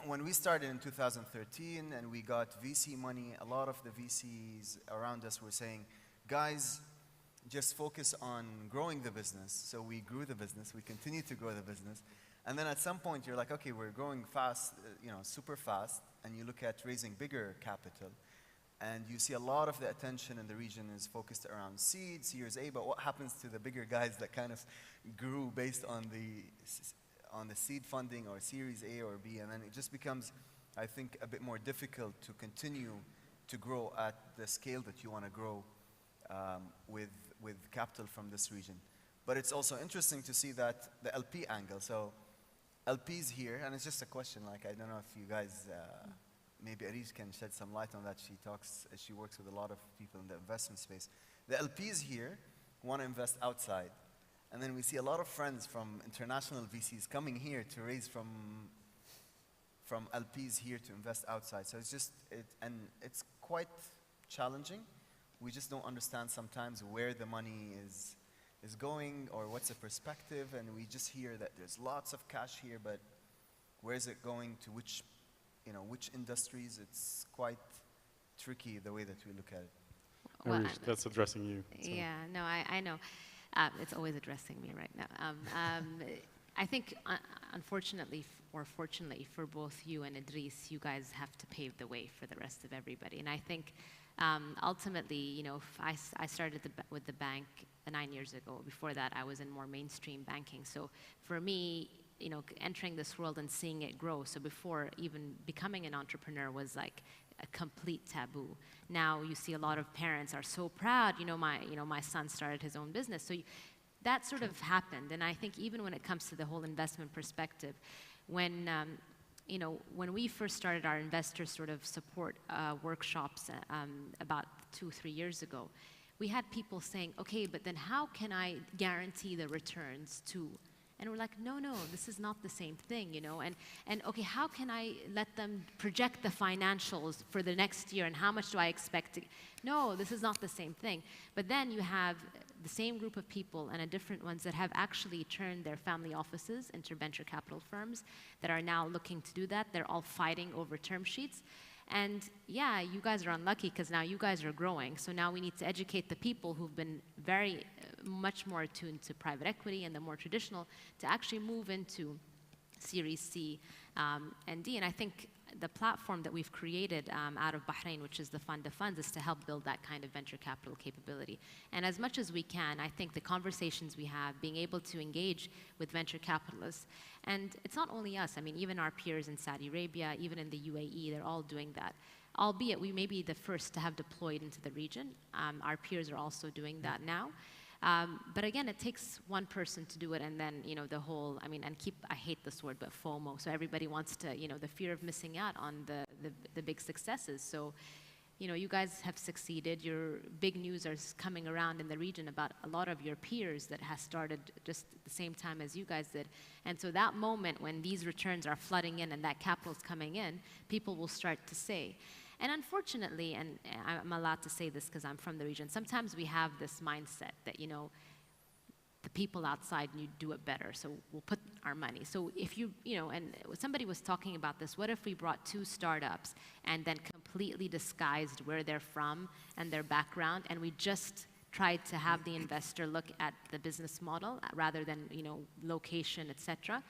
when we started in 2013 and we got VC money, a lot of the VCs around us were saying, guys, just focus on growing the business. So we grew the business, we continue to grow the business. And then at some point you're like, okay, we're growing fast, super fast, and you look at raising bigger capital, and you see a lot of the attention in the region is focused around seed, Series A, but what happens to the bigger guys that kind of grew based on the seed funding or Series A or B, and then it just becomes, I think, a bit more difficult to continue to grow at the scale that you want to grow with capital from this region. But it's also interesting to see that the LP angle. So LPs here, and it's just a question, like I don't know if you guys, maybe Aris can shed some light on that. She works with a lot of people in the investment space. The LPs here want to invest outside. And then we see a lot of friends from international VCs coming here to raise from LPs here to invest outside. So it's just, and it's quite challenging. We just don't understand sometimes where the money is going or what's the perspective, and we just hear that there's lots of cash here, but where is it going to, which industries? It's quite tricky the way that we look at it. Well, that's addressing you. So. Yeah, no, I know. It's always addressing me right now. I think, unfortunately, or fortunately for both you and Idris, you guys have to pave the way for the rest of everybody. And I think, ultimately, I started with the bank 9 years ago. Before that, I was in more mainstream banking. So for me, entering this world and seeing it grow. So before even becoming an entrepreneur was like a complete taboo. Now you see a lot of parents are so proud. My son started his own business. So that sort of happened. And I think even when it comes to the whole investment perspective, when we first started our investor sort of support workshops about 2-3 years ago, we had people saying, okay, but then how can I guarantee the returns to? And we're like, no, this is not the same thing, And okay, how can I let them project the financials for the next year and how much do I expect to? No, this is not the same thing. But then you have the same group of people and different ones that have actually turned their family offices into venture capital firms that are now looking to do that. They're all fighting over term sheets. And yeah, you guys are unlucky because now you guys are growing. So now we need to educate the people who've been very much more attuned to private equity and the more traditional to actually move into Series C and D. And I think the platform that we've created out of Bahrain, which is the Fund of Funds, is to help build that kind of venture capital capability. And as much as we can, I think the conversations we have, being able to engage with venture capitalists, and it's not only us, I mean, even our peers in Saudi Arabia, even in the UAE, they're all doing that. Albeit we may be the first to have deployed into the region. Our peers are also doing that now. But again, it takes one person to do it, and then, the whole, I hate this word, but FOMO. So everybody wants to, the fear of missing out on the big successes. So, you guys have succeeded. Your big news is coming around in the region about a lot of your peers that has started just at the same time as you guys did. And so that moment when these returns are flooding in and that capital is coming in, people will start to say. And unfortunately, and I'm allowed to say this because I'm from the region, sometimes we have this mindset that, the people outside do it better, so we'll put our money. So if and somebody was talking about this, what if we brought 2 startups and then completely disguised where they're from and their background, and we just tried to have the investor look at the business model rather than, location, et cetera?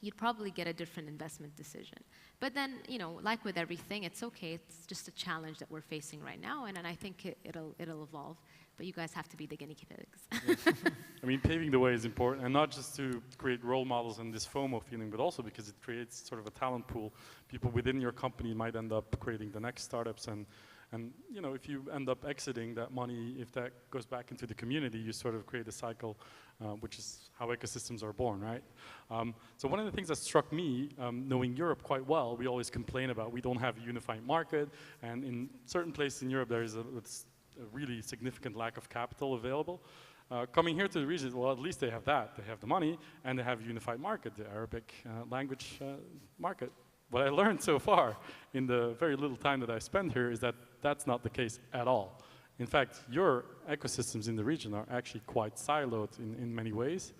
You'd probably get a different investment decision. But then, like with everything, it's okay. It's just a challenge that we're facing right now, and I think it'll evolve. But you guys have to be the guinea pigs. Yes. Paving the way is important, and not just to create role models and this FOMO feeling, but also because it creates sort of a talent pool. People within your company might end up creating the next startups, and if you end up exiting that money, if that goes back into the community, you sort of create a cycle, which is how ecosystems are born, right? So one of the things that struck me, knowing Europe quite well, we always complain about we don't have a unified market, and in certain places in Europe there is a really significant lack of capital available. Coming here to the region, well, at least they have that. They have the money, and they have a unified market, the Arabic language market. What I learned so far in the very little time that I spent here is that that's not the case at all. In fact, your ecosystems in the region are actually quite siloed in many ways,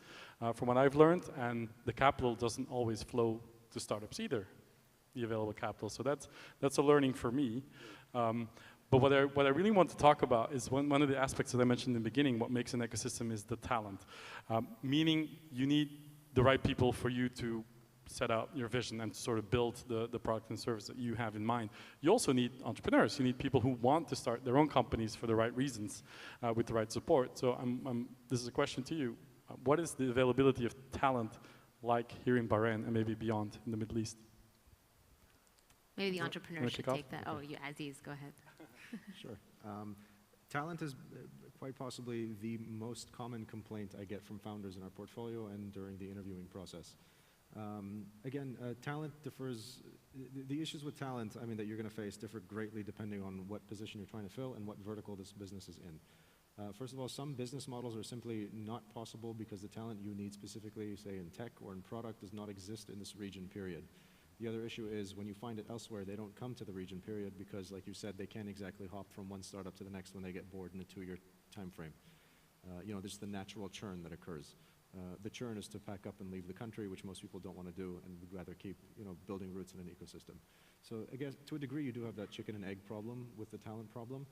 from what I've learned, and the capital doesn't always flow to startups either, the available capital. So that's a learning for me. But what I really want to talk about is one of the aspects that I mentioned in the beginning. What makes an ecosystem is the talent, meaning you need the right people for you to set out your vision and to sort of build the product and service that you have in mind. You also need entrepreneurs. You need people who want to start their own companies for the right reasons, with the right support. So this is a question to you. What is the availability of talent like here in Bahrain and maybe beyond in the Middle East? Maybe the entrepreneur should take that. Okay. Oh, Aziz, go ahead. Sure. Talent is quite possibly the most common complaint I get from founders in our portfolio and during the interviewing process. Again, talent differs. The issues with talent, I mean, that you're going to face differ greatly depending on what position you're trying to fill and what vertical this business is in. First of all, some business models are simply not possible because the talent you need specifically, say in tech or in product, does not exist in this region, period. The other issue is when you find it elsewhere, they don't come to the region, period, because like you said, they can't exactly hop from one startup to the next when they get bored in a 2-year time frame. There's the natural churn that occurs. The churn is to pack up and leave the country, which most people don't want to do and would rather keep, building roots in an ecosystem. So I guess to a degree you do have that chicken and egg problem with the talent problem.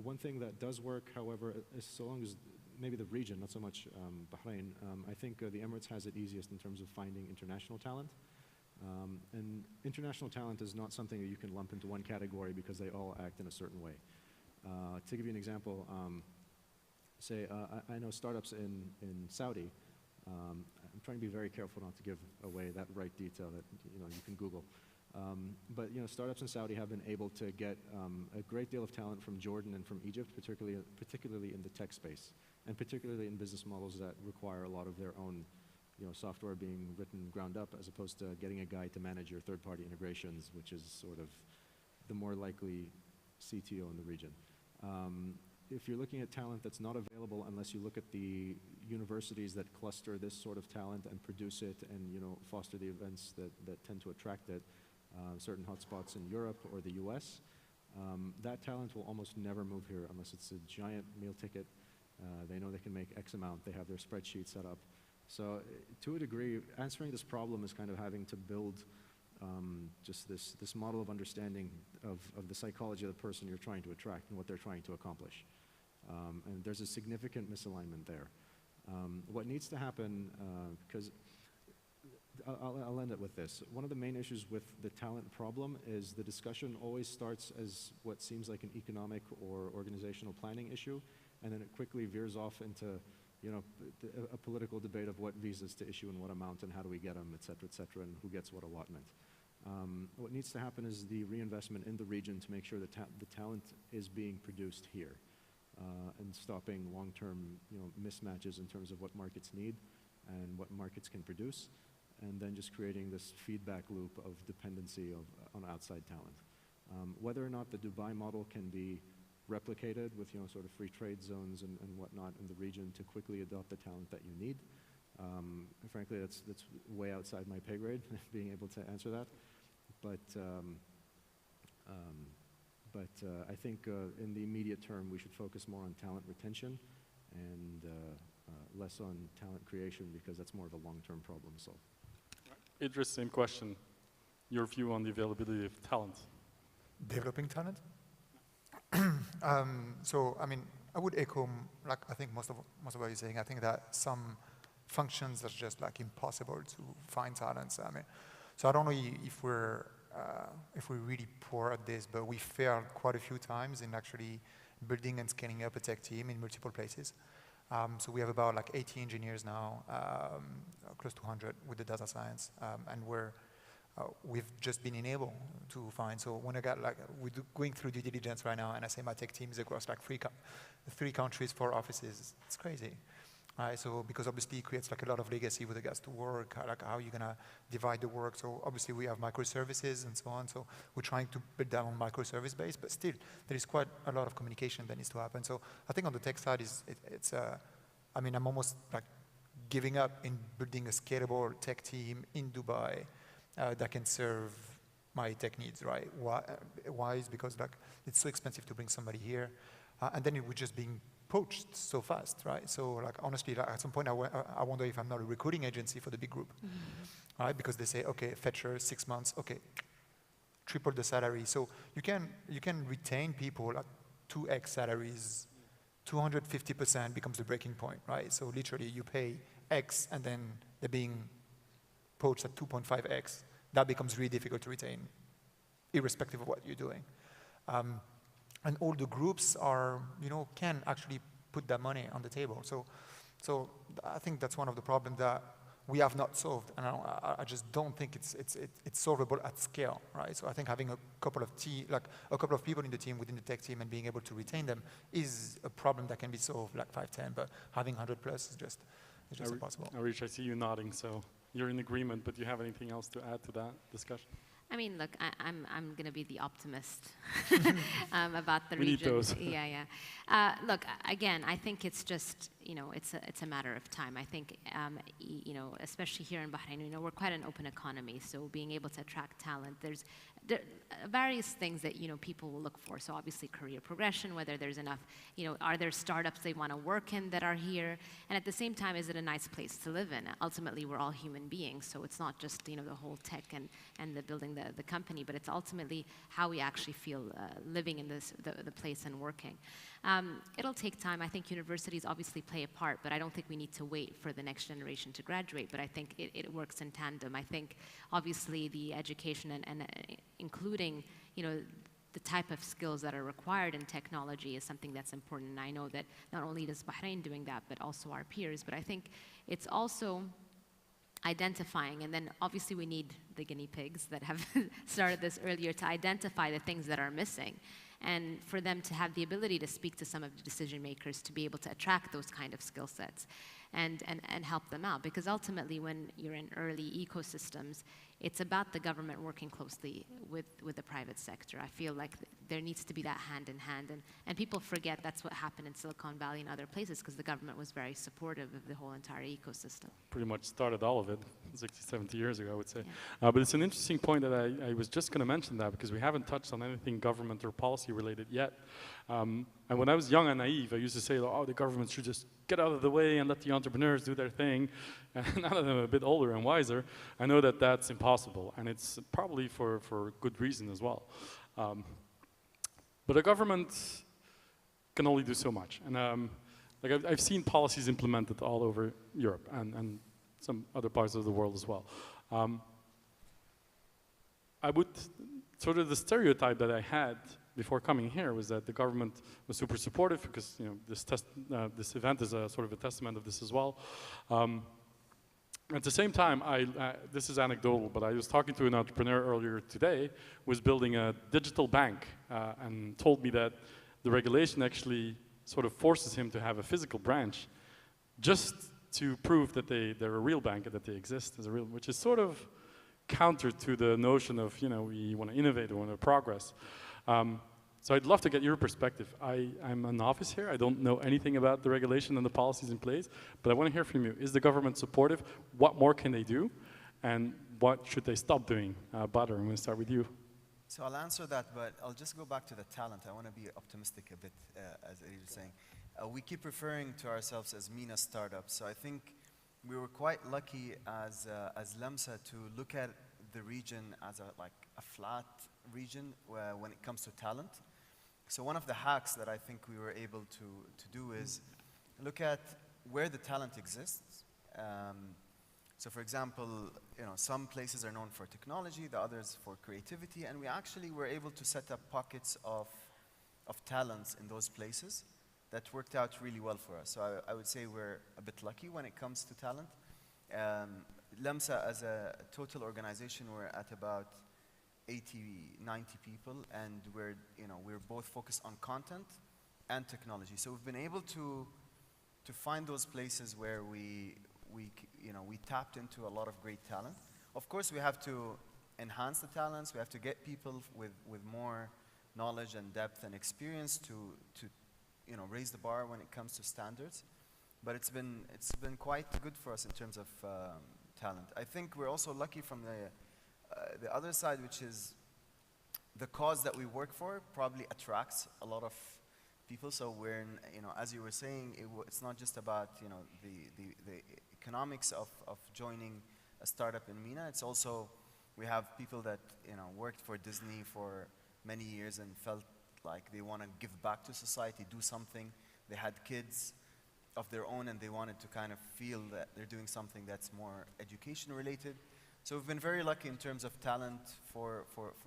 One thing that does work, however, is so long as maybe the region, not so much Bahrain, I think the Emirates has it easiest in terms of finding international talent. And international talent is not something that you can lump into one category because they all act in a certain way. To give you an example, I know startups in Saudi. I'm trying to be very careful not to give away that right detail that you can Google. But startups in Saudi have been able to get a great deal of talent from Jordan and from Egypt, particularly in the tech space, and particularly in business models that require a lot of their own software being written ground up, as opposed to getting a guy to manage your third-party integrations, which is sort of the more likely CTO in the region. If you're looking at talent that's not available unless you look at the universities that cluster this sort of talent and produce it and foster the events that tend to attract it, certain hotspots in Europe or the US, that talent will almost never move here unless it's a giant meal ticket. They know they can make X amount. They have their spreadsheet set up. So to a degree, answering this problem is kind of having to build just this model of understanding of the psychology of the person you're trying to attract and what they're trying to accomplish. And there's a significant misalignment there. What needs to happen, because I'll end it with this. One of the main issues with the talent problem is the discussion always starts as what seems like an economic or organizational planning issue, and then it quickly veers off into a political debate of what visas to issue and what amount and how do we get them, et cetera, and who gets what allotment. What needs to happen is the reinvestment in the region to make sure that the talent is being produced here, and stopping long-term mismatches in terms of what markets need and what markets can produce, and then just creating this feedback loop of dependency on outside talent. Whether or not the Dubai model can be replicated with sort of free trade zones and whatnot in the region to quickly adopt the talent that you need. Frankly, that's way outside my pay grade, being able to answer that. But I think in the immediate term, we should focus more on talent retention and less on talent creation, because that's more of a long-term problem to solve. Idris, same question. Your view on the availability of talent? Developing talent? So, I mean, I would echo, I think most of what you're saying. I think that some functions are just impossible to find talents. I mean, so I don't know if we're really poor at this, but we failed quite a few times in actually building and scaling up a tech team in multiple places. So we have about 80 engineers now, close to 100 with the data science, and we've just been unable to find. So when I got we're going through due diligence right now, and I say my tech team is across 3 countries, 4 offices. It's crazy, right? So because obviously it creates a lot of legacy with regards to work, how you're gonna divide the work. So obviously we have microservices and so on. So we're trying to build that on microservice base, but still there is quite a lot of communication that needs to happen. So I think on the tech side I mean, I'm almost giving up in building a scalable tech team in Dubai that can serve my tech needs, right? Why is because it's so expensive to bring somebody here, and then it would just being poached so fast, right? So honestly, at some point I wonder if I'm not a recruiting agency for the big group, right? Because they say, okay, fetcher 6 months, okay, triple the salary. So you can retain people at 2x salaries. 250% becomes the breaking point, right? So literally you pay X and then they're being poached at 2.5X. That becomes really difficult to retain, irrespective of what you're doing. And all the groups can actually put that money on the table. So I think that's one of the problems, that we have not solved, and I just don't think it's solvable at scale, right? So I think having a couple of people in the team, within the tech team, and being able to retain them is a problem that can be solved like 5, 10, but having 100 plus is just impossible. Arish, I see you nodding, so you're in agreement, but do you have anything else to add to that discussion? I mean, look, I'm going to be the optimist about the we region. Need those. Yeah. Look, again, I think it's just, it's a matter of time. I think, especially here in Bahrain, we're quite an open economy, so being able to attract talent, there's various things that, people will look for. So obviously career progression, whether there's enough, are there startups they want to work in that are here? And at the same time, is it a nice place to live in? Ultimately, we're all human beings, so it's not just, the whole tech and the building the company, but it's ultimately how we actually feel living in the place and working. It'll take time. I think universities obviously play a part, but I don't think we need to wait for the next generation to graduate, but I think it works in tandem. I think obviously the education and including, the type of skills that are required in technology is something that's important. And I know that not only is Bahrain doing that, but also our peers, but I think it's also identifying, and then obviously we need the guinea pigs that have started this earlier to identify the things that are missing, and for them to have the ability to speak to some of the decision makers to be able to attract those kind of skill sets and help them out. Because ultimately, when you're in early ecosystems, it's about the government working closely with the private sector. I feel like there needs to be that hand in hand, and people forget that's what happened in Silicon Valley and other places, because the government was very supportive of the whole entire ecosystem. Pretty much started all of it 60, 70 years ago, I would say. Yeah. But it's an interesting point that I was just going to mention that, because we haven't touched on anything government or policy related yet. And when I was young and naive, I used to say, oh, the government should just get out of the way and let the entrepreneurs do their thing. And now that I'm a bit older and wiser, I know that that's impossible. And it's probably for good reason as well. But a government can only do so much. And like I've seen policies implemented all over Europe and some other parts of the world as well. I would, sort of the stereotype that I had before coming here was that the government was super supportive, because this event is a sort of a testament of this as well. At the same time, this is anecdotal, but I was talking to an entrepreneur earlier today who was building a digital bank and told me that the regulation actually sort of forces him to have a physical branch just to prove that they're a real bank and that they exist as a real, which is sort of counter to the notion of, we want to innovate, we want to progress. So I'd love to get your perspective. I'm a novice here. I don't know anything about the regulation and the policies in place, but I want to hear from you. Is the government supportive? What more can they do? And what should they stop doing? Badr, I'm going to start with you. So I'll answer that, but I'll just go back to the talent. I want to be optimistic a bit, as Arish was saying. We keep referring to ourselves as MENA startups. So I think we were quite lucky as Lamsa to look at the region as a flat region when it comes to talent. So one of the hacks that I think we were able to do is look at where the talent exists. So for example, some places are known for technology, the others for creativity, and we actually were able to set up pockets of talents in those places that worked out really well for us. So I would say we're a bit lucky when it comes to talent. Lamsa as a total organization, we're at about 80, 90 people, and we're both focused on content and technology. So we've been able to find those places where we tapped into a lot of great talent. Of course, we have to enhance the talents. We have to get people with more knowledge and depth and experience to raise the bar when it comes to standards. But it's been quite good for us in terms of talent. I think we're also lucky from the other side, which is the cause that we work for probably attracts a lot of people. So we're as you were saying, it's not just about the economics of joining a startup in MENA. It's also, we have people that worked for Disney for many years and felt like they want to give back to society, do something. They had kids of their own and they wanted to kind of feel that they're doing something that's more education related. So we've been very lucky in terms of talent for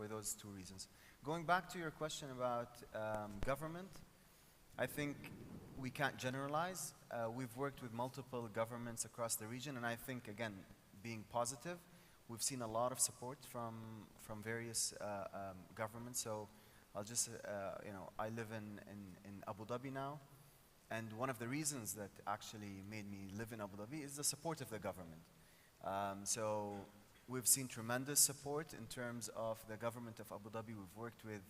those two reasons. Going back to your question about government, I think we can't generalize. We've worked with multiple governments across the region, and I think, again, being positive, we've seen a lot of support from various governments. So I'll just, I live in Abu Dhabi now, and one of the reasons that actually made me live in Abu Dhabi is the support of the government. So we've seen tremendous support in terms of the government of Abu Dhabi. We've worked with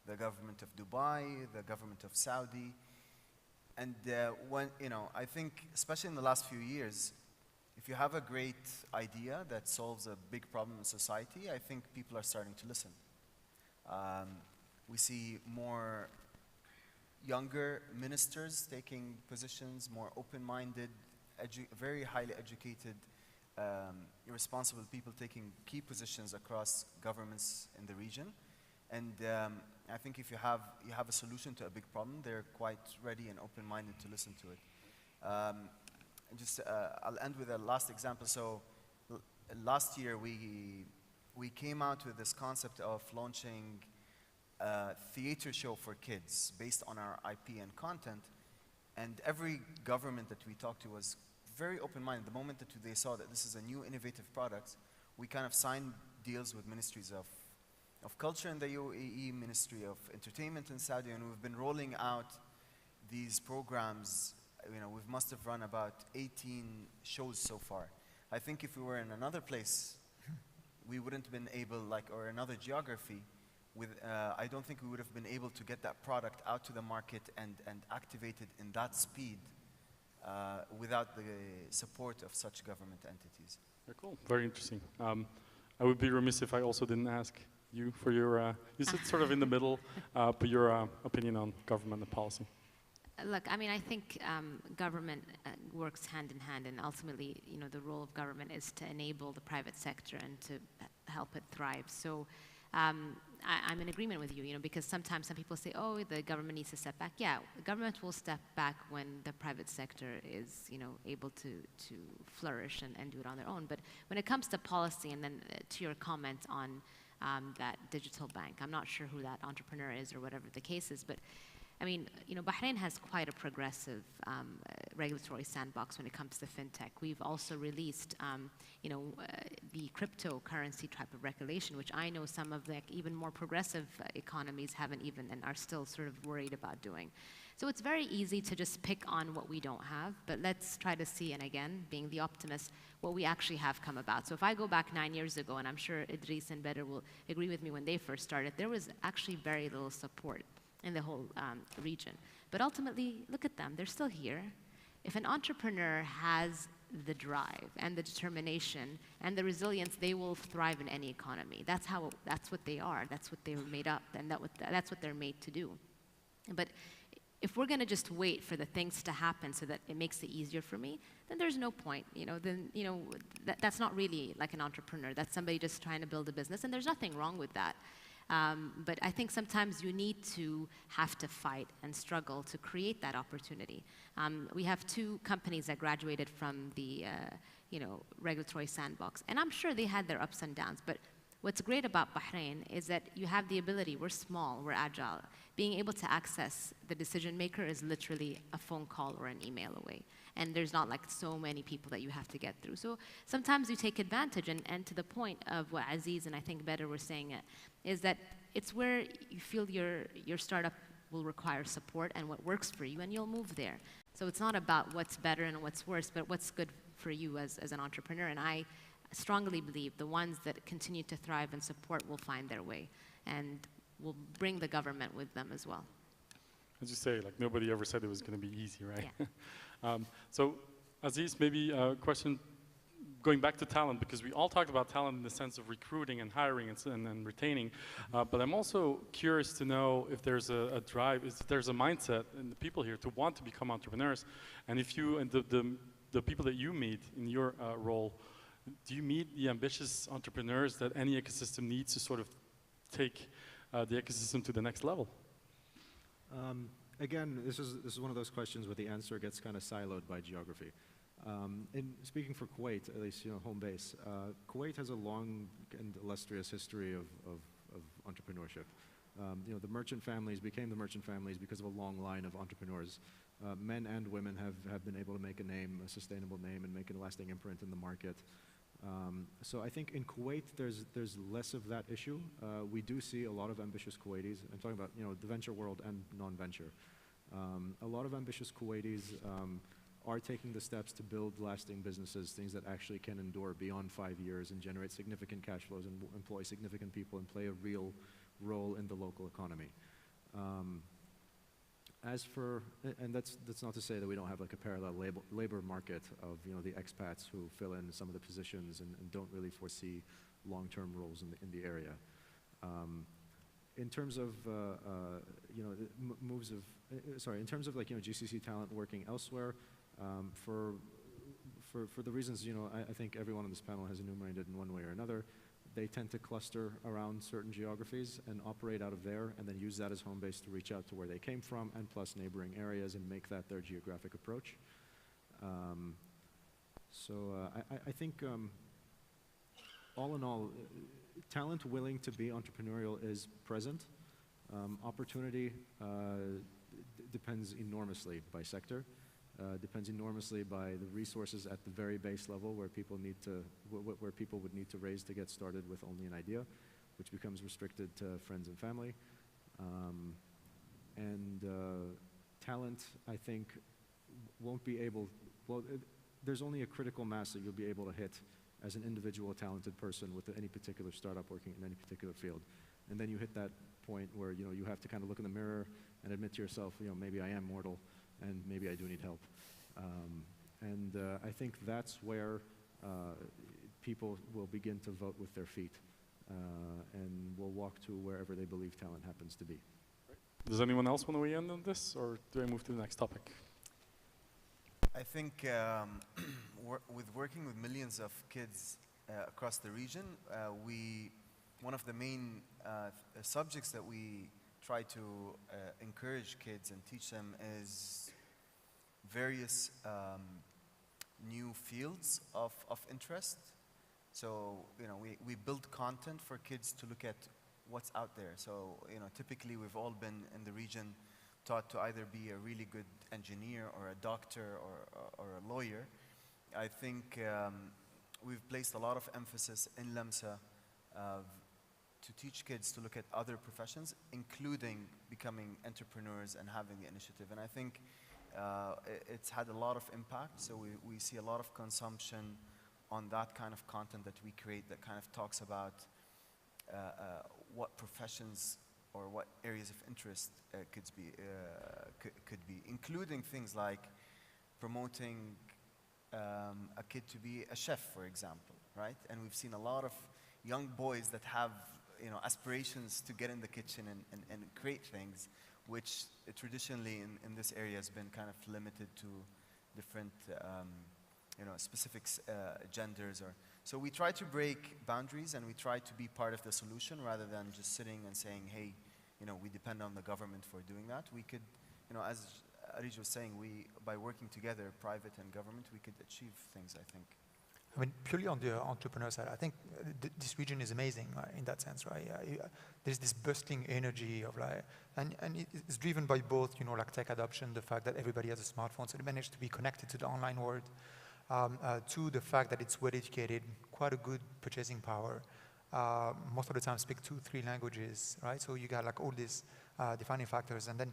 the government of Dubai, the government of Saudi. And I think, especially in the last few years, if you have a great idea that solves a big problem in society, I think people are starting to listen. We see more younger ministers taking positions, more open-minded, very highly educated, irresponsible people taking key positions across governments in the region. And I think if you have a solution to a big problem, they're quite ready and open-minded to listen to it. I'll end with a last example. So last year we came out with this concept of launching a theater show for kids based on our IP and content. And every government that we talked to was very open-minded. The moment that they saw that this is a new innovative product, we kind of signed deals with ministries of culture in the UAE, Ministry of Entertainment in Saudi, and we've been rolling out these programs. We must have run about 18 shows so far. I think if we were in another place, we wouldn't have been able, or another geography, I don't think we would have been able to get that product out to the market and activate it in that speed without the support of such government entities. Very cool. Very interesting. I would be remiss if I also didn't ask you for your, you sit sort of in the middle, but your opinion on government and policy. Look, I mean, I think government works hand in hand, and ultimately, the role of government is to enable the private sector and to help it thrive. So I'm in agreement with you, because sometimes some people say, oh, the government needs to step back. Yeah, the government will step back when the private sector is, able to flourish and do it on their own. But when it comes to policy, and then to your comment on that digital bank, I'm not sure who that entrepreneur is or whatever the case is, but I mean, Bahrain has quite a progressive regulatory sandbox when it comes to fintech. We've also released, the cryptocurrency type of regulation, which I know some of the even more progressive economies haven't even and are still sort of worried about doing. So it's very easy to just pick on what we don't have, but let's try to see, and again, being the optimist, what we actually have come about. So if I go back 9 years ago, and I'm sure Idris and Bedr will agree with me when they first started, there was actually very little support in the whole region. But ultimately, look at them, they're still here. If an entrepreneur has the drive and the determination and the resilience, they will thrive in any economy. That's what they are, that's what they were made up, and that's what they're made to do. But if we're gonna just wait for the things to happen so that it makes it easier for me, then there's no point, that's not really like an entrepreneur, that's somebody just trying to build a business, and there's nothing wrong with that. But I think sometimes you need to have to fight and struggle to create that opportunity. We have 2 companies that graduated from the regulatory sandbox, and I'm sure they had their ups and downs, but what's great about Bahrain is that you have the ability, we're small, we're agile. Being able to access the decision maker is literally a phone call or an email away. And there's not like so many people that you have to get through. So sometimes you take advantage, and to the point of what Aziz and I think Bedr were saying, is that it's where you feel your startup will require support and what works for you, and you'll move there. So it's not about what's better and what's worse, but what's good for you as an entrepreneur. And I strongly believe the ones that continue to thrive and support will find their way and will bring the government with them as well. As you say, like nobody ever said it was going to be easy, right? Yeah. So Aziz, maybe a question going back to talent, because we all talked about talent in the sense of recruiting and hiring and retaining, but I'm also curious to know if there's a drive, if there's a mindset in the people here to want to become entrepreneurs, and if you and the people that you meet in your role, do you meet the ambitious entrepreneurs that any ecosystem needs to sort of take the ecosystem to the next level? Again, this is one of those questions where the answer gets kind of siloed by geography. In speaking for Kuwait, at least home base, Kuwait has a long and illustrious history of entrepreneurship. The merchant families became the merchant families because of a long line of entrepreneurs men and women have been able to make a name, a sustainable name, and make a lasting imprint in the market. So I think in Kuwait, there's less of that issue. We do see a lot of ambitious Kuwaitis. I'm talking about the venture world and non-venture. A lot of ambitious Kuwaitis are taking the steps to build lasting businesses, things that actually can endure beyond 5 years and generate significant cash flows and employ significant people and play a real role in the local economy. And that's not to say that we don't have like a parallel labor market of the expats who fill in some of the positions and don't really foresee long-term roles in the area. In terms of in terms of GCC talent working elsewhere, for the reasons I think everyone on this panel has enumerated in one way or another, they tend to cluster around certain geographies and operate out of there and then use that as home base to reach out to where they came from and plus neighboring areas and make that their geographic approach. I think all in all, talent willing to be entrepreneurial is present. Opportunity depends enormously by sector. Depends enormously by the resources at the very base level where people would need to raise to get started with only an idea, which becomes restricted to friends and family. Talent, I think, won't be able, there's only a critical mass that you'll be able to hit as an individual talented person with any particular startup working in any particular field. And then you hit that point where you have to kind of look in the mirror and admit to yourself, maybe I am mortal and maybe I do need help. I think that's where people will begin to vote with their feet and will walk to wherever they believe talent happens to be. Does anyone else want to weigh in on this, or do I move to the next topic? I think with working with millions of kids across the region, one of the main subjects that we try to encourage kids and teach them is various new fields of interest. So we build content for kids to look at what's out there. So typically we've all been in the region taught to either be a really good engineer or a doctor or a lawyer. I think we've placed a lot of emphasis in Lamsa to teach kids to look at other professions, including becoming entrepreneurs and having the initiative. And I think it's had a lot of impact. So we see a lot of consumption on that kind of content that we create that kind of talks about what professions or what areas of interest could be, including things like promoting a kid to be a chef, for example, right? And we've seen a lot of young boys that have aspirations to get in the kitchen and create things, which traditionally in this area has been kind of limited to different specific genders. So we try to break boundaries and we try to be part of the solution rather than just sitting and saying, hey, we depend on the government for doing that. We could, as Arij was saying, by working together, private and government, we could achieve things, I think. I mean, purely on the entrepreneur side, I think this region is amazing in that sense, right? There's this bustling energy of and it's driven by both, like tech adoption, the fact that everybody has a smartphone, so they manage to be connected to the online world, to the fact that it's well educated, quite a good purchasing power, most of the time speak 2-3 languages, right? So you got like all these defining factors, and then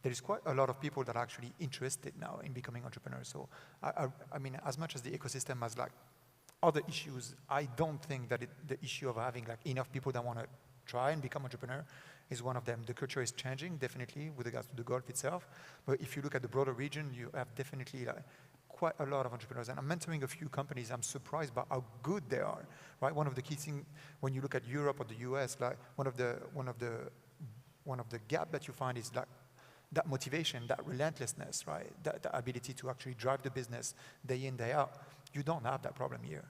there is quite a lot of people that are actually interested now in becoming entrepreneurs. So I mean, as much as the ecosystem has like other issues, I don't think that the issue of having like enough people that want to try and become entrepreneur is one of them. The culture is changing, definitely, with regards to the Gulf itself. But if you look at the broader region, you have definitely like quite a lot of entrepreneurs. And I'm mentoring a few companies. I'm surprised by how good they are, right? One of the key things when you look at Europe or the US, like one of the gap that you find is like that motivation, that relentlessness, right? That ability to actually drive the business day in, day out. You don't have that problem here.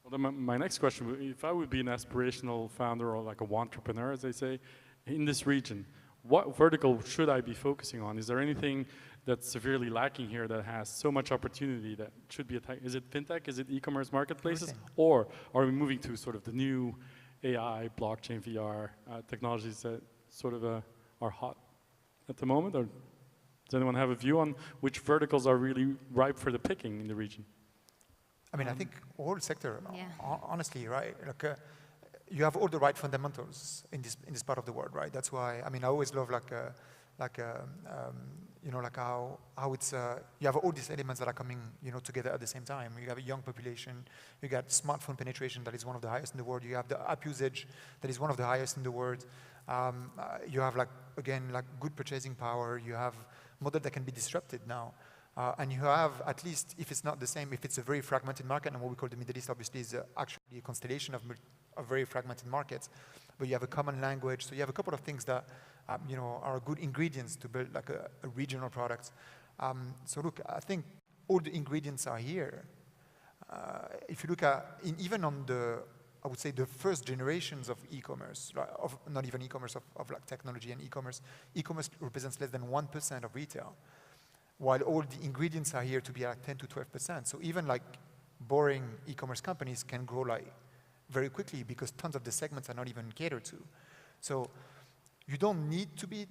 Well, then my next question, if I would be an aspirational founder or like a wantrepreneur, as they say, in this region, what vertical should I be focusing on? Is there anything that's severely lacking here that has so much opportunity that should be attacked? Is it fintech? Is it e-commerce marketplaces? Everything. Or are we moving to sort of the new AI, blockchain, VR technologies that sort of are hot at the moment? Or Does anyone have a view on which verticals are really ripe for the picking in the region? I mean, I think all sector, Yeah. honestly, right? Like, you have all the right fundamentals in this part of the world, right? That's why, I mean, I always love you know, like how it's, you have all these elements that are coming, you know, together at the same time. You have a young population, you got smartphone penetration that is one of the highest in the world, you have the app usage that is one of the highest in the world. You have, like, again, like good purchasing power, you have model that can be disrupted now. And you have, at least, if it's not the same, if it's a very fragmented market, and what we call the Middle East obviously is actually a constellation of very fragmented markets, but you have a common language, so you have a couple of things that you know, are good ingredients to build like a regional product. So look, I think all the ingredients are here. If you look at, even on the, I would say the first generations of e-commerce, of not even e-commerce, of like technology and e-commerce represents less than 1% of retail, while all the ingredients are here to be like 10 to 12%. So even like boring e-commerce companies can grow like very quickly because tons of the segments are not even catered to. So you don't need to be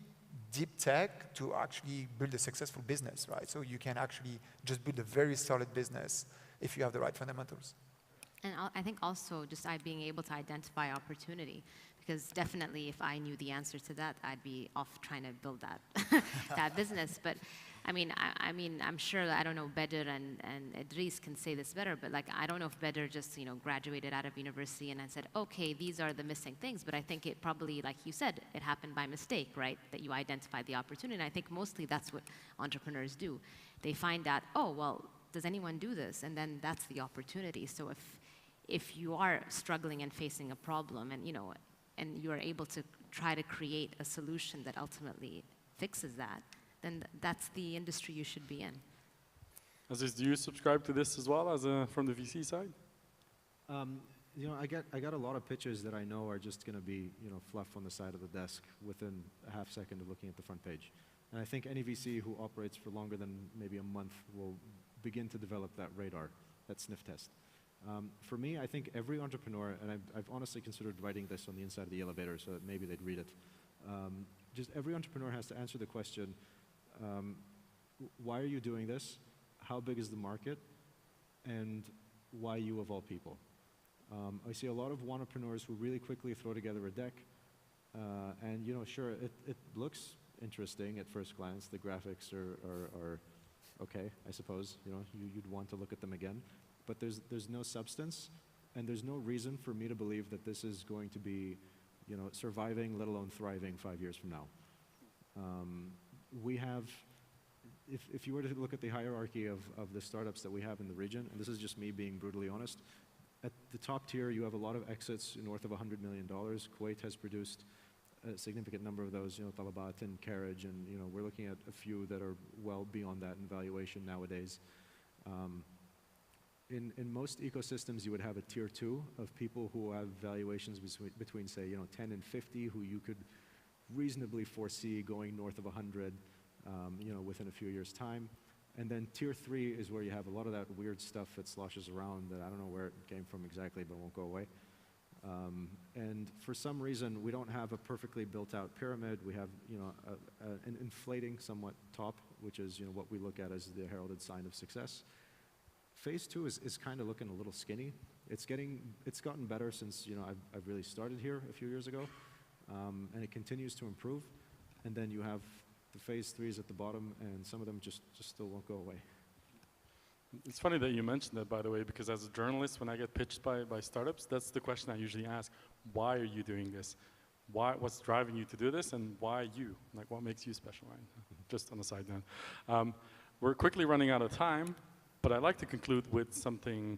deep tech to actually build a successful business, right? So you can actually just build a very solid business if you have the right fundamentals. And I think also just being able to identify opportunity, because definitely if I knew the answer to that, I'd be off trying to build that that business. But I mean, I'm sure, I don't know, Bedr and Idris can say this better, but like, I don't know if Bedr just, you know, graduated out of university and then said, okay, these are the missing things, but I think it probably, like you said, it happened by mistake, right? That you identified the opportunity, and I think mostly that's what entrepreneurs do. They find out, oh, well, does anyone do this? And then that's the opportunity. So if you are struggling and facing a problem and, you know, and you are able to try to create a solution that ultimately fixes that, then that's the industry you should be in. Aziz, do you subscribe to this as well as from the VC side? You know, I got a lot of pitches that I know are just going to be, you know, fluff on the side of the desk within a half second of looking at the front page. And I think any VC who operates for longer than maybe a month will begin to develop that radar, that sniff test. For me, I think every entrepreneur, and I've honestly considered writing this on the inside of the elevator so that maybe they'd read it. Just every entrepreneur has to answer the question, why are you doing this? How big is the market? And why you of all people? I see a lot of entrepreneurs who really quickly throw together a deck, and you know, sure, it looks interesting at first glance. The graphics are okay, I suppose. You know, you'd want to look at them again, but there's no substance, and there's no reason for me to believe that this is going to be, you know, surviving, let alone thriving 5 years from now. We have, if you were to look at the hierarchy of the startups that we have in the region, and this is just me being brutally honest, at the top tier you have a lot of exits north of $100 million. Kuwait has produced a significant number of those, you know, Talabat and Carriage, and you know, we're looking at a few that are well beyond that in valuation nowadays. In most ecosystems you would have a tier 2 of people who have valuations between say, you know, 10 and 50, who you could reasonably foresee going north of 100, you know, within a few years' time. And then tier 3 is where you have a lot of that weird stuff that sloshes around that I don't know where it came from exactly, but won't go away. And for some reason, we don't have a perfectly built out pyramid. We have, you know, an inflating somewhat top, which is, you know, what we look at as the heralded sign of success. Phase 2 is kind of looking a little skinny. It's gotten better since, you know, I've really started here a few years ago. And it continues to improve. And then you have the phase 3s at the bottom, and some of them just still won't go away. It's funny that you mentioned that, by the way, because as a journalist, when I get pitched by startups, that's the question I usually ask. Why are you doing this? What's driving you to do this, and why you? Like, what makes you special, right? Just on the side note. We're quickly running out of time, but I'd like to conclude with something.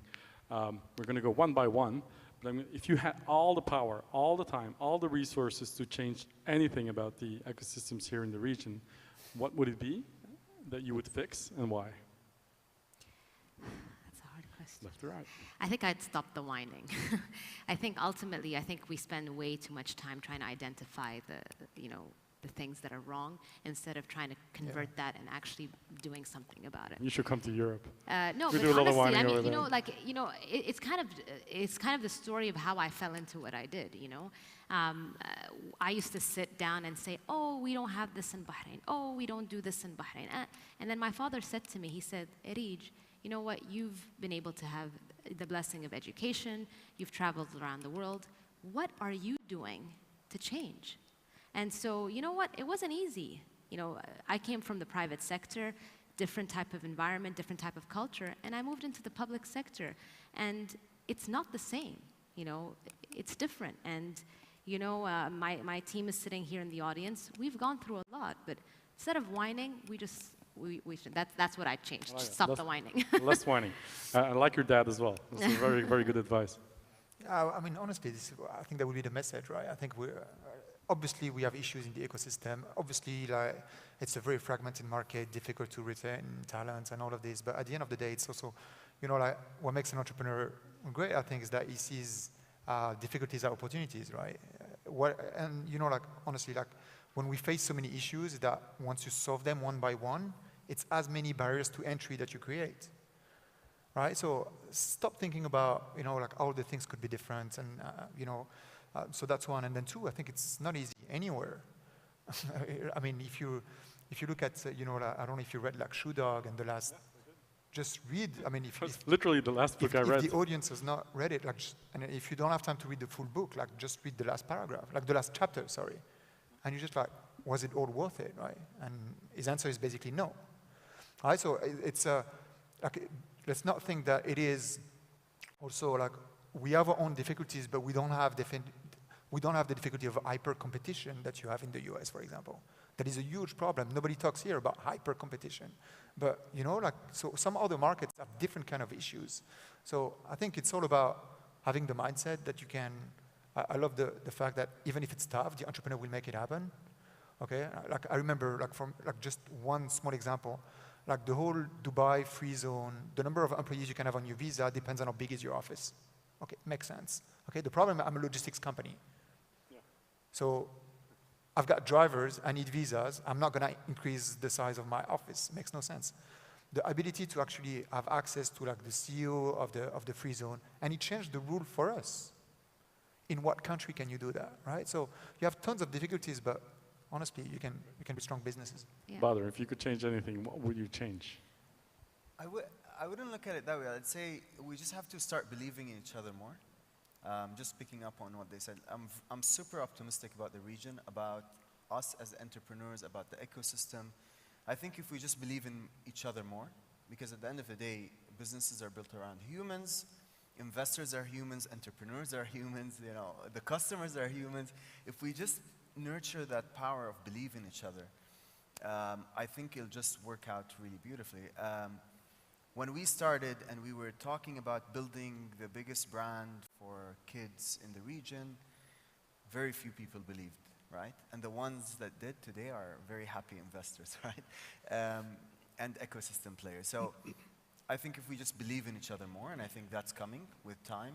We're going to go one by one. But I mean, if you had all the power, all the time, all the resources to change anything about the ecosystems here in the region, what would it be that you would fix, and why? That's a hard question. Left or right? I think I'd stop the whining. I think ultimately, we spend way too much time trying to identify the, you know, the things that are wrong instead of trying to convert that and actually doing something about it. You should come to Europe. No, we but do a lot of honestly, whining I over mean, there. it's kind of the story of how I fell into what I did. I used to sit down and say, "Oh, we don't have this in Bahrain. Oh, we don't do this in Bahrain." And then my father said to me, he said, "Erij, you know what? You've been able to have the blessing of education. You've traveled around the world. What are you doing to change?" And so, you know what? It wasn't easy. I came from the private sector, different type of environment, different type of culture, and I moved into the public sector. And it's not the same, it's different. And, my team is sitting here in the audience. We've gone through a lot, but instead of whining, that's what I changed. Just stop the whining. Less whining. I like your dad as well. This is very, very good advice. I mean, honestly, I think that would be the message, right? I think obviously we have issues in the ecosystem. Obviously, it's a very fragmented market, difficult to retain talents and all of this. But at the end of the day, it's also, what makes an entrepreneur great, I think, is that he sees difficulties as opportunities, right? Honestly, when we face so many issues, that once you solve them one by one, it's as many barriers to entry that you create. Right, so stop thinking about all the things could be different, and so that's one. And then two, I think it's not easy anywhere. I mean, if you look at I don't know if you read Shoe Dog and the last, just read. I mean, if literally the last book I read. If the audience has not read it, and if you don't have time to read the full book, just read the last paragraph, the last chapter, sorry, and you're just was it all worth it, right? And his answer is basically no. All right, so it's let's not think that it is also we have our own difficulties, but we don't have the difficulty of hyper competition that you have in the US, for example. That is a huge problem. Nobody talks here about hyper competition, but so some other markets have different kind of issues. So I think it's all about having the mindset that you can. I love the fact that even if it's tough, the entrepreneur will make it happen. Okay, I remember from just one small example. The whole Dubai free zone, the number of employees you can have on your visa depends on how big is your office. Okay, makes sense. Okay, the problem, I'm a logistics company. Yeah. So I've got drivers, I need visas, I'm not gonna increase the size of my office, makes no sense. The ability to actually have access to the CEO of the free zone, and it changed the rule for us. In what country can you do that, right? So you have tons of difficulties, but honestly, you can be strong businesses. Yeah. Badr, if you could change anything, what would you change? I wouldn't look at it that way. I'd say we just have to start believing in each other more. Just picking up on what they said, I'm super optimistic about the region, about us as entrepreneurs, about the ecosystem. I think if we just believe in each other more, because at the end of the day, businesses are built around humans, investors are humans, entrepreneurs are humans, the customers are humans. If we just nurture that power of belief in each other, I think it'll just work out really beautifully. When we started and we were talking about building the biggest brand for kids in the region, very few people believed, right? And the ones that did today are very happy investors, right? And ecosystem players. So I think if we just believe in each other more, and I think that's coming with time,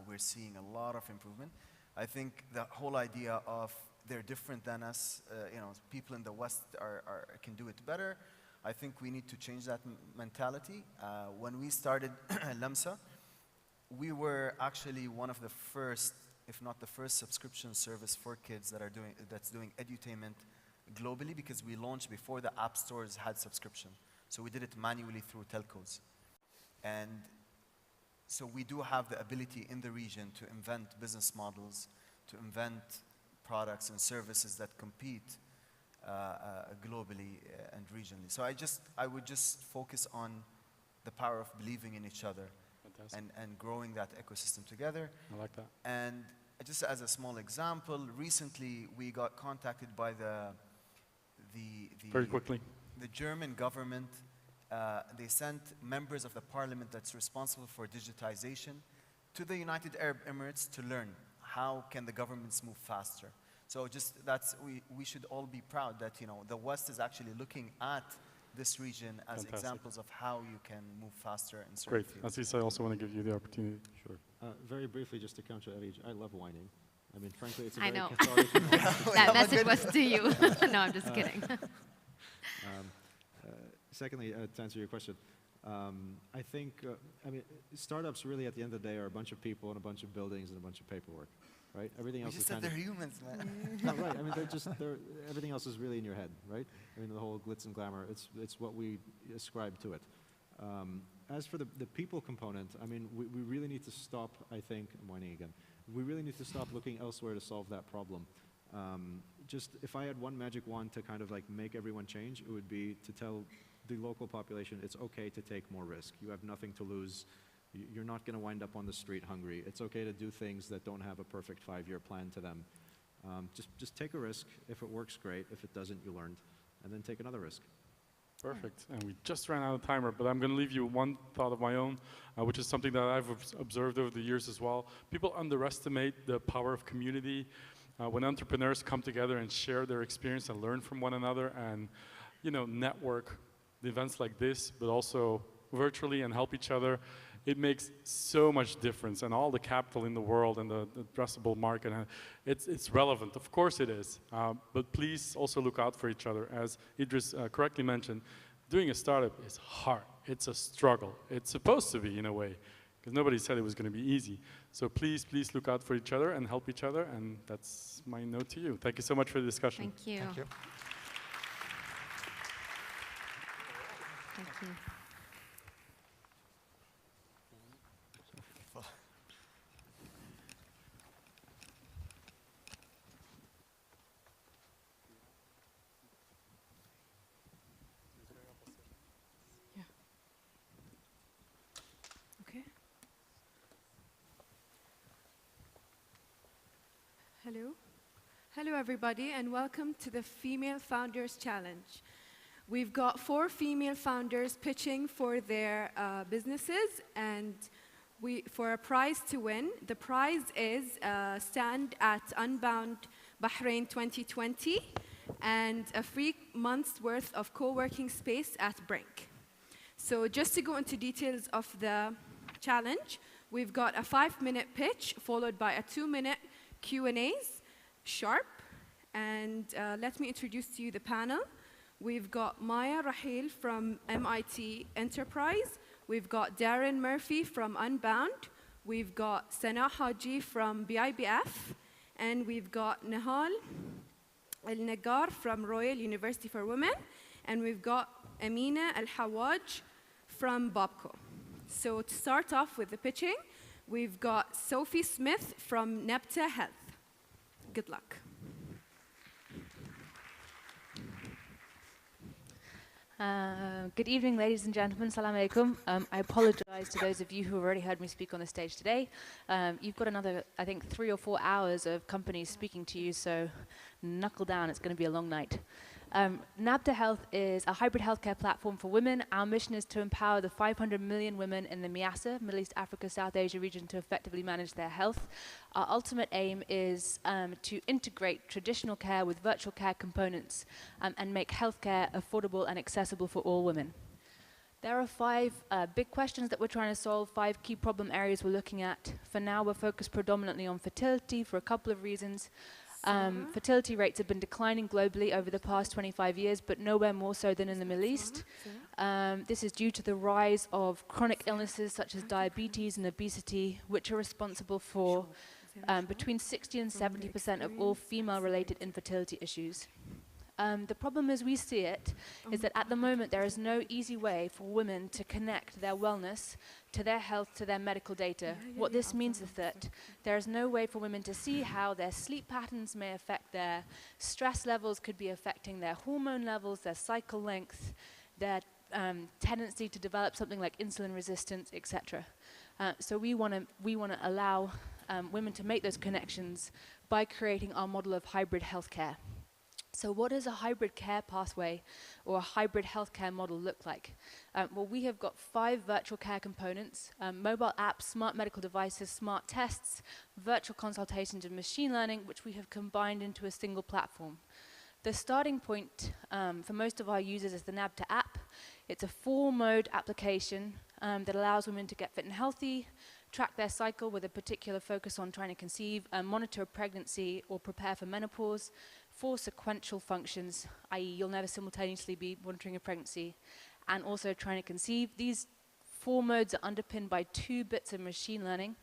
we're seeing a lot of improvement. I think the whole idea of they're different than us, people in the West can do it better. I think we need to change that mentality. When we started Lamsa, we were actually one of the first, if not the first, subscription service for kids that's doing edutainment globally, because we launched before the app stores had subscription. So we did it manually through telcos. And so we do have the ability in the region to invent business models, to invent products and services that compete globally and regionally. So I would just focus on the power of believing in each other and growing that ecosystem together. I like that. And just as a small example, recently we got contacted by very quickly. The German government. They sent members of the parliament that's responsible for digitization to the United Arab Emirates to learn how can the governments move faster. So we should all be proud that the West is actually looking at this region as examples of how you can move faster in certain fields. Aziz, I also want to give you the opportunity. Sure. Very briefly, just to counter Erij, I love whining. I mean, frankly, it's a I very know. cathartic and honest That experience. message was to you. No, I'm just kidding. Secondly, to answer your question, I think, I mean, startups really at the end of the day are a bunch of people and a bunch of buildings and a bunch of paperwork, right? Everything else You is just said kind of... they're humans, man. No, right, I mean, everything else is really in your head, right? I mean, the whole glitz and glamour, it's what we ascribe to it. As for the people component, I mean, we really need to stop, I think, I'm whining again, we really need to stop looking elsewhere to solve that problem. Just, if I had one magic wand to kind of like make everyone change, it would be to tell the local population it's okay to take more risk. You have nothing to lose. You're not going to wind up on the street hungry. It's okay to do things that don't have a perfect 5-year plan to them. Just take a risk. If it works, great. If it doesn't, you learned. And then take another risk. Perfect. And we just ran out of timer, but I'm going to leave you one thought of my own, which is something that I've observed over the years as well. People underestimate the power of community. When entrepreneurs come together and share their experience and learn from one another and, you know, network, the events like this, but also virtually, and help each other, it makes so much difference. And all the capital in the world and the addressable market, it's relevant. Of course it is. But please also look out for each other. As Idris correctly mentioned, doing a startup is hard. It's a struggle. It's supposed to be, in a way, because nobody said it was going to be easy. So please, please look out for each other and help each other. And that's my note to you. Thank you so much for the discussion. Thank you. Thank you. Thank you. Okay. Hello. Hello, everybody, and welcome to the Female Founders Challenge. We've got 4 female founders pitching for their businesses, and for a prize to win. The prize is a stand at Unbound Bahrain 2020 and a free month's worth of co-working space at Brink. So just to go into details of the challenge, we've got a 5-minute pitch followed by a 2-minute Q&As, sharp. And let me introduce to you the panel. We've got Maya Rahil from MIT Enterprise. We've got Darren Murphy from Unbound. We've got Sana Haji from BIBF. And we've got Nihal El-Nagar from Royal University for Women. And we've got Amina Al-Hawaj from Bobco. So to start off with the pitching, we've got Sophie Smith from Nepta Health. Good luck. Good evening, ladies and gentlemen. Salam alaikum. I apologize to those of you who have already heard me speak on the stage today. You've got another, I think, 3 or 4 hours of companies speaking to you, so knuckle down. It's going to be a long night. Nabta Health is a hybrid healthcare platform for women. Our mission is to empower the 500 million women in the MEASA, Middle East, Africa, South Asia region to effectively manage their health. Our ultimate aim is to integrate traditional care with virtual care components and make healthcare affordable and accessible for all women. There are 5 big questions that we're trying to solve, 5 key problem areas we're looking at. For now, we're focused predominantly on fertility for a couple of reasons. Fertility rates have been declining globally over the past 25 years, but nowhere more so than in the Middle East. This is due to the rise of chronic illnesses such as diabetes and obesity, which are responsible for between 60 and 70% of all female-related infertility issues. The problem as we see it is that at the moment there is no easy way for women to connect their wellness to their health, to their medical data. What this means is that there is no way for women to see how their sleep patterns may affect their stress levels, could be affecting their hormone levels, their cycle length, their tendency to develop something like insulin resistance, etc. So we want to allow women to make those connections by creating our model of hybrid healthcare. So what does a hybrid care pathway or a hybrid healthcare model look like? Well, we have got 5 virtual care components: mobile apps, smart medical devices, smart tests, virtual consultations, and machine learning, which we have combined into a single platform. The starting point for most of our users is the Nabta app. It's a 4-mode application that allows women to get fit and healthy, track their cycle with a particular focus on trying to conceive, monitor a pregnancy or prepare for menopause, 4 sequential functions, i.e. you'll never simultaneously be monitoring a pregnancy, and also trying to conceive. These 4 modes are underpinned by 2 bits of machine learning.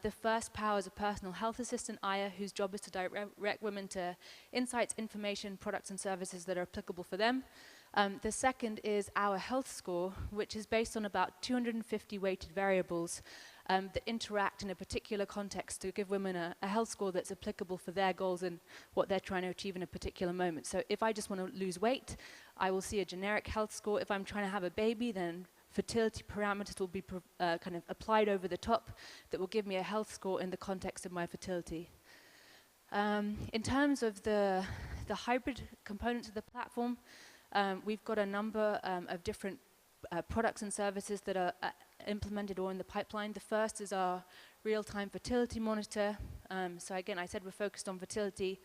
The first powers a personal health assistant, Aya, whose job is to direct women to insights, information, products and services that are applicable for them. The second is our health score, which is based on about 250 weighted variables that interact in a particular context to give women a health score that's applicable for their goals and what they're trying to achieve in a particular moment. So if I just want to lose weight, I will see a generic health score. If I'm trying to have a baby, then fertility parameters will be kind of applied over the top that will give me a health score in the context of my fertility. In terms of the hybrid components of the platform, we've got a number of different products and services that are implemented or in the pipeline. The first is our real-time fertility monitor. So again, I said we're focused on fertility.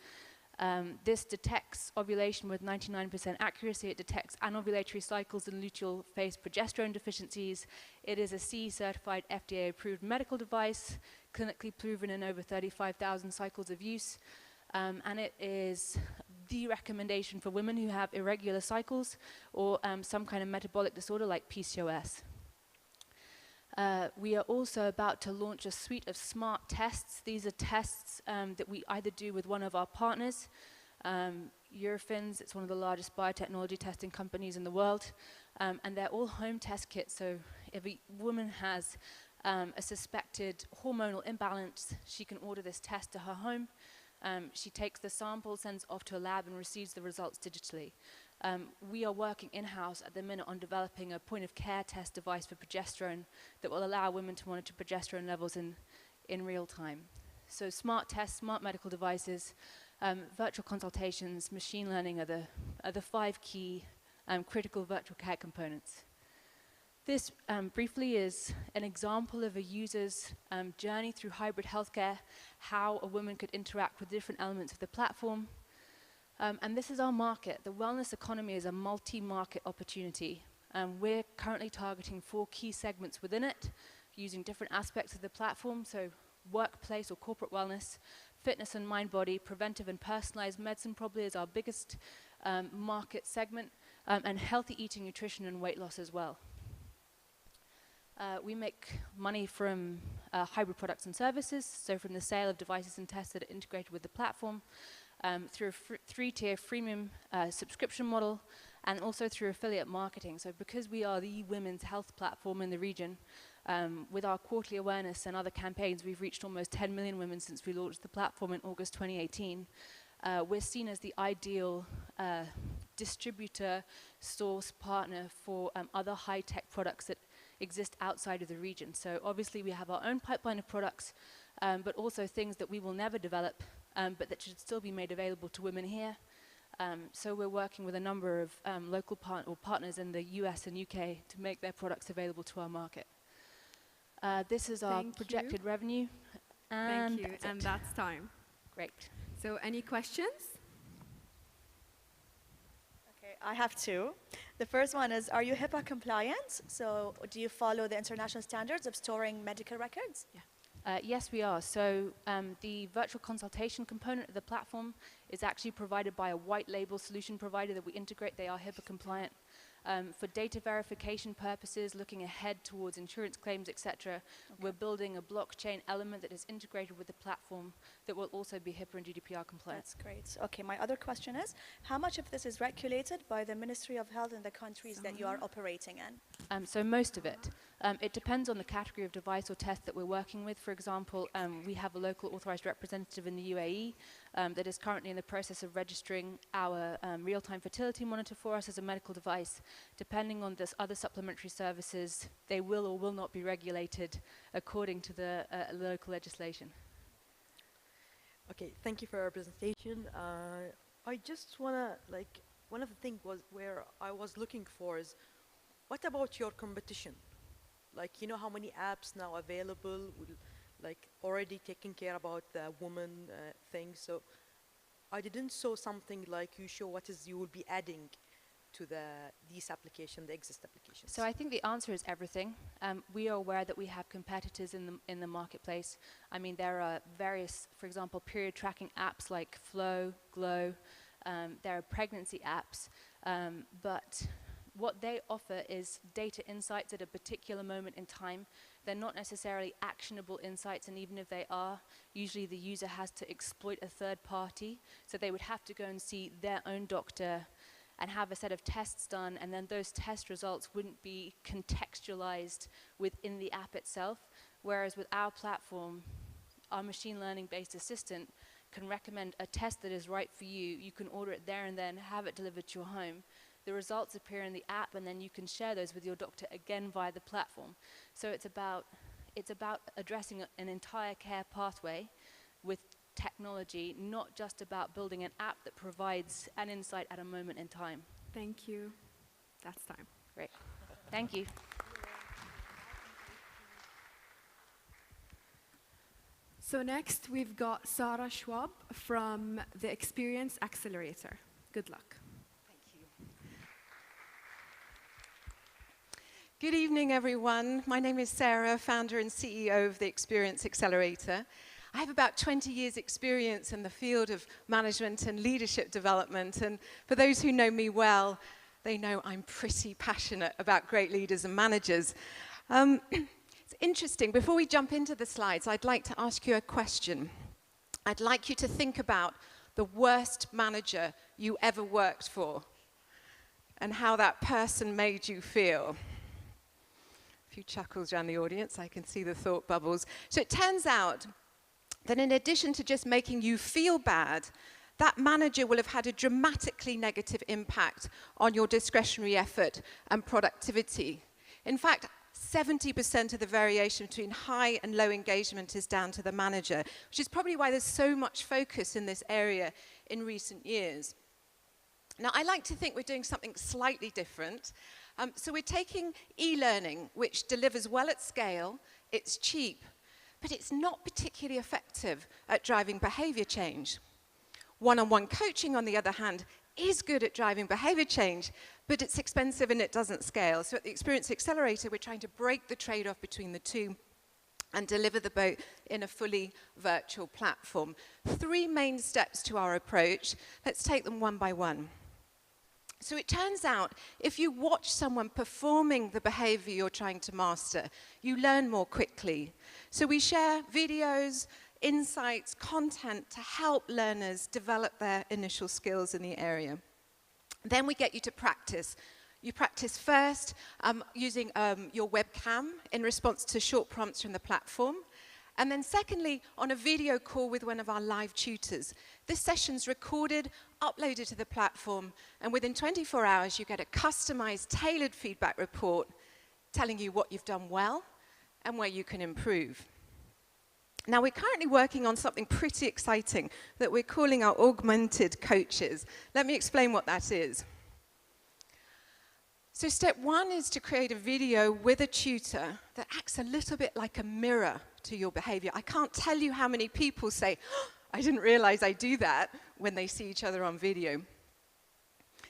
This detects ovulation with 99% accuracy. It detects anovulatory cycles and luteal phase progesterone deficiencies. It is a CE-certified, FDA-approved medical device, clinically proven in over 35,000 cycles of use. And it is the recommendation for women who have irregular cycles or some kind of metabolic disorder like PCOS. We are also about to launch a suite of smart tests. These are tests that we either do with one of our partners, Eurofins, it's one of the largest biotechnology testing companies in the world, and they're all home test kits. So if a woman has a suspected hormonal imbalance, she can order this test to her home. She takes the sample, sends it off to a lab, and receives the results digitally. We are working in-house at the minute on developing a point-of-care test device for progesterone that will allow women to monitor progesterone levels in real time. So smart tests, smart medical devices, virtual consultations, machine learning are the 5 key critical virtual care components. This briefly is an example of a user's journey through hybrid healthcare, how a woman could interact with different elements of the platform. And this is our market. The wellness economy is a multi-market opportunity. We're currently targeting 4 key segments within it, using different aspects of the platform, so workplace or corporate wellness, fitness and mind-body, preventive and personalized medicine probably is our biggest market segment, and healthy eating, nutrition, and weight loss as well. We make money from hybrid products and services, so from the sale of devices and tests that are integrated with the platform, through a 3-tier freemium subscription model, and also through affiliate marketing. So because we are the women's health platform in the region, with our quarterly awareness and other campaigns, we've reached almost 10 million women since we launched the platform in August 2018. We're seen as the ideal distributor, source, partner for other high-tech products that exist outside of the region. So obviously we have our own pipeline of products, but also things that we will never develop, but that should still be made available to women here. So we're working with a number of local partners in the US and UK to make their products available to our market. This is our projected revenue. And Thank you, and that's time. Great. So any questions? Okay, I have 2. The first one is, are you HIPAA compliant? So do you follow the international standards of storing medical records? Yeah. Yes, we are. So the virtual consultation component of the platform is actually provided by a white label solution provider that we integrate. They are HIPAA compliant. For data verification purposes, looking ahead towards insurance claims, etc., we're building a blockchain element that is integrated with the platform that will also be HIPAA and GDPR compliant. That's great. Okay, my other question is, how much of this is regulated by the Ministry of Health in the countries that you are operating in? So most of it. It depends on the category of device or test that we're working with. For example, we have a local authorized representative in the UAE that is currently in the process of registering our real-time fertility monitor for us as a medical device. Depending on this other supplementary services, they will or will not be regulated according to the local legislation. Okay, thank you for your presentation. I just want to, one of the things where I was looking for is, what about your competition? You know how many apps now available, already taking care about the woman thing. So I didn't saw something like you show what is you will be adding to these applications, the exist applications? So I think the answer is everything. We are aware that we have competitors in the marketplace. I mean, there are various, for example, period tracking apps like Flow, Glow. There are pregnancy apps, but what they offer is data insights at a particular moment in time. They're not necessarily actionable insights, and even if they are, usually the user has to exploit a third party, so they would have to go and see their own doctor and have a set of tests done, and then those test results wouldn't be contextualized within the app itself, whereas with our platform, our machine learning-based assistant can recommend a test that is right for you. You can order it there and then, have it delivered to your home. The results appear in the app, and then you can share those with your doctor again via the platform. So it's about addressing an entire care pathway with technology, not just about building an app that provides an insight at a moment in time. Thank you. That's time. Great. Thank you. So next, we've got Sarah Schwab from the Experience Accelerator. Good luck. Good evening, everyone. My name is Sarah, founder and CEO of the Experience Accelerator. I have about 20 years' experience in the field of management and leadership development, and for those who know me well, they know I'm pretty passionate about great leaders and managers. It's interesting, before we jump into the slides, I'd like to ask you a question. I'd like you to think about the worst manager you ever worked for and how that person made you feel. A few chuckles around the audience, I can see the thought bubbles. So it turns out that in addition to just making you feel bad, that manager will have had a dramatically negative impact on your discretionary effort and productivity. In fact, 70% of the variation between high and low engagement is down to the manager, which is probably why there's so much focus in this area in recent years. Now, I like to think we're doing something slightly different. So we're taking e-learning, which delivers well at scale, it's cheap, but it's not particularly effective at driving behavior change. One-on-one coaching, on the other hand, is good at driving behavior change, but it's expensive and it doesn't scale. So at the Experience Accelerator, we're trying to break the trade-off between the two and deliver the both in a fully virtual platform. 3 main steps to our approach. Let's take them one by one. So it turns out, if you watch someone performing the behavior you're trying to master, you learn more quickly. So we share videos, insights, content to help learners develop their initial skills in the area. Then we get you to practice. You practice first using your webcam in response to short prompts from the platform. And then secondly, on a video call with one of our live tutors. This session's recorded, uploaded to the platform, and within 24 hours, you get a customized, tailored feedback report telling you what you've done well and where you can improve. Now, we're currently working on something pretty exciting that we're calling our augmented coaches. Let me explain what that is. So step 1 is to create a video with a tutor that acts a little bit like a mirror to your behavior. I can't tell you how many people say, oh, I didn't realize I do that when they see each other on video.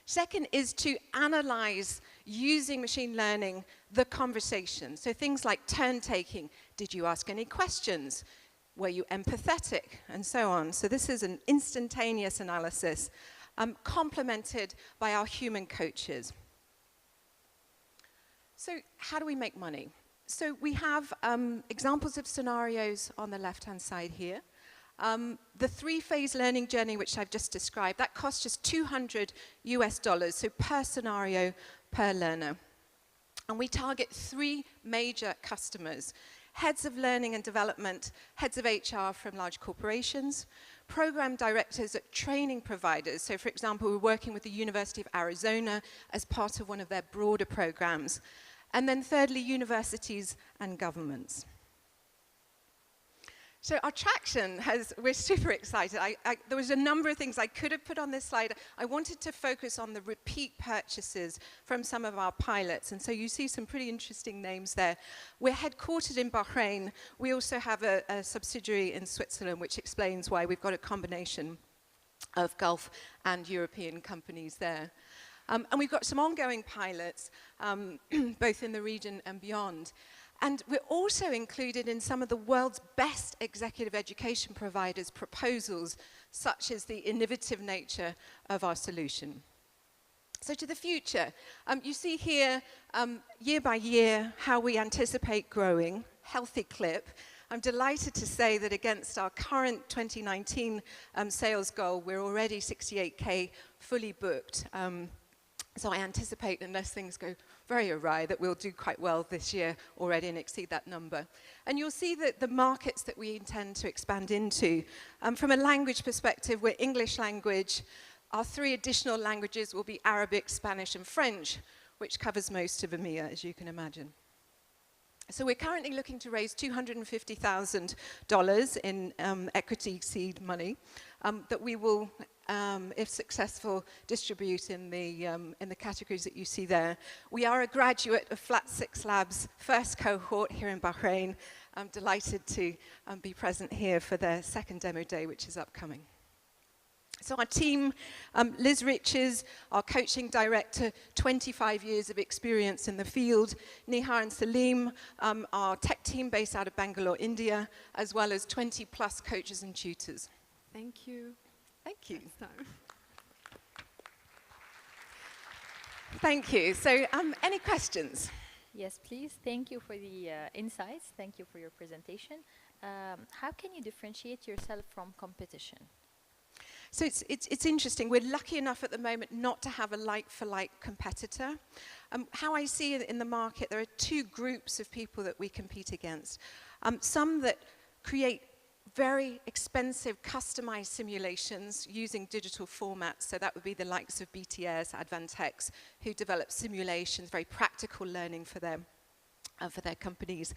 Second is to analyze, using machine learning, the conversation. So things like turn taking. Did you ask any questions? Were you empathetic? And so on. So this is an instantaneous analysis complemented by our human coaches. So how do we make money? So we have examples of scenarios on the left-hand side here. The 3-phase learning journey, which I've just described, that costs just $200 US, so per scenario, per learner. And we target 3 major customers: heads of learning and development, heads of HR from large corporations, program directors at training providers. So for example, we're working with the University of Arizona as part of one of their broader programs. And then thirdly, universities and governments. So our traction we're super excited. There was a number of things I could have put on this slide. I wanted to focus on the repeat purchases from some of our pilots. And so you see some pretty interesting names there. We're headquartered in Bahrain. We also have a subsidiary in Switzerland, which explains why we've got a combination of Gulf and European companies there. And we've got some ongoing pilots, both in the region and beyond. And we're also included in some of the world's best executive education providers' proposals, such as the innovative nature of our solution. So to the future, you see here, year by year, how we anticipate growing, healthy clip. I'm delighted to say that against our current 2019 sales goal, we're already 68K fully booked. So I anticipate, unless things go very awry, that we'll do quite well this year already and exceed that number. And you'll see that the markets that we intend to expand into, from a language perspective, we're English language. Our 3 additional languages will be Arabic, Spanish, and French, which covers most of EMEA, as you can imagine. So we're currently looking to raise $250,000 in equity seed money that we will, if successful, distribute in the categories that you see there. We are a graduate of Flat 6 Labs' first cohort here in Bahrain. I'm delighted to be present here for their second demo day, which is upcoming. So our team, Liz Riches, our coaching director, 25 years of experience in the field. Nihar and Salim, our tech team based out of Bangalore, India, as well as 20 plus coaches and tutors. Thank you. Thank you. Thank you. So any questions? Yes, please. Thank you for the insights. Thank you for your presentation. How can you differentiate yourself from competition? So it's interesting. We're lucky enough at the moment not to have a like-for-like competitor. How I see it in the market, there are 2 groups of people that we compete against. Some that create very expensive, customized simulations using digital formats. So that would be the likes of BTS, Advantex, who develop simulations, very practical learning for them. For their companies.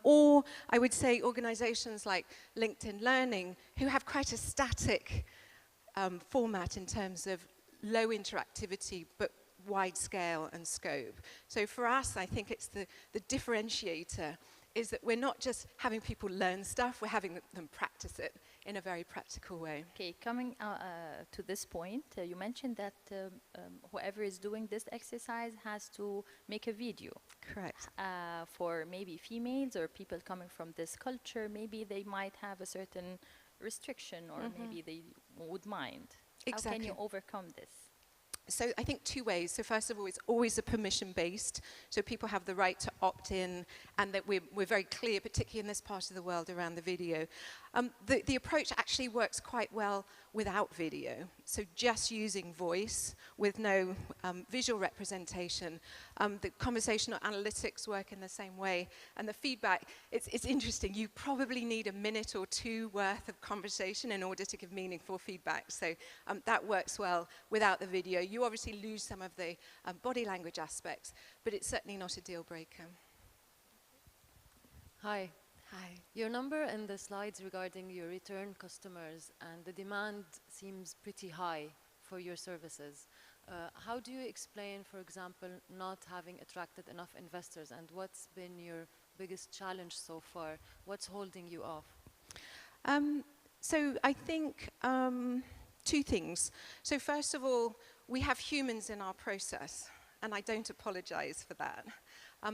Or I would say organizations like LinkedIn Learning, who have quite a static format in terms of low interactivity, but wide scale and scope. So for us, I think it's the differentiator is that we're not just having people learn stuff, we're having them practice it in a very practical way. Okay, coming to this point, you mentioned that whoever is doing this exercise has to make a video. Correct. For maybe females or people coming from this culture, maybe they might have a certain restriction or maybe they would mind. Exactly. How can you overcome this? So I think 2 ways. So first of all, it's always a permission-based. So people have the right to opt in, and that we're very clear, particularly in this part of the world, around the video. The approach actually works quite well without video. So just using voice with no visual representation. The conversational analytics work in the same way. And the feedback, it's interesting. You probably need a minute or 2 worth of conversation in order to give meaningful feedback. So that works well without the video. You obviously lose some of the body language aspects, but it's certainly not a deal breaker. Hi. Hi. Your number in the slides regarding your return customers and the demand seems pretty high for your services. How do you explain, for example, not having attracted enough investors, and what's been your biggest challenge so far? What's holding you off? So I think 2 things. So first of all, we have humans in our process, and I don't apologize for that.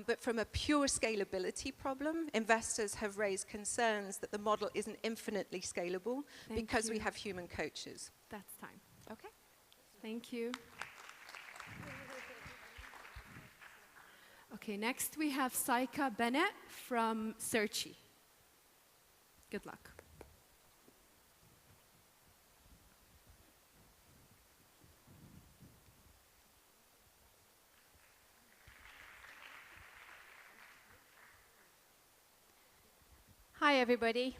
But from a pure scalability problem, investors have raised concerns that the model isn't infinitely scalable because we have human coaches. That's time. Okay. Thank you. Okay, next we have Saika Bennett from Searchy. Good luck. Hi everybody.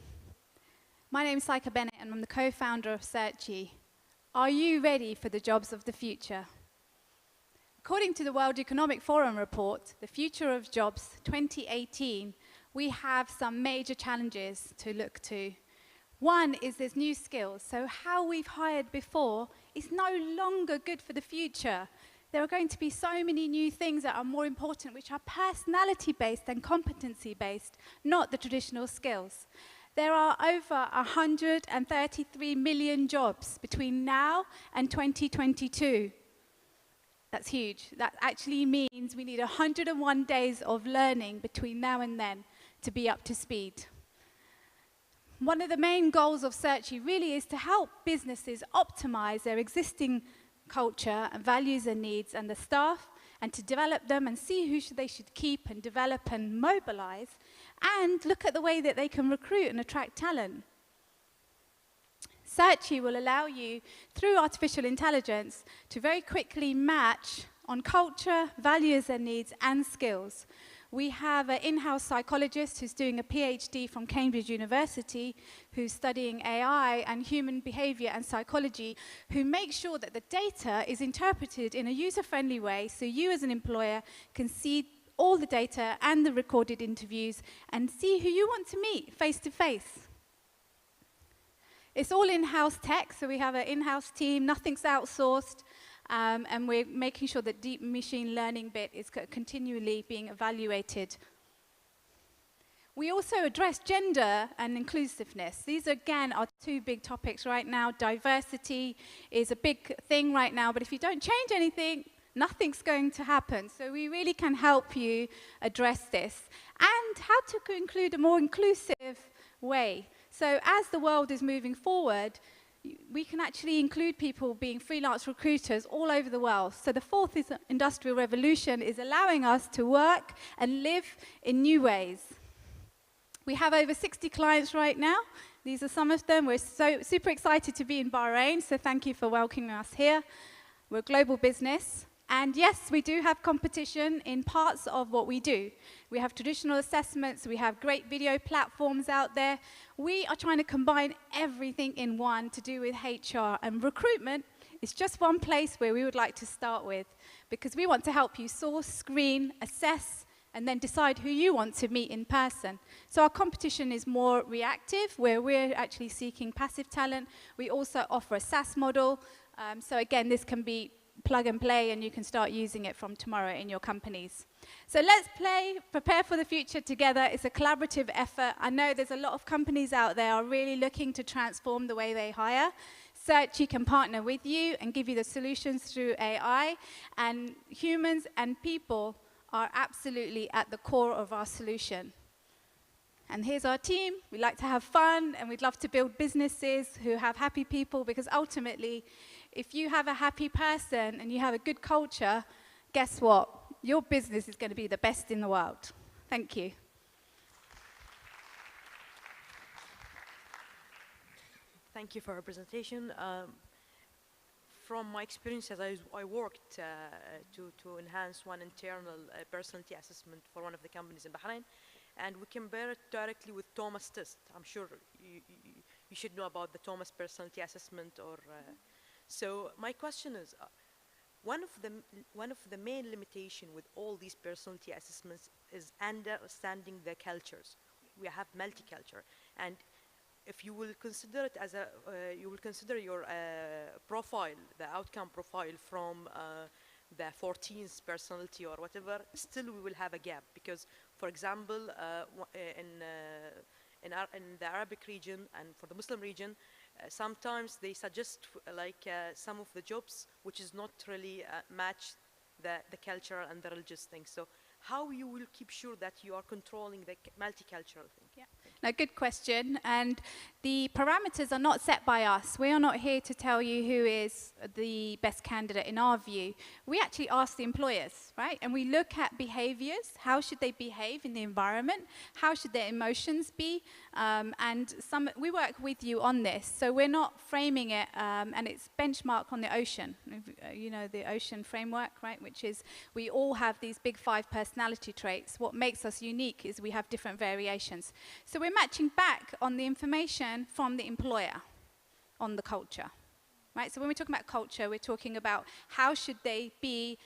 My name is Saika Bennett and I'm the co-founder of Searchy. Are you ready for the jobs of the future? According to the World Economic Forum report, The Future of Jobs 2018, we have some major challenges to look to. One is there's new skills. So how we've hired before is no longer good for the future. There are going to be so many new things that are more important, which are personality-based and competency-based, not the traditional skills. There are over 133 million jobs between now and 2022. That's huge. That actually means we need 101 days of learning between now and then to be up to speed. One of the main goals of Searchy really is to help businesses optimize their existing culture and values and needs and the staff, and to develop them and see who they should keep and develop and mobilize, and look at the way that they can recruit and attract talent. Searchy will allow you, through artificial intelligence, to very quickly match on culture, values and needs, and skills. We have an in-house psychologist who's doing a PhD from Cambridge University, who's studying AI and human behavior and psychology, who makes sure that the data is interpreted in a user-friendly way so you as an employer can see all the data and the recorded interviews and see who you want to meet face-to-face. It's all in-house tech, so we have an in-house team, nothing's outsourced. And we're making sure that deep machine learning bit is continually being evaluated. We also address gender and inclusiveness. These, again, are two big topics right now. Diversity is a big thing right now, but if you don't change anything, nothing's going to happen. So we really can help you address this. And how to include a more inclusive way. So as the world is moving forward, we can actually include people being freelance recruiters all over the world. So the fourth industrial revolution is allowing us to work and live in new ways. We have over 60 clients right now. These are some of them. We're super excited to be in Bahrain, so thank you for welcoming us here. We're a global business. And yes, we do have competition in parts of what we do. We have traditional assessments, we have great video platforms out there. We are trying to combine everything in one to do with HR, and recruitment is just one place where we would like to start with, because we want to help you source, screen, assess, and then decide who you want to meet in person. So our competition is more reactive, where we're actually seeking passive talent. We also offer a SaaS model. So again, this can be plug and play, and you can start using it from tomorrow in your companies. So let's prepare for the future together. It's a collaborative effort. I know there's a lot of companies out there are really looking to transform the way they hire. Searchy can partner with you and give you the solutions through AI, and humans and people are absolutely at the core of our solution. And here's our team. We like to have fun, and we'd love to build businesses who have happy people, because ultimately, if you have a happy person and you have a good culture, guess what? Your business is going to be the best in the world. Thank you. Thank you for your presentation. From my experience, as I worked to enhance one internal personality assessment for one of the companies in Bahrain, and we compare it directly with Thomas test. I'm sure you should know about the Thomas personality assessment. So my question is, one of the main limitation with all these personality assessments is understanding the cultures. We have multicultural, and if you will consider it as you will consider your profile, the outcome profile from the 14th personality or whatever, still we will have a gap, because, for example, in the Arabic region and for the Muslim region, sometimes they suggest some of the jobs which is not really match the cultural and the religious things. So how you will keep sure that you are controlling the multicultural thing? Yeah. No, good question. And the parameters are not set by us. We are not here to tell you who is the best candidate in our view. We actually ask the employers, right? And we look at behaviors. How should they behave in the environment? How should their emotions be? And we work with you on this. So we're not framing it, and it's benchmarked on the ocean. You know, the ocean framework, right? Which is, we all have these big 5 personality traits. What makes us unique is we have different variations. So we're matching back on the information from the employer on the culture, right? So when we're talking about culture, we're talking about how should they be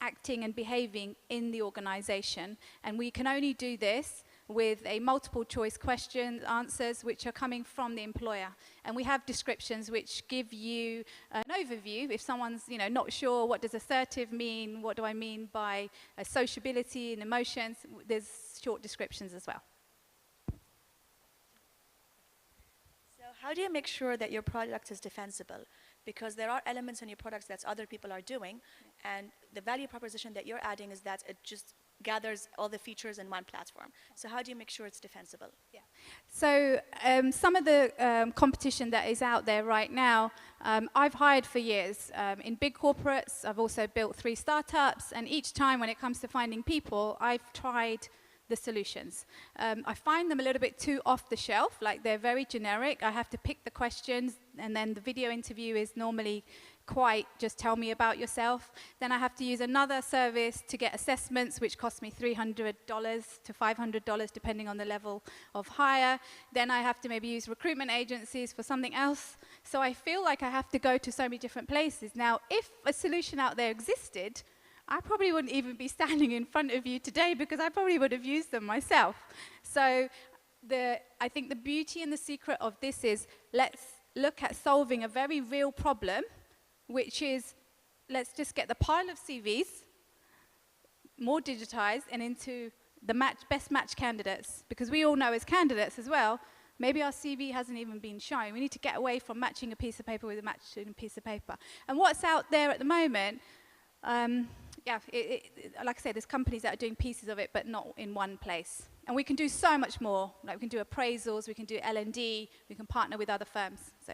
acting and behaving in the organization. And we can only do this with a multiple choice question answers which are coming from the employer. And we have descriptions which give you an overview. If someone's not sure what does assertive mean, what do I mean by sociability and emotions, there's short descriptions as well. how do you make sure that your product is defensible? Because there are elements in your products that other people are doing, and the value proposition that you're adding is that it just gathers all the features in one platform. So how do you make sure it's defensible? Yeah. So some of the competition that is out there right now, I've hired for years. In big corporates, I've also built 3 startups, and each time when it comes to finding people, I've tried the solutions. I find them a little bit too off the shelf, like they're very generic. I have to pick the questions, and then the video interview is normally quite just tell me about yourself. Then I have to use another service to get assessments, which cost me $300 to $500 depending on the level of hire. Then I have to maybe use recruitment agencies for something else. So I feel like I have to go to so many different places. Now, if a solution out there existed, I probably wouldn't even be standing in front of you today because I probably would have used them myself. So I think the beauty and the secret of this is let's look at solving a very real problem, which is let's just get the pile of CVs more digitized and into the best match candidates. Because we all know as candidates as well, maybe our CV hasn't even been shown. We need to get away from matching a piece of paper with a matching piece of paper. And what's out there at the moment, like I say, there's companies that are doing pieces of it, but not in one place. And we can do so much more. Like we can do appraisals, we can do L&D, we can partner with other firms. So.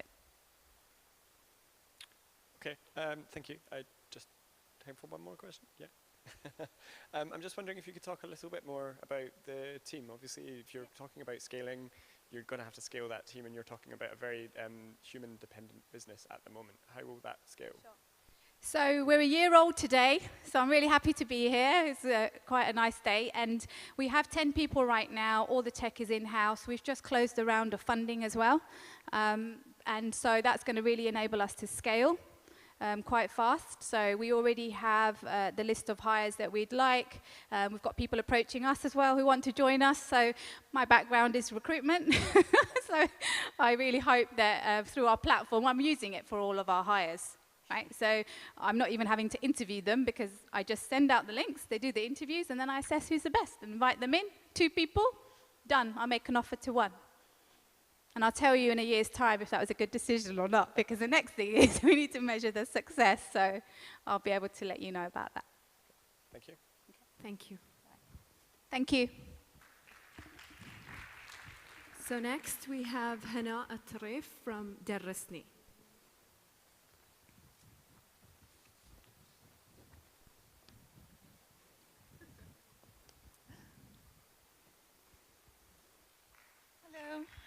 Okay, thank you. I just time for one more question. Yeah. I'm just wondering if you could talk a little bit more about the team. Obviously, if you're talking about scaling, you're going to have to scale that team, and you're talking about a very human-dependent business at the moment. How will that scale? Sure. So we're a year old today, so I'm really happy to be here. It's quite a nice day, and we have 10 people right now. All the tech is in-house. We've just closed a round of funding as well, and so that's going to really enable us to scale quite fast. So we already have the list of hires that we'd like. We've got people approaching us as well who want to join us. So my background is recruitment, so I really hope that through our platform, I'm using it for all of our hires. Right? So I'm not even having to interview them because I just send out the links, they do the interviews, and then I assess who's the best and invite them in. 2 people, done. I'll make an offer to 1. And I'll tell you in a year's time if that was a good decision or not, because the next thing is we need to measure the success, so I'll be able to let you know about that. Thank you. Thank you. Thank you. So next we have Hana Atrif from Darasni.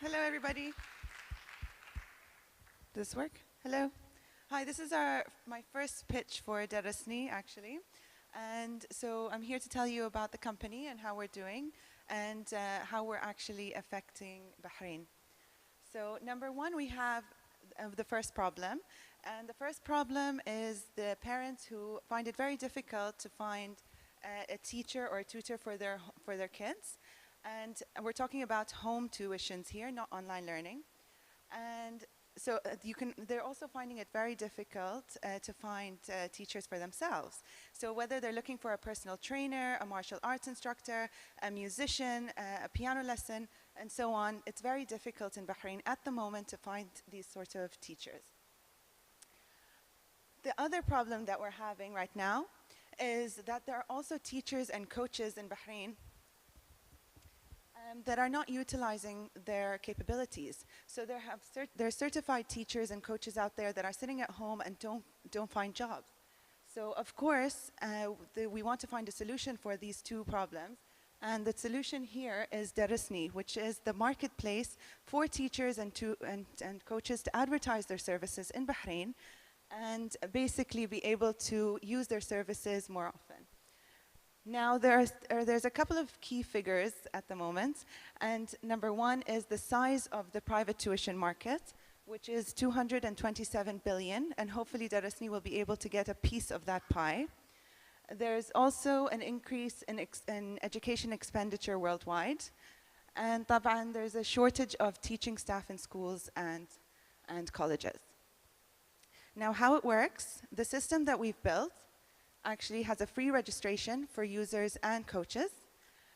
Hello, everybody. Does this work? Hello. Hi, this is my first pitch for Darasni, actually. And so I'm here to tell you about the company and how we're doing and how we're actually affecting Bahrain. So number 1, we have the first problem. And the first problem is the parents who find it very difficult to find a teacher or a tutor for their kids. And we're talking about home tuitions here, not online learning. And so they're also finding it very difficult to find teachers for themselves. So whether they're looking for a personal trainer, a martial arts instructor, a musician, a piano lesson, and so on, it's very difficult in Bahrain at the moment to find these sorts of teachers. The other problem that we're having right now is that there are also teachers and coaches in Bahrain that are not utilizing their capabilities. So there are certified teachers and coaches out there that are sitting at home and don't find jobs. So of course, we want to find a solution for these 2 problems. And the solution here is Darasni, which is the marketplace for teachers and coaches to advertise their services in Bahrain and basically be able to use their services more often. Now, there's a couple of key figures at the moment, and number 1 is the size of the private tuition market, which is 227 billion, and hopefully Darasni will be able to get a piece of that pie. There's also an increase in education expenditure worldwide, and there's a shortage of teaching staff in schools and colleges. Now, how it works, the system that we've built actually has a free registration for users and coaches.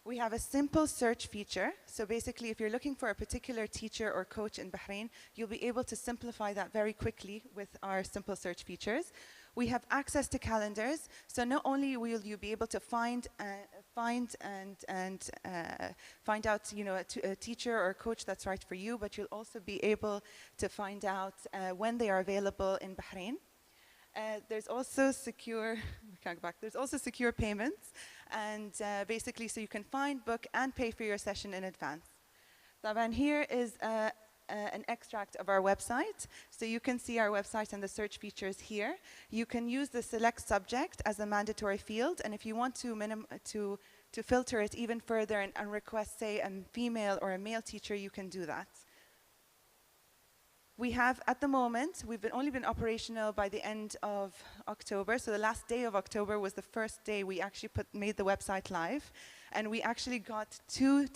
We have a simple search feature. So basically, if you're looking for a particular teacher or coach in Bahrain, you'll be able to simplify that very quickly with our simple search features. We have access to calendars. So not only will you be able to find out, you know, a teacher or a coach that's right for you, but you'll also be able to find out when they are available in Bahrain. There's also secure, we can't go back, there's also secure payments, and basically so you can find, book, and pay for your session in advance. Taban, here is an extract of our website. So you can see our website and the search features here. You can use the select subject as a mandatory field, and if you want to filter it even further and request, say, a female or a male teacher, you can do that. We have, at the moment, we've only been operational by the end of October. So the last day of October was the first day we actually made the website live. And we actually got two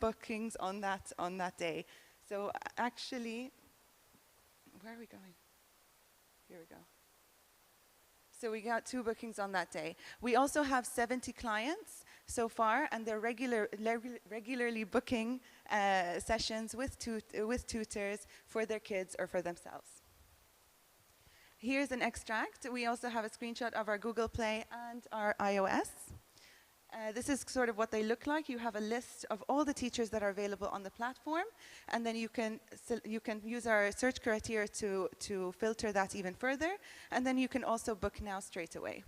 bookings on that day. So actually, where are we going? Here we go. So we got 2 bookings on that day. We also have 70 clients so far, and they're regularly booking sessions with tutors for their kids or for themselves. Here's an extract. We also have a screenshot of our Google Play and our iOS. This is sort of what they look like. You have a list of all the teachers that are available on the platform, and then you can use our search criteria to filter that even further, and then you can also book now straight away.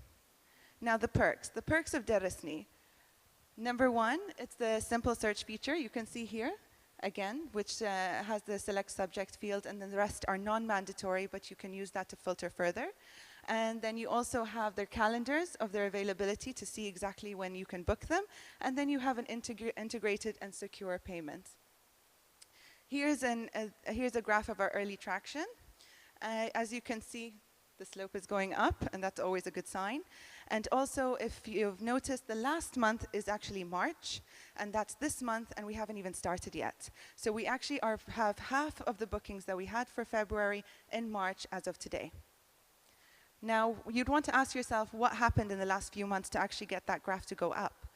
Now the perks of Darasni. Number 1, it's the simple search feature you can see here, again, which has the select subject field, and then the rest are non-mandatory, but you can use that to filter further. And then you also have their calendars of their availability to see exactly when you can book them. And then you have an integrated and secure payment. Here's a graph of our early traction. As you can see, the slope is going up, and that's always a good sign. And also, if you've noticed, the last month is actually March, and that's this month, and we haven't even started yet. So we actually have half of the bookings that we had for February in March as of today. Now, you'd want to ask yourself what happened in the last few months to actually get that graph to go up.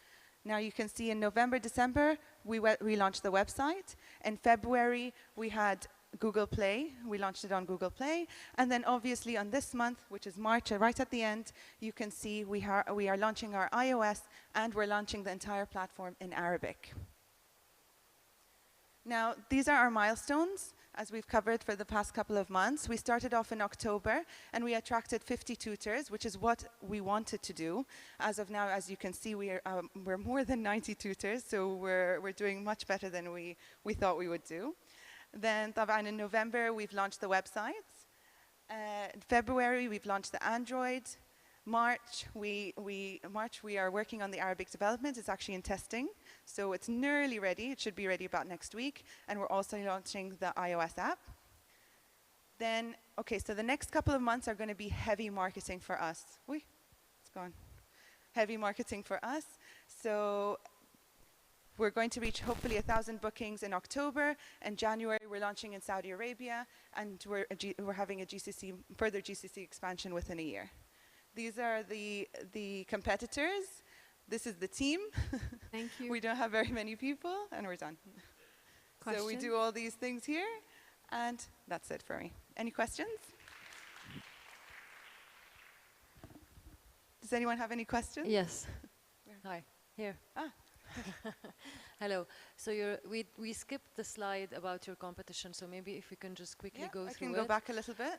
Now, you can see in November, December, we relaunched the website. In February, we had Google Play. We launched it on Google Play. And then, obviously, on this month, which is March, right at the end, you can see we are launching our iOS, and we're launching the entire platform in Arabic. Now, these are our milestones, as we've covered for the past couple of months. We started off in October, and we attracted 50 tutors, which is what we wanted to do. As of now, as you can see, we're more than 90 tutors, so we're doing much better than we thought we would do. Then, in November, we've launched the websites. In February, we've launched the Android. March, we are working on the Arabic development. It's actually in testing, so it's nearly ready. It should be ready about next week, and we're also launching the iOS app. Then, okay, so the next couple of months are going to be heavy marketing for us. It's gone. Heavy marketing for us. So we're going to reach hopefully 1,000 bookings in October. In January, we're launching in Saudi Arabia, and we're having a further GCC expansion within a year. These are the competitors. This is the team. Thank you. We don't have very many people, and we're done. So we do all these things here, and that's it for me. Any questions? Does anyone have any questions? Yes. Hi. Here. Ah. Hello. So we skipped the slide about your competition, so maybe if we can just quickly go through it. I can go back a little bit.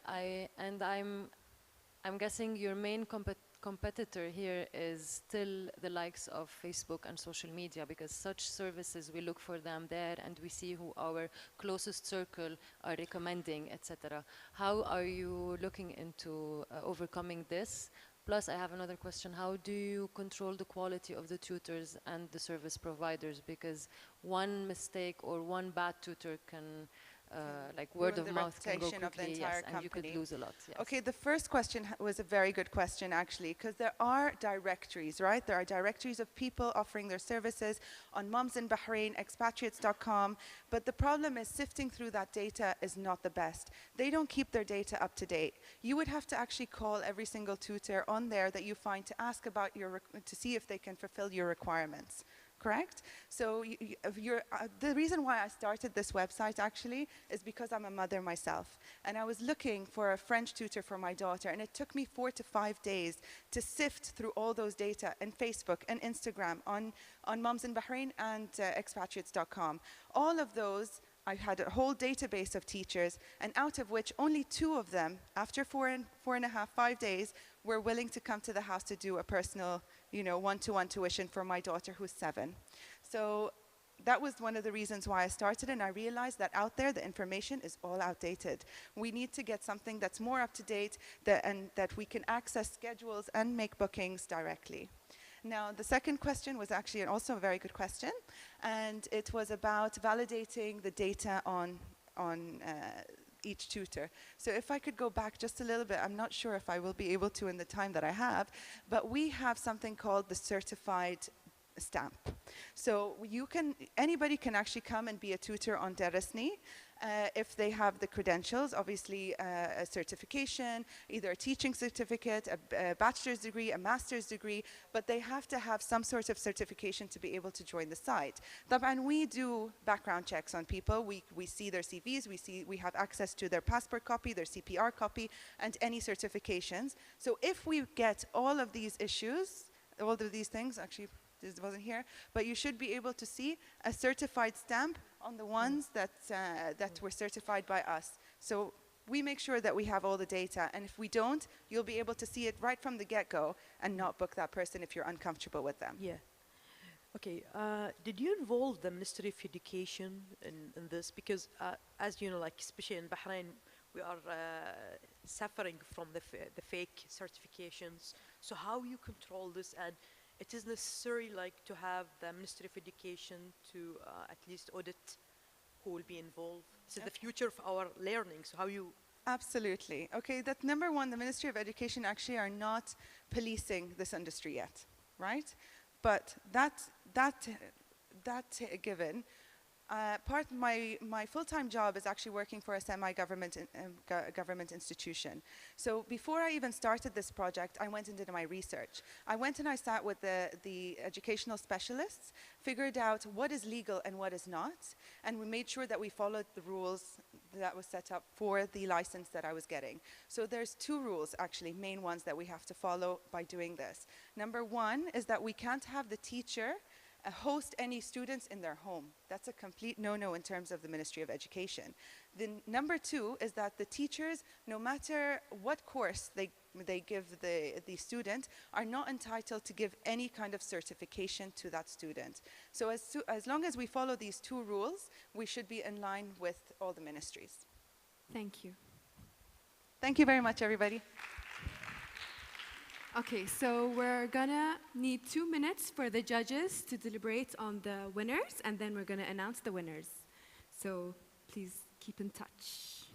I'm guessing your main competitor here is still the likes of Facebook and social media, because such services, we look for them there and we see who our closest circle are recommending, etc. How are you looking into overcoming this? Plus, I have another question. How do you control the quality of the tutors and the service providers? Because one mistake or one bad tutor can like word of mouth can go quickly, yes, and you could lose a lot. Yes. Okay, the first question was a very good question, actually, because there are directories, right? There are directories of people offering their services on Moms in Bahrain, expatriates.com, but the problem is sifting through that data is not the best. They don't keep their data up to date. You would have to actually call every single tutor on there that you find to ask about to see if they can fulfill your requirements. correct? So the reason why I started this website actually is because I'm a mother myself. And I was looking for a French tutor for my daughter, and it took me 4 to 5 days to sift through all those data in Facebook and Instagram, on Moms in Bahrain and expatriates.com. All of those, I had a whole database of teachers, and out of which only 2 of them, after 4.5, 5 days, were willing to come to the house to do a personal, one-to-one tuition for my daughter who's 7. So that was one of the reasons why I started, and I realized that out there the information is all outdated. We need to get something that's more up to date, and that we can access schedules and make bookings directly. Now, the second question was actually also a very good question, and it was about validating the data on each tutor. So if I could go back just a little bit, I'm not sure if I will be able to in the time that I have, but we have something called the certified stamp. So anybody can actually come and be a tutor on Darasni if they have the credentials, obviously a certification, either a teaching certificate, a bachelor's degree, a master's degree, but they have to have some sort of certification to be able to join the site. And we do background checks on people. We see their CVs, we have access to their passport copy, their CPR copy, and any certifications. So if we get all of these issues, all of these things, actually, this wasn't here, but you should be able to see a certified stamp on the ones that were certified by us. So we make sure that we have all the data, and if we don't, you'll be able to see it right from the get-go and not book that person if you're uncomfortable with them. Yeah. Okay, did you involve the Ministry of Education in this? Because as you know, like especially in Bahrain, we are suffering from the fake certifications. So how you control this? And it is necessary to have the Ministry of Education to at least audit who will be involved. This is the future of our learning. So how you... Absolutely. Okay, that number one, the Ministry of Education actually are not policing this industry yet, right? But that given, my full-time job is actually working for a semi-government government institution. So before I even started this project, I went and did my research. I went and I sat with the educational specialists, figured out what is legal and what is not, and we made sure that we followed the rules that was set up for the license that I was getting. So there's 2 rules, actually, main ones that we have to follow by doing this. Number 1 is that we can't have the teacher host any students in their home. That's a complete no-no in terms of the Ministry of Education. Then number 2 is that the teachers, no matter what course they give the student, are not entitled to give any kind of certification to that student. So as long as we follow these 2 rules, we should be in line with all the ministries. Thank you. Thank you very much, everybody. Okay, so we're gonna need 2 minutes for the judges to deliberate on the winners, and then we're gonna announce the winners. So please keep in touch.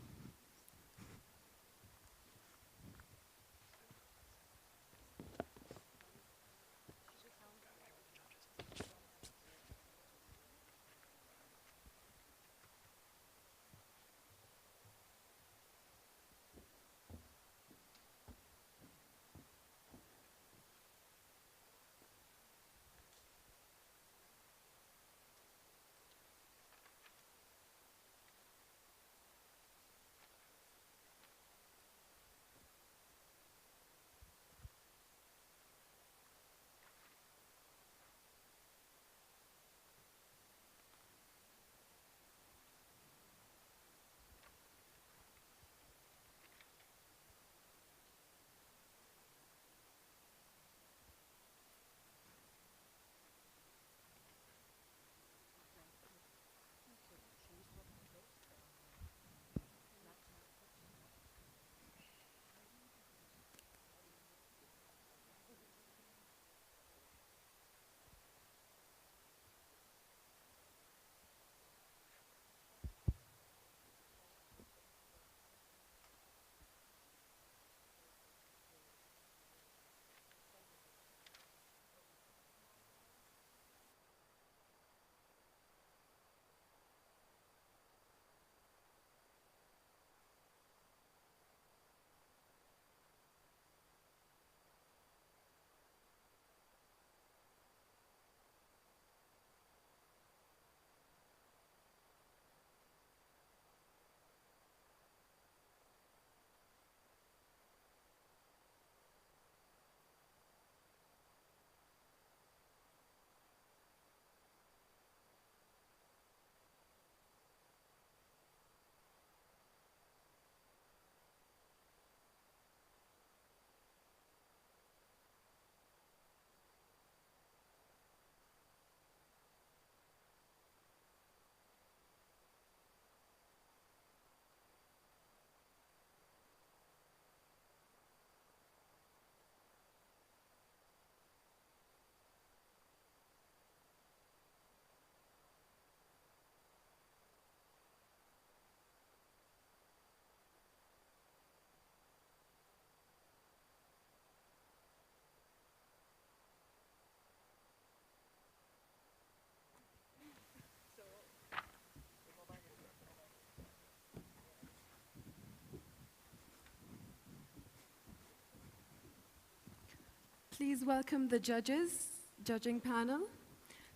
Please welcome the judges, judging panel.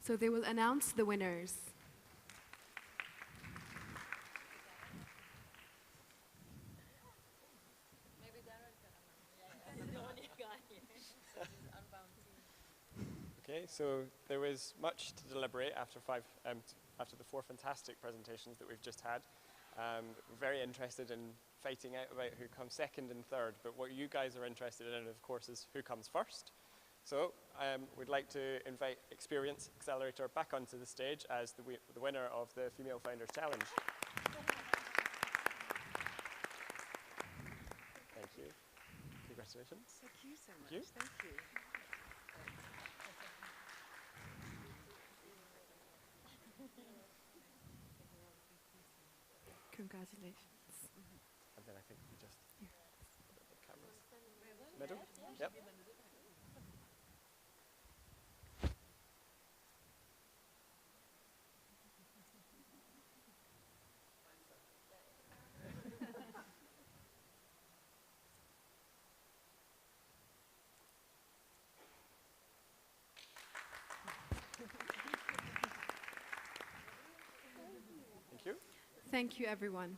So they will announce the winners. Okay, so there was much to deliberate after the 4 fantastic presentations that we've just had. We're very interested in fighting out about who comes second and third, but what you guys are interested in, of course, is who comes first. So we'd like to invite Experience Accelerator back onto the stage as the winner of the Female Founders Challenge. Thank you. Congratulations. Thank you so much. Thank you. Thank you. Congratulations. And then I think we just put the cameras. Middle? Yep. Thank you. Thank you, everyone.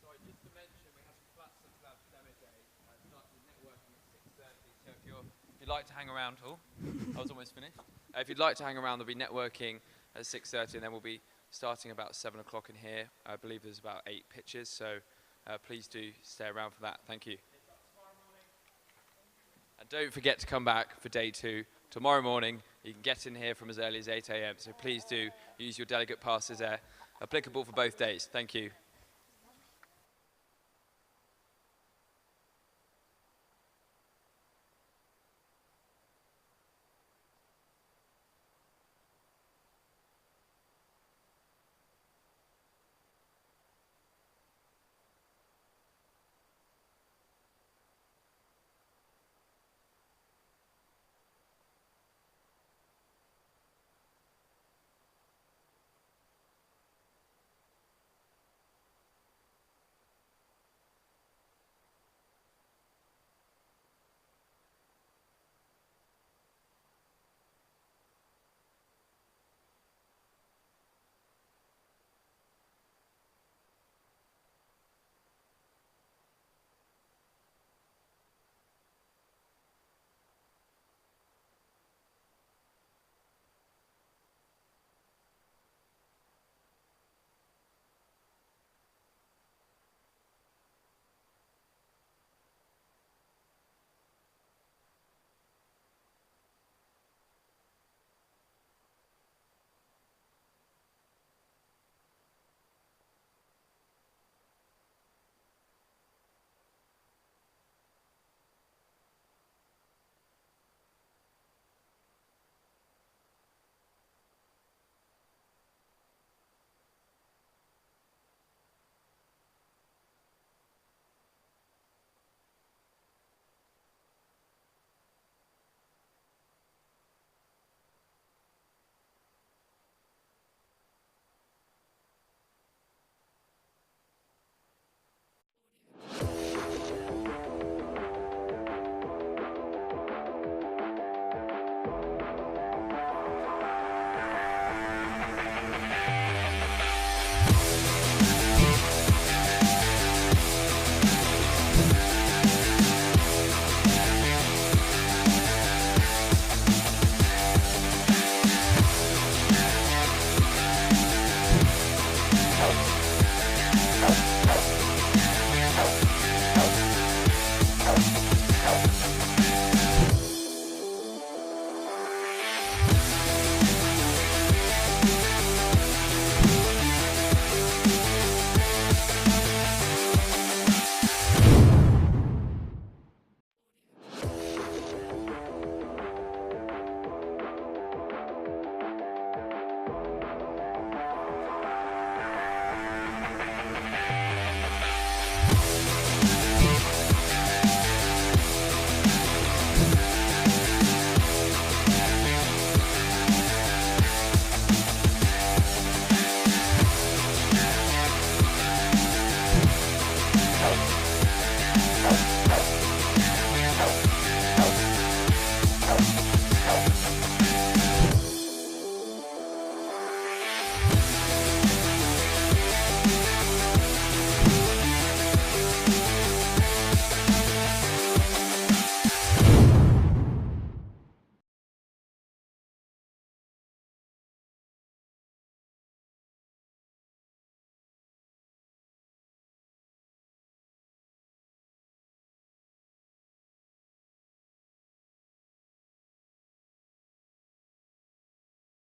Sorry, just to mention, we have some Platts and Labs demo day, starting with networking at 6:30. So if you'd like to hang around, I was almost finished. If you'd like to hang around, there'll be networking at 6:30, and then we'll be starting about 7 o'clock in here. I believe there's about 8 pitches, so please do stay around for that. Thank you. And don't forget to come back for day 2 tomorrow morning. You can get in here from as early as 8 a.m. So please do use your delegate passes there, applicable for both days. Thank you.